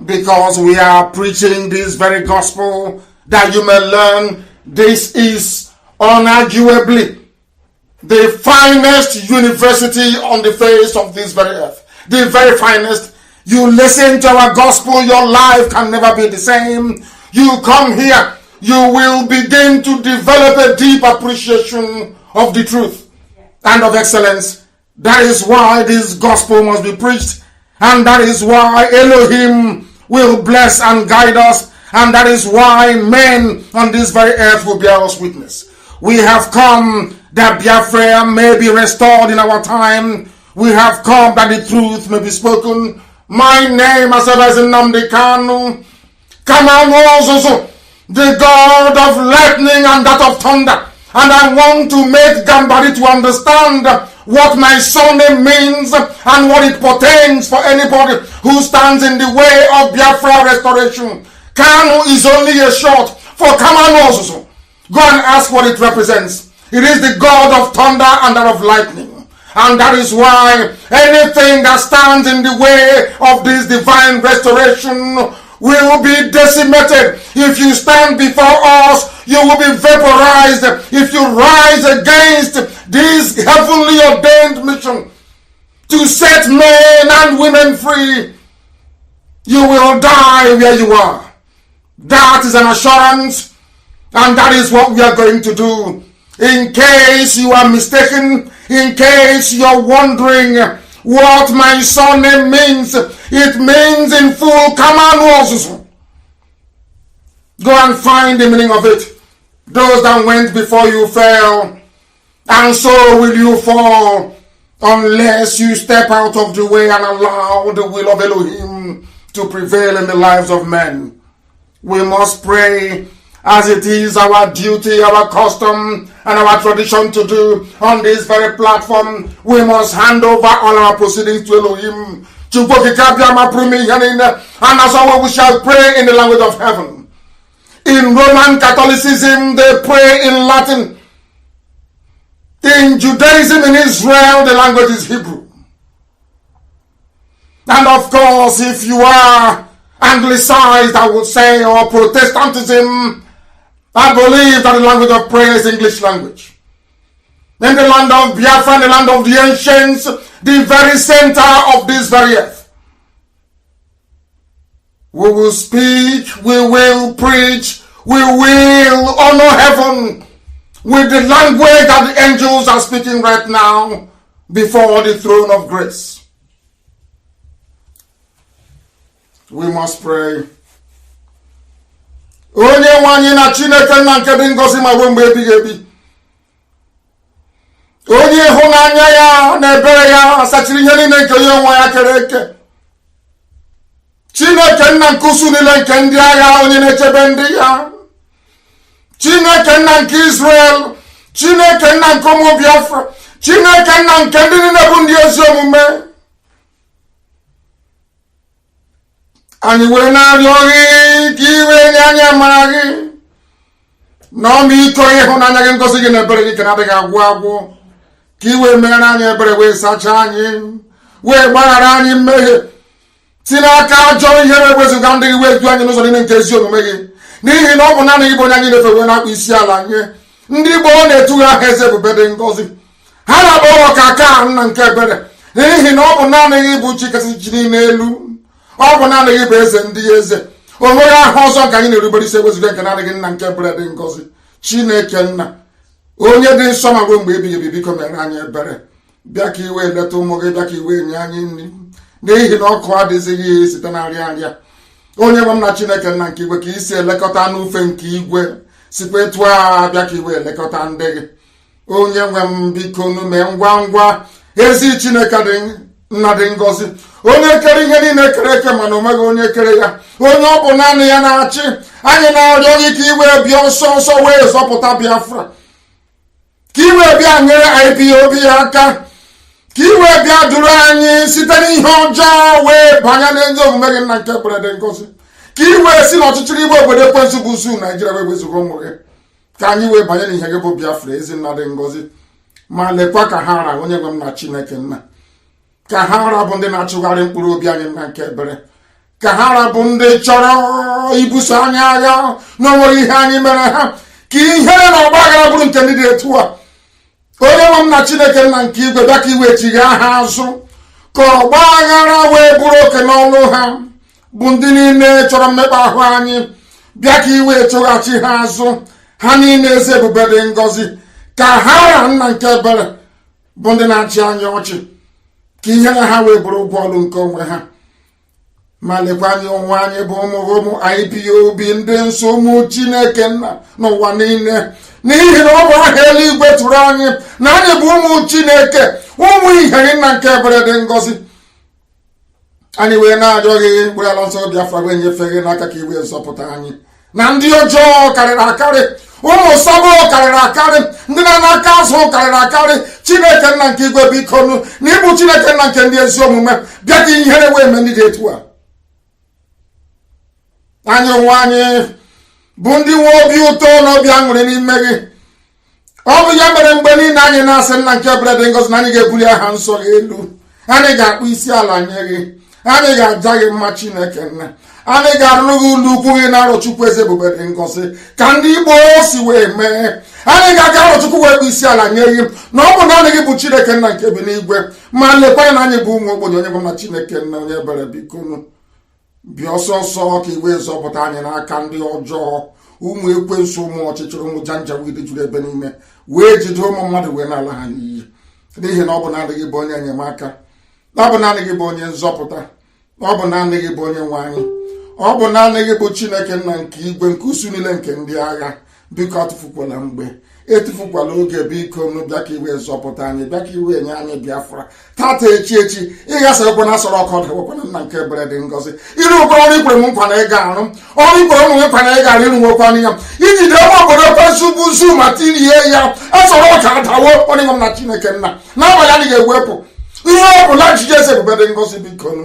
because we are preaching this very gospel that you may learn. This is unarguably the finest university on the face of this very earth. The very finest. You listen to our gospel, your life can never be the same. You come here, you will begin to develop a deep appreciation of the truth and of excellence. That is why this gospel must be preached, and that is why Elohim will bless and guide us, and that is why men on this very earth will bear us witness. We have come that Biafra may be restored in our time. We have come that the truth may be spoken. My name, as I was in Nnamdi Kanu, Kamamozozo, the God of lightning and that of thunder. And I want to make Gambari to understand what my surname means and what it portends for anybody who stands in the way of Biafra restoration. Kanu is only a short for Kamanu. Go and ask what it represents. It is the God of thunder and that of lightning. And that is why anything that stands in the way of this divine restoration will be decimated. If you stand before us, you will be vaporized. If you rise against this heavenly ordained mission to set men and women free, you will die where you are. That is an assurance, and that is what we are going to do. In case you are mistaken, in case you're wondering what my surname means, it means in full Kamanu. Go and find the meaning of it. Those that went before you fell, and so will you fall unless you step out of the way and allow the will of Elohim to prevail in the lives of men. We must pray as it is our duty, our custom, and our tradition to do on this very platform. We must hand over all our proceedings to Elohim. And as always, we shall pray in the language of heaven. In Roman Catholicism, they pray in Latin. In Judaism, in Israel, the language is Hebrew. And of course, if you are Anglicized, I would say, or Protestantism, I believe that the language of prayer is English language. In the land of Biafra, in the land of the ancients, the very center of this very earth, we will speak, we will preach, we will honor heaven with the language that the angels are speaking right now before the throne of grace. We must pray. Onye nwanyị na Chineke na nke dị ngọzi ma ruo mgbe ebighị ebi. Onye ịhụnanya ya na ebere ya asachiri ihe niile nke onye nwe ya kere eke. Chineke nna nke usu niile nke ndị agha, onye na-echebe ndị ya. Chineke nna nke Israel, Chineke nna nke ụmụ Biafra, Chineke nna nke ndị niile bụ ndị ezi omume. Anyị wee na-arịọ gị ka iwe nye anyị amara gị na ọmịiko ịhụnanya gị, ngọzi gị na ebere gị ka na-adịghị agwụ agwụ, ka iwe mere anyị ebere wee sachaa anyị, wee gbaghara anyị mmehie, si n'aka ajọ ihe na-ewezuga ndị gị, wee du anyị n'ụzọ niile nke ezi omume gị, n'ihi na ọ bụ naanị gị bụ onye anyị na-efe wee na-akpụ isi ala nye. Ndị Igbo na-etu ha eze ebube dị ngọzi, ha na-akpọ ụlọ ka aka nna nke ebere, n'ihi na ọ bụ naanị gị bụ chi kasị chi niile elu. Ọ bụ naanị gị bụ eze ndị eze. O nweghị aha ọzọ nke anyị na-erubere isi ewezuga nke naanị gị nna nke ebere dị ngọzi. Chineke nna onye dị nsọ ma ruo mgbe ebighị ebi, biko mere anyị ebere. Bịa ka iwe leta ụmụ gị, bịa ka iwe nye anyị nri, n'ihi na ọkụ adịzighị site na arịa arịa. Onye nwe m na Chineke nna nke igwe, ka isi elekọta n'ufe nke igwe sikwa etu a, bịa ka iwe elekọta ndị gị. Onye nwe m biko nume ngwa ngwa, ezi Chineke dị nna dị ngọzi, onye kere ihe niile kere eke mana omeghị onye kere ya, onye ọ bụ naanị ya na-achị. Anyị na-arịọ gị ka iwe bịa ọsọ ọsọ wee zọpụta Biafra, ka iwe bịa nyere Ipob aka, ka iwe bịa duru anyị site n'ihe ọjọọ wee banye n'ezi omume gị nna nke ebere dị ngọzi, ka iwe si n'ọchịchịrị igbe obodo ekwensu bụ usu Naijiria wee wezuga ụmụ gị, ka anyị wee banye n'ihe gị bụ Biafra, ezi nna dị ngọzi. Ma lekwa ka ha ara, onye nwe m na Chineke nna, ka ha ara bụ ndị na-achụgharị mkpụrụ obi anyị nna nke ebere, ka ha ara bụ ndị chọrọ ibuso anyị agha n'onweghị ihe anyị mere ha, ka ihere na ọgba aghara bụrụ nke ndị dị etu a. Onye nwe m na Chineke nna nke igwe, bịa ka iwe chigha ha azụ, ka ọgba aghara wee bụrụ oke n'ọlụ ha, bụ ndị niile chọrọ mmekpa ahụ anyị. Bịa ka iwe chụghachi ha azụ, ha niile eze ebube dị ngọzi, ka ha ara nna nke ebere bụ ndị na-achị anyị ọchị, ka ihe na ha wee bụrụ ụgwọ ọrụ nke onwe ha. Ma lekwa anyị onwe anyị bụ ụmụ Ipob ndị nsọ, ụmụ Chineke nna n'ụwa niile, n'ihi na ọ bụ aha eluigwe tụrụ anyị na anyị bụ ụmụ Chineke, ụmụ iheri nna nke ebere dị ngọzi. Anyị wee na-arịọ gị, were ala nsọ Biafra wee nyefee gị n'aka, ka iwe zọpụta anyị na ndị ọjọọ karịrị akarị, ụmụ sabo karịrị akarị, ndị na n'aka azụ karịrị akarị. Chineke nna nke igwe biko nụ na ịbụ Chineke nna nke ndị ezi omume bịa ka ihere wee mee ndị dị etu a. Anyị onwe anyị bụ ndị nwe obi ụtọ na obi aṅụrị n'ime gị. Ọ bụ ya mere mgbe niile anyị na-asị nna nke ebere dị ngọzi na anyị ga-ebuli aha nsọ gị elu. Anyị ga-akpụ isi ala nye gị. Anyị ga-aja gị mma Chineke nna. Anyị ga-arụrụ gị ụlọ ukwu gị na-arọ Chukwu eze ebube dị ngọzi ka ndị Igbo si wee mee. Anyị ga-aga arọ Chukwu wee kpụ isi ala nye gị na ọ bụ naanị gị bụ Chineke nna nke bi n'igwe. Ma lekwa na anyị bụ ụmụ ogbenye onye bụ na Chineke nna onye ebere biko nụ bịa ọsọ ọsọ ka iwe zọpụta anyị n'aka ndị ọjọọ, ụmụ ekwensu, ụmụ ọchịchịrị, ụmụ janjawid juru ebe niile wee jide ụmụ mmadụ wee n'ala ha n'iyi. N'ihi na ọ bụ naanị gị bụ onye enyemaka, ọ bụ naanị gị bụ onye nzọpụta, ọ bụ naanị gị bụ onye nwe anyị, ọ bụ naanị gị bụ Chineke nna nke igwe nke usu niile nke ndị agha. Biko atụfukwala mgbe, etufukwala oge, biko nụ bịa ka iwe zọpụta anyị, bịa ka iwe enye anyị Biafra tata echi ịghasa ekwe na asọrọ ọkọ dawekwana nna nke ebere dị ngọzi. Ịrụ ụkwara ọrụ ikwere m nkwa na ịga arụ ọrụ ikwere ụmụ nkwa na ịga arụ ịrụ nwekwana ya ijide ụmụ obodo kwesị bụ zu ma tirie ya asọrọ ọka adawo onye m na Chineke nna n'abalị anyị ga-ewepụ ihe ọ bụla jiji eze ebube dị ngọzi. Biko nụ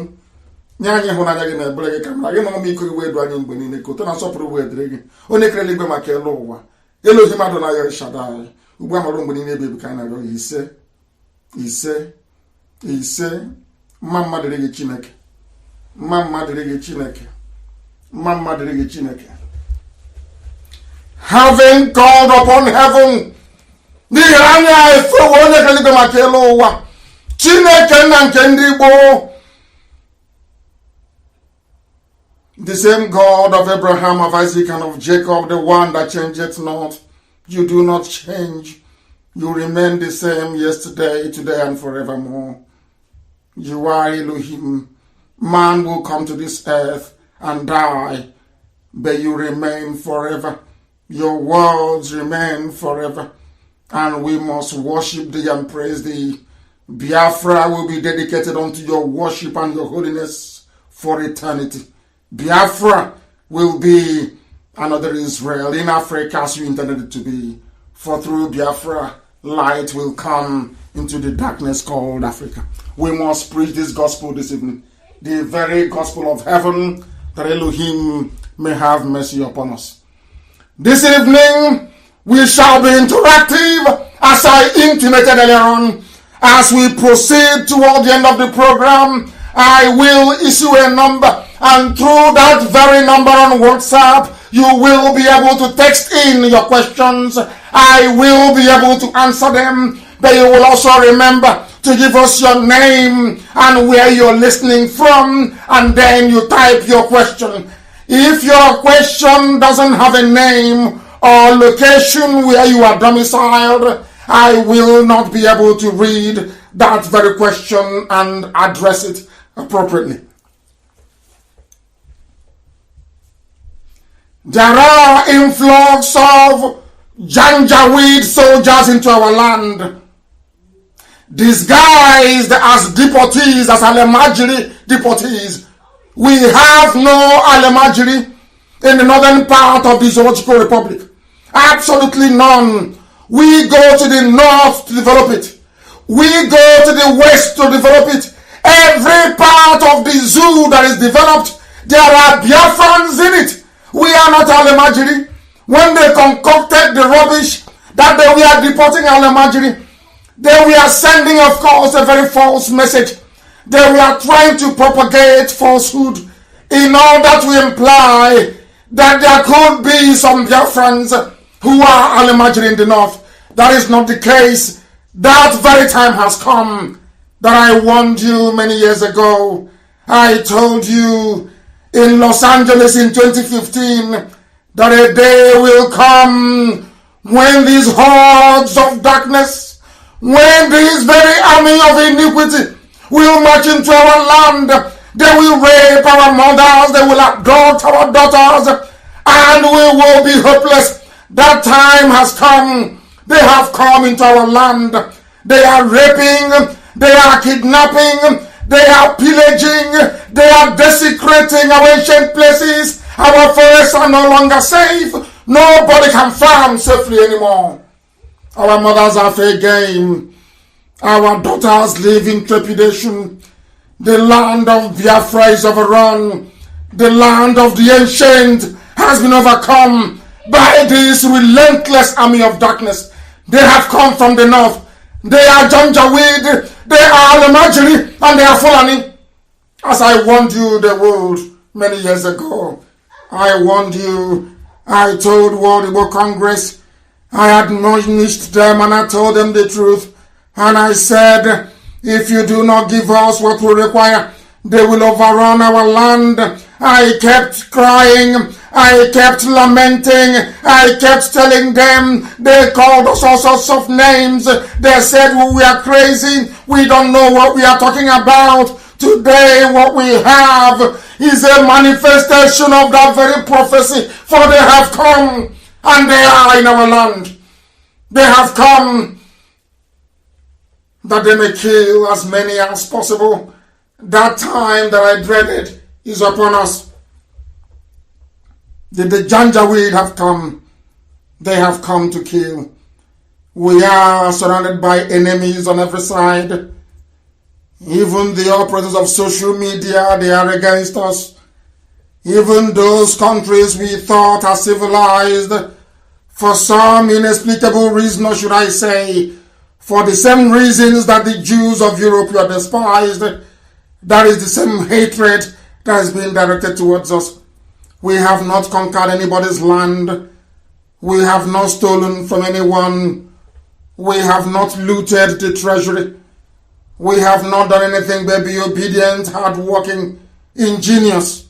nye anyị ịhụnanya gị na ebere gị ka mara gị na ọmịiko gị wee du anyị mgbe niile ka ụtọ na nsọpụrụ wee dịrị gị onye kere eluigwe maka elu ụwa elu ohi mmadụ na ya Shaddai ugbu a mara mgbe niile ebe ebi ka anyị na-arịọ gị ise ise ise. Mma mma dịrị gị Chineke, mma mma dịrị gị Chineke, mma mma dịrị gị Chineke. Having called upon heaven, n'ihi anya efewe onye kere eluigwe maka elu ụwa Chineke nna nke ndị Igbo. The same God of Abraham, of Isaac, and of Jacob, the one that changeth not. You do not change. You remain the same yesterday, today, and forevermore. You are Elohim. Man will come to this earth and die, but you remain forever. Your words remain forever, and we must worship thee and praise thee. Biafra will be dedicated unto your worship and your holiness for eternity. Biafra will be another Israel in Africa as you intended it to be. For through Biafra, light will come into the darkness called Africa. We must preach this gospel this evening, the very gospel of heaven, that Elohim may have mercy upon us. This evening, we shall be interactive, as I intimated earlier on. As we proceed toward the end of the program, I will issue a number, and through that very number on WhatsApp, you will be able to text in your questions. I will be able to answer them, but you will also remember to give us your name and where you're listening from, and then you type your question. If your question doesn't have a name or location where you are domiciled, I will not be able to read that very question and address it appropriately. There are influx of Janjaweed soldiers into our land, disguised as deportees, as Alemajiri deportees. We have no Alemajiri in the northern part of the Zoological Republic. Absolutely none. We go to the north to develop it. We go to the west to develop it. Every part of the zoo that is developed, there are Biafrans in it. We are not Alemajiri. When they concocted the rubbish that they were deporting Alemajiri, they were sending, of course, a very false message. They were trying to propagate falsehood in order to imply that there could be some Biafrans who are Alemajiri in the north. That is not the case. That very time has come that I warned you many years ago. I told you in Los Angeles in 2015 that a day will come when these hordes of darkness, when this very army of iniquity will march into our land. They will rape our mothers, they will abduct our daughters, and we will be hopeless. That time has come. They have come into our land. They are raping, they are kidnapping, they are pillaging, they are desecrating our ancient places. Our forests are no longer safe. Nobody can farm safely anymore. Our mothers are fair game. Our daughters live in trepidation. The land of Biafra is overrun. The land of the ancient has been overcome by this relentless army of darkness. They have come from the north. They are Janjaweed, they are Lemajiri, and they are Fulani. As I warned you the world many years ago, I warned you. I told World Igbo Congress, I admonished them and I told them the truth. And I said, if you do not give us what we require, they will overrun our land. I kept crying. I kept lamenting. I kept telling them. They called us all sorts of names. They said we are crazy. We don't know what we are talking about. Today what we have is a manifestation of that very prophecy. For they have come and they are in our land. They have come that they may kill as many as possible. That time that I dreaded is upon us. The Janjaweed have come. They have come to kill. We are surrounded by enemies on every side. Even the operators of social media, they are against us. Even those countries we thought are civilized, for some inexplicable reason, or should I say, for the same reasons that the Jews of Europe were despised, that is the same hatred that has been directed towards us. We have not conquered anybody's land. We have not stolen from anyone. We have not looted the treasury. We have not done anything but be obedient, hardworking, ingenious,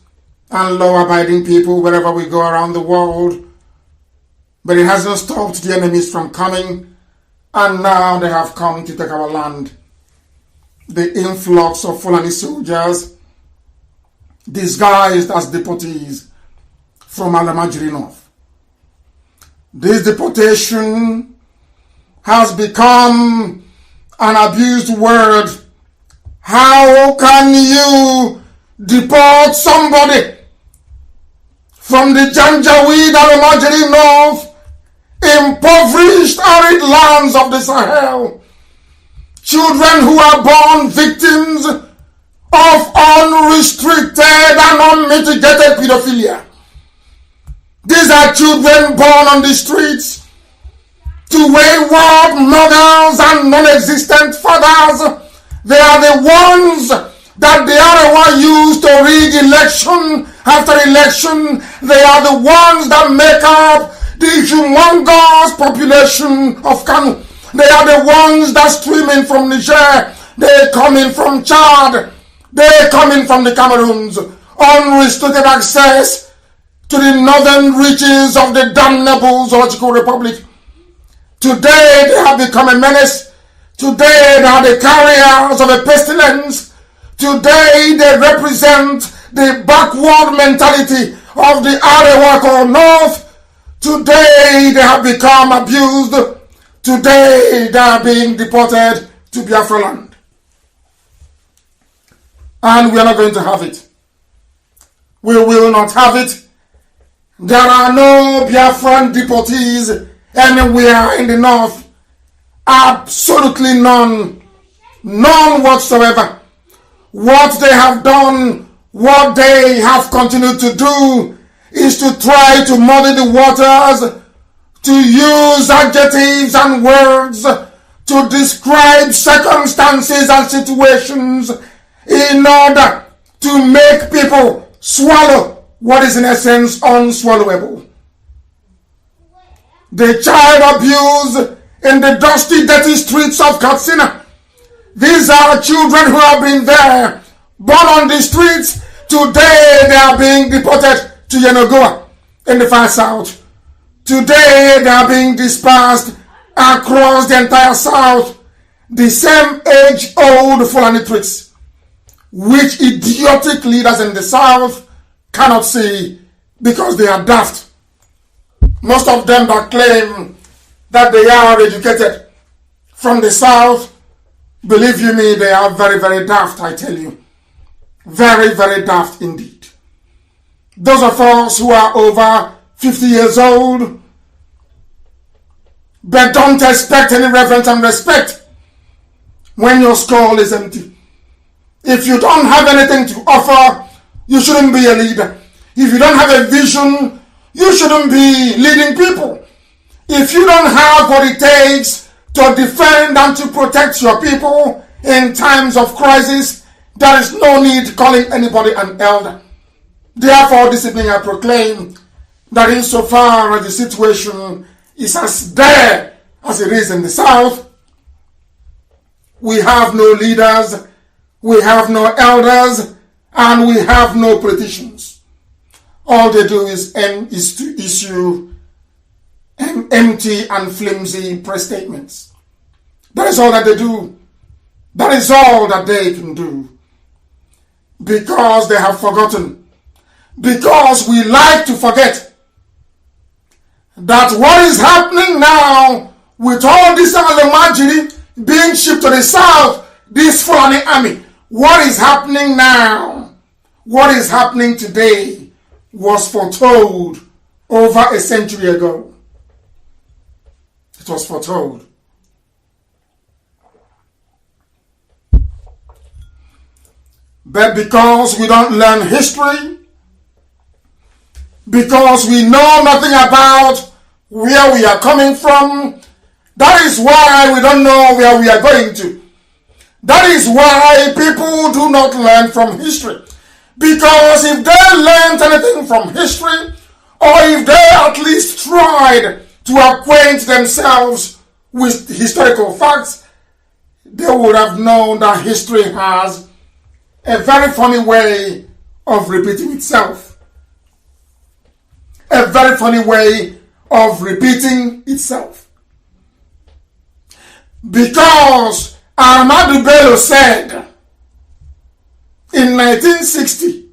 and law-abiding people wherever we go around the world. But it hasn't stopped the enemies from coming, and now they have come to take our land. The influx of Fulani soldiers, disguised as deportees from Alamajiri North. This deportation has become an abused word. How can you deport somebody from the Janjaweed Alamajiri North, impoverished arid lands of the Sahel? Children who are born victims of unrestricted and unmitigated pedophilia. These are children born on the streets to wayward mothers and non-existent fathers. They are the ones that the Arewa used to rig election after election. They are the ones that make up the humongous population of Kanu. They are the ones that streaming from Niger. They coming from Chad. They coming from the Cameroons. Unrestricted access to the northern reaches of the damnable Zoological Republic. Today they have become a menace. Today they are the carriers of a pestilence. Today they represent the backward mentality of the Arewako North. Today they have become abused. Today they are being deported to Biafra land. And we are not going to have it. We will not have it. There are no Biafran deportees anywhere in the north. Absolutely none. None whatsoever. What they have done, what they have continued to do, is to try to muddy the waters, to use adjectives and words to describe circumstances and situations in order to make people swallow what is in essence unswallowable. The child abuse in the dusty, dirty streets of Katsina. These are children who have been there, born on the streets. Today they are being deported to Yenagoa in the far south. Today they are being dispersed across the entire south. The same age-old Fulani tricks, which idiotic leaders in the south cannot see because they are daft. Most of them that claim that they are educated from the south, believe you me, they are very, very daft, I tell you. Very, very daft indeed. Those of us who are over 50 years old, But don't expect any reverence and respect when your skull is empty. If you don't have anything to offer, you shouldn't be a leader. If you don't have a vision, you shouldn't be leading people. If you don't have what it takes to defend and to protect your people in times of crisis, there is no need calling anybody an elder. Therefore, this evening I proclaim that insofar as the situation is as dire as it is in the South, we have no leaders, we have no elders, and we have no politicians. All they do is to issue empty and flimsy press statements. That is all that they do. That is all that they can do. Because they have forgotten. Because we like to forget that what is happening now with all this Alamajiri being shipped to the South, this Fulani army, what is happening now, what is happening today, was foretold over a century ago. It was foretold. But because we don't learn history, because we know nothing about where we are coming from, that is why we don't know where we are going to. That is why people do not learn from history. Because if they learned anything from history, or if they at least tried to acquaint themselves with historical facts, they would have known that history has a very funny way of repeating itself. A very funny way of repeating itself. Because Ahmadu Bello said in 1960,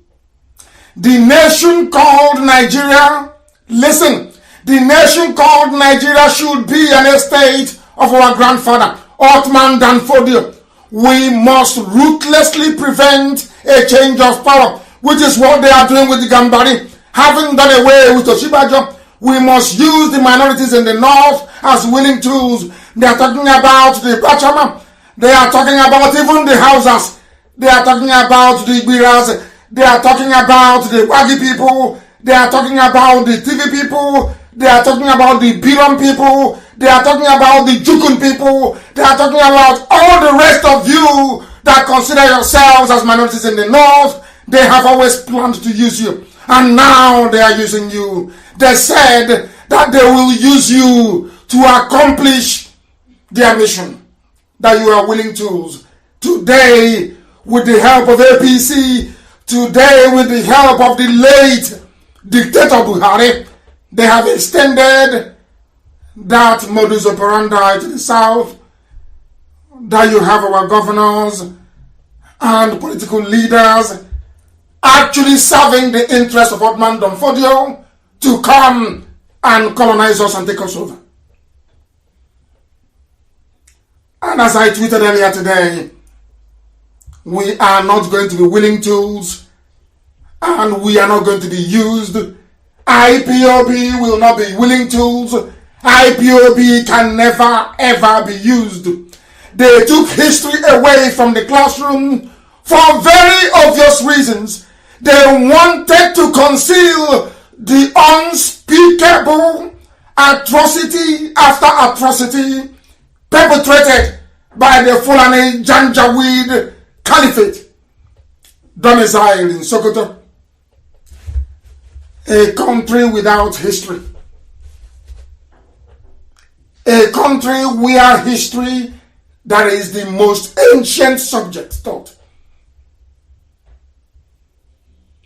the nation called Nigeria, listen, the nation called Nigeria should be an estate of our grandfather, Othman Dan Fodio. We must ruthlessly prevent a change of power, which is what they are doing with the Gambari. Having done away with Oshibajo, we must use the minorities in the north as willing tools. They are talking about the Bachama. They are talking about even the Hausas. They are talking about the Biras. They are talking about the Wagi people. They are talking about the TV people. They are talking about the Biram people. They are talking about the Jukun people. They are talking about all the rest of you that consider yourselves as minorities in the north. They have always planned to use you. And now they are using you. They said that they will use you to accomplish their mission. That you are willing tools. Today, with the help of APC, today with the help of the late dictator Buhari, they have extended that modus operandi to the south. That you have our governors and political leaders actually serving the interest of Othman Dan Fodio to come and colonize us and take us over. And as I tweeted earlier today, we are not going to be willing tools and we are not going to be used. IPOB will not be willing tools. IPOB can never ever be used. They took history away from the classroom for very obvious reasons. They wanted to conceal the unspeakable atrocity after atrocity perpetrated by the Fulani Janjaweed Caliphate, domiciled in Sokoto, a country without history, a country where history, that is the most ancient subject taught,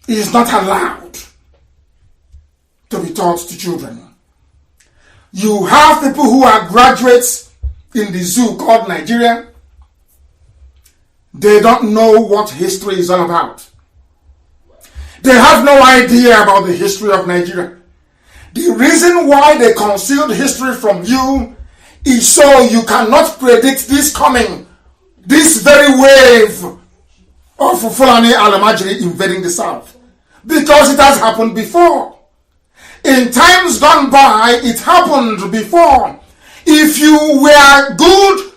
is not allowed to be taught to children. You have people who are graduates in the zoo called Nigeria. They don't know what history is all about. They have no idea about the history of Nigeria. The reason why they concealed history from you is so you cannot predict this coming, this very wave of Fulani Alamajiri invading the south. Because it has happened before. In times gone by, it happened before. If you were good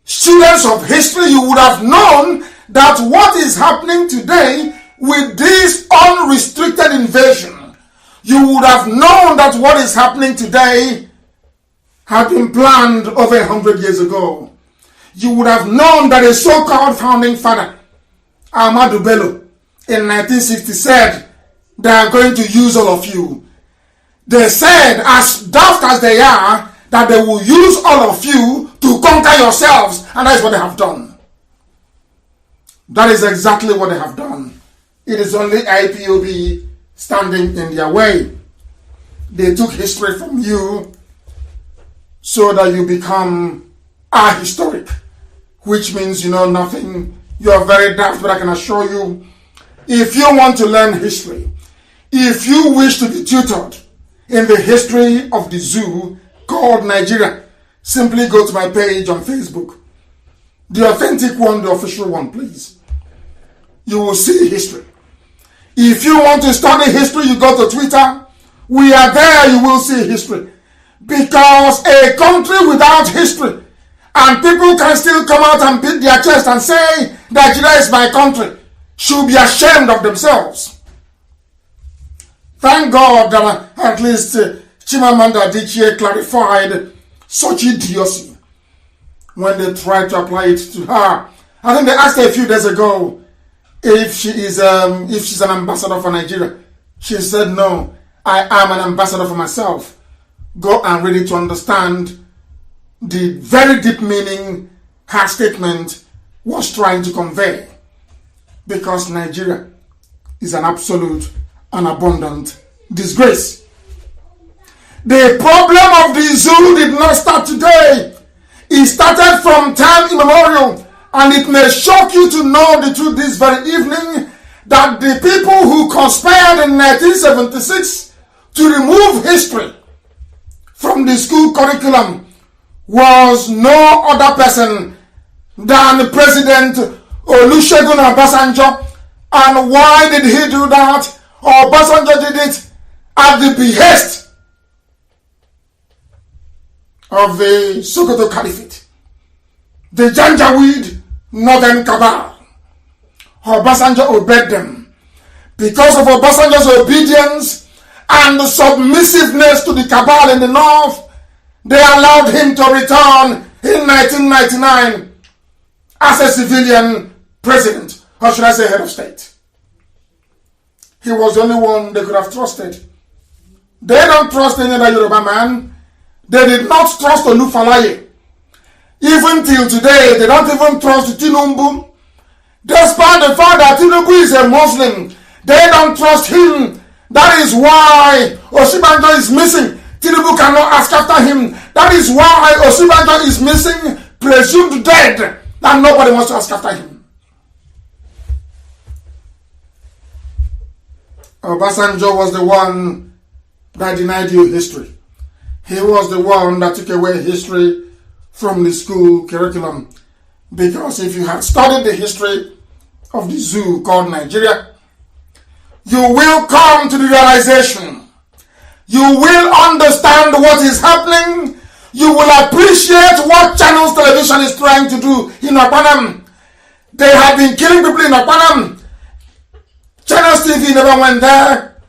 students of history, you would have known that what is happening today with this unrestricted invasion, you would have known that what is happening today had been planned over 100 years ago. You would have known that a so-called founding father, Ahmadu Bello, in 1960 said, they are going to use all of you. They said, as daft as they are, that they will use all of you to conquer yourselves, and that is what they have done. That is exactly what they have done. It is only IPOB standing in their way. They took history from you so that you become ahistoric, which means you know nothing. You are very daft, but I can assure you, if you want to learn history, if you wish to be tutored in the history of the zoo called Nigeria, simply go to my page on Facebook. The authentic one, the official one, please. You will see history. If you want to study history, you go to Twitter. We are there, you will see history. Because a country without history, and people can still come out and beat their chest and say, Nigeria is my country, should be ashamed of themselves. Thank God that at least Chimamanda Adichie clarified such idiocy when they tried to apply it to her. I think they asked her a few days ago if she's an ambassador for Nigeria. She said, no, I am an ambassador for myself. Go and read it to understand the very deep meaning her statement was trying to convey. Because Nigeria is an absolute and abundant disgrace. The problem of the zoo did not start today. It started from time immemorial, and it may shock you to know the truth this very evening that the people who conspired in 1976 to remove history from the school curriculum was no other person than President Olusegun Obasanjo. And why did he do that? Obasanjo did it at the behest of the Sokoto Caliphate, the Janjaweed Northern Cabal. Obasanjo obeyed them. Because of Obasanjo's obedience and submissiveness to the cabal in the north, they allowed him to return in 1999 as a civilian president, or should I say head of state. He was the only one they could have trusted. They don't trust any other Yoruba man. They did not trust Olufalaye. Even till today, they don't even trust Tinubu. Despite the fact that Tinubu is a Muslim, they don't trust him. That is why Osibanjo is missing. Tinubu cannot ask after him. That is why Osibanjo is missing, presumed dead, and nobody wants to ask after him. Obasanjo was the one that denied you history. He was the one that took away history from the school curriculum. Because if you had studied the history of the zoo called Nigeria, you will come to the realization. You will understand what is happening. You will appreciate what Channels Television is trying to do in Okpanam. They have been killing people in Okpanam. Channels TV never went there.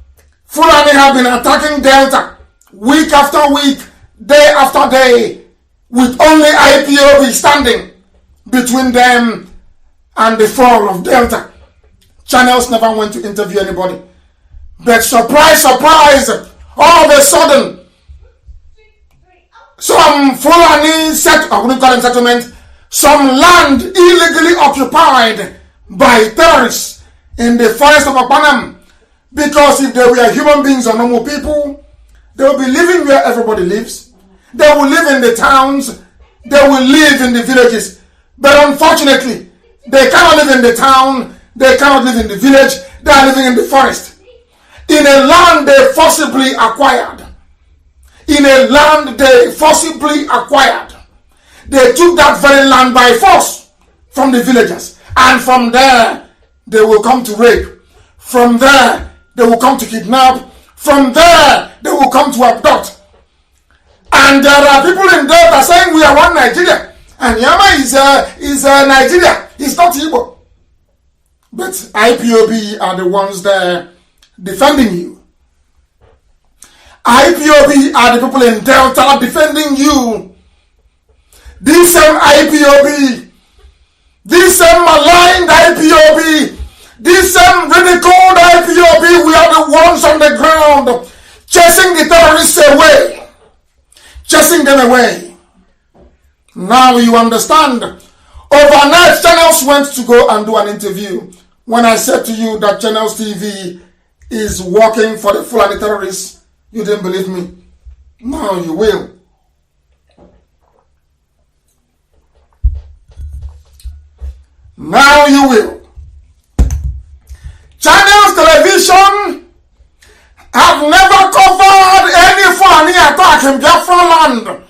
Fulani have been attacking Delta week after week, day after day, with only IPOB standing between them and the fall of Delta. Channels never went to interview anybody. But surprise, surprise, all of a sudden, some Fulani I wouldn't call them settlement, some land illegally occupied by terrorists in the forest of Okpanam. Because if they were human beings or normal people, they will be living where everybody lives. They will live in the towns. They will live in the villages. But unfortunately, they cannot live in the town. They cannot live in the village. They are living in the forest. In a land they forcibly acquired. In a land they forcibly acquired. They took that very land by force from the villagers. And from there, they will come to rape. From there, they will come to kidnap. From there, they will come to abduct. And there are people in Delta saying we are one Nigeria. And Yama is Nigeria. It's not Igbo. But IPOB are the ones there defending you. IPOB are the people in Delta defending you. This same IPOB, this same maligned IPOB, this same ridiculed IPOB, we are the ones on the ground chasing the terrorists away. Chasing them away. Now you understand. Overnight, Channels went to go and do an interview. When I said to you that Channels TV is working for the Fulani terrorists, you didn't believe me. Now you will. Now you will. Channels Television have never covered any Fulani attack in Biafra land.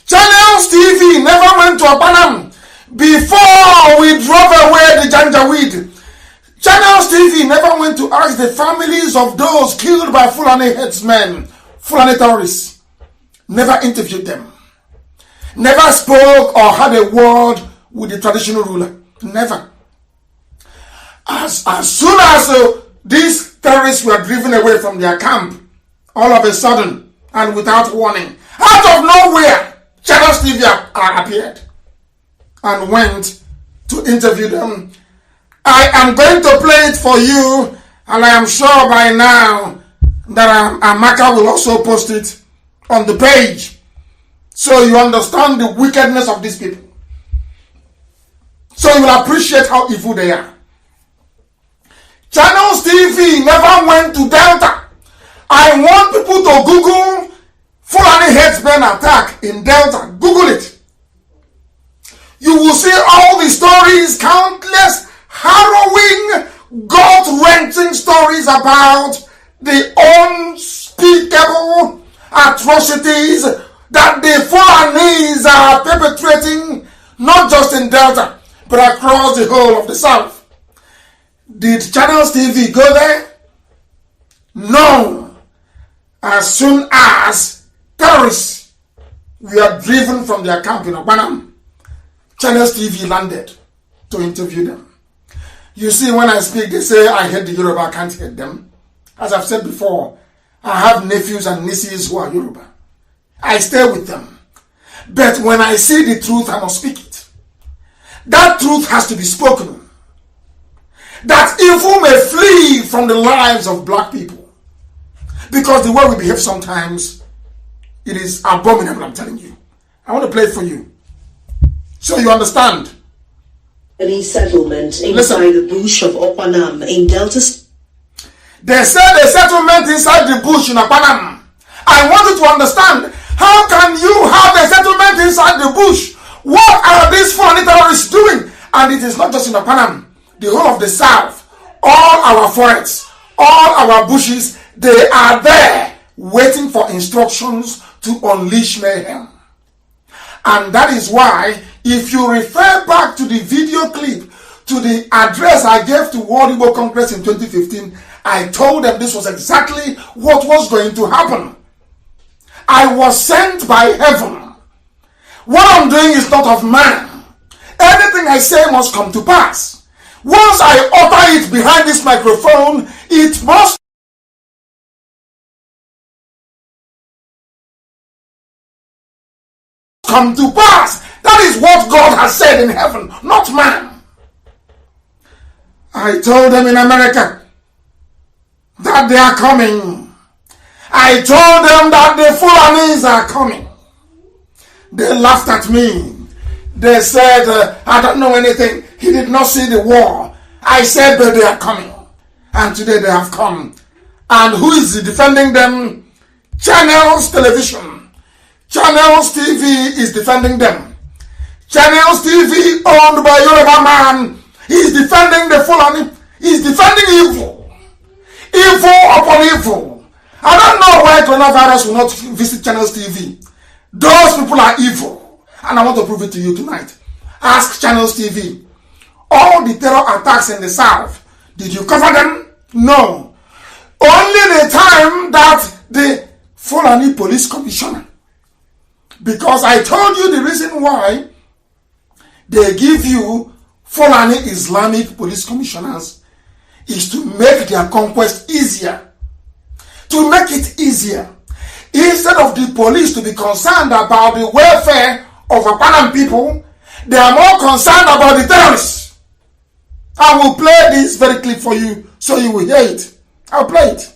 Channels TV never went to Abanam before we drove away the Janjaweed. Channels TV never went to ask the families of those killed by Fulani headsmen, Fulani terrorists. Never interviewed them. Never spoke or had a word with the traditional ruler. Never. As soon as these terrorists were driven away from their camp, all of a sudden and without warning, out of nowhere, Channels TV appeared and went to interview them. I am going to play it for you, and I am sure by now that Amaka will also post it on the page, so you understand the wickedness of these people. So you will appreciate how evil they are. Channels TV never went to Delta. I want people to Google Fulani headsmen attack in Delta. Google it. You will see all the stories, countless harrowing, gut-wrenching stories about the unspeakable atrocities that the Fulanis are perpetrating, not just in Delta, but across the whole of the South. Did Channels TV go there? No. As soon as terrorists were driven from their camp in Obanam, Channels TV landed to interview them. You see, when I speak, they say I hate the Yoruba, I can't hate them. As I've said before, I have nephews and nieces who are Yoruba. I stay with them. But when I see the truth, I must speak it. That truth has to be spoken. That evil may flee from the lives of black people. Because the way we behave sometimes, it is abominable, I'm telling you. I want to play it for you, so you understand. Any settlement inside the bush of Opanam in Delta. They said a settlement inside the bush in Opanam. I want you to understand. How can you have a settlement inside the bush? What are these foreign terrorists doing? And it is not just in Opanam. The whole of the South, all our forests, all our bushes, they are there waiting for instructions to unleash mayhem. And that is why, if you refer back to the video clip, to the address I gave to World Igbo Congress in 2015, I told them this was exactly what was going to happen. I was sent by heaven. What I'm doing is not of man. Anything I say must come to pass. Once I utter it behind this microphone, it must come to pass. That is what God has said in heaven, not man. I told them in America that they are coming. I told them that the Fulanis are coming. They laughed at me. They said, I don't know anything. He did not see the war. I said, but they are coming. And today they have come. And who is defending them? Channels Television. Channels TV is defending them. Channels TV owned by Yoruba man. He's defending the Fulani. He's defending evil. Evil upon evil. I don't know why coronavirus will not visit Channels TV. Those people are evil. And I want to prove it to you tonight. Ask Channels TV. All the terror attacks in the South, did you cover them? No. Only the time that the Fulani Police Commissioner Because I told you the reason why they give you Fulani Islamic police commissioners is to make their conquest easier. To make it easier. Instead of the police to be concerned about the welfare of Okpanam people, they are more concerned about the terrorists. I will play this very clip for you so you will hear it. I'll play it.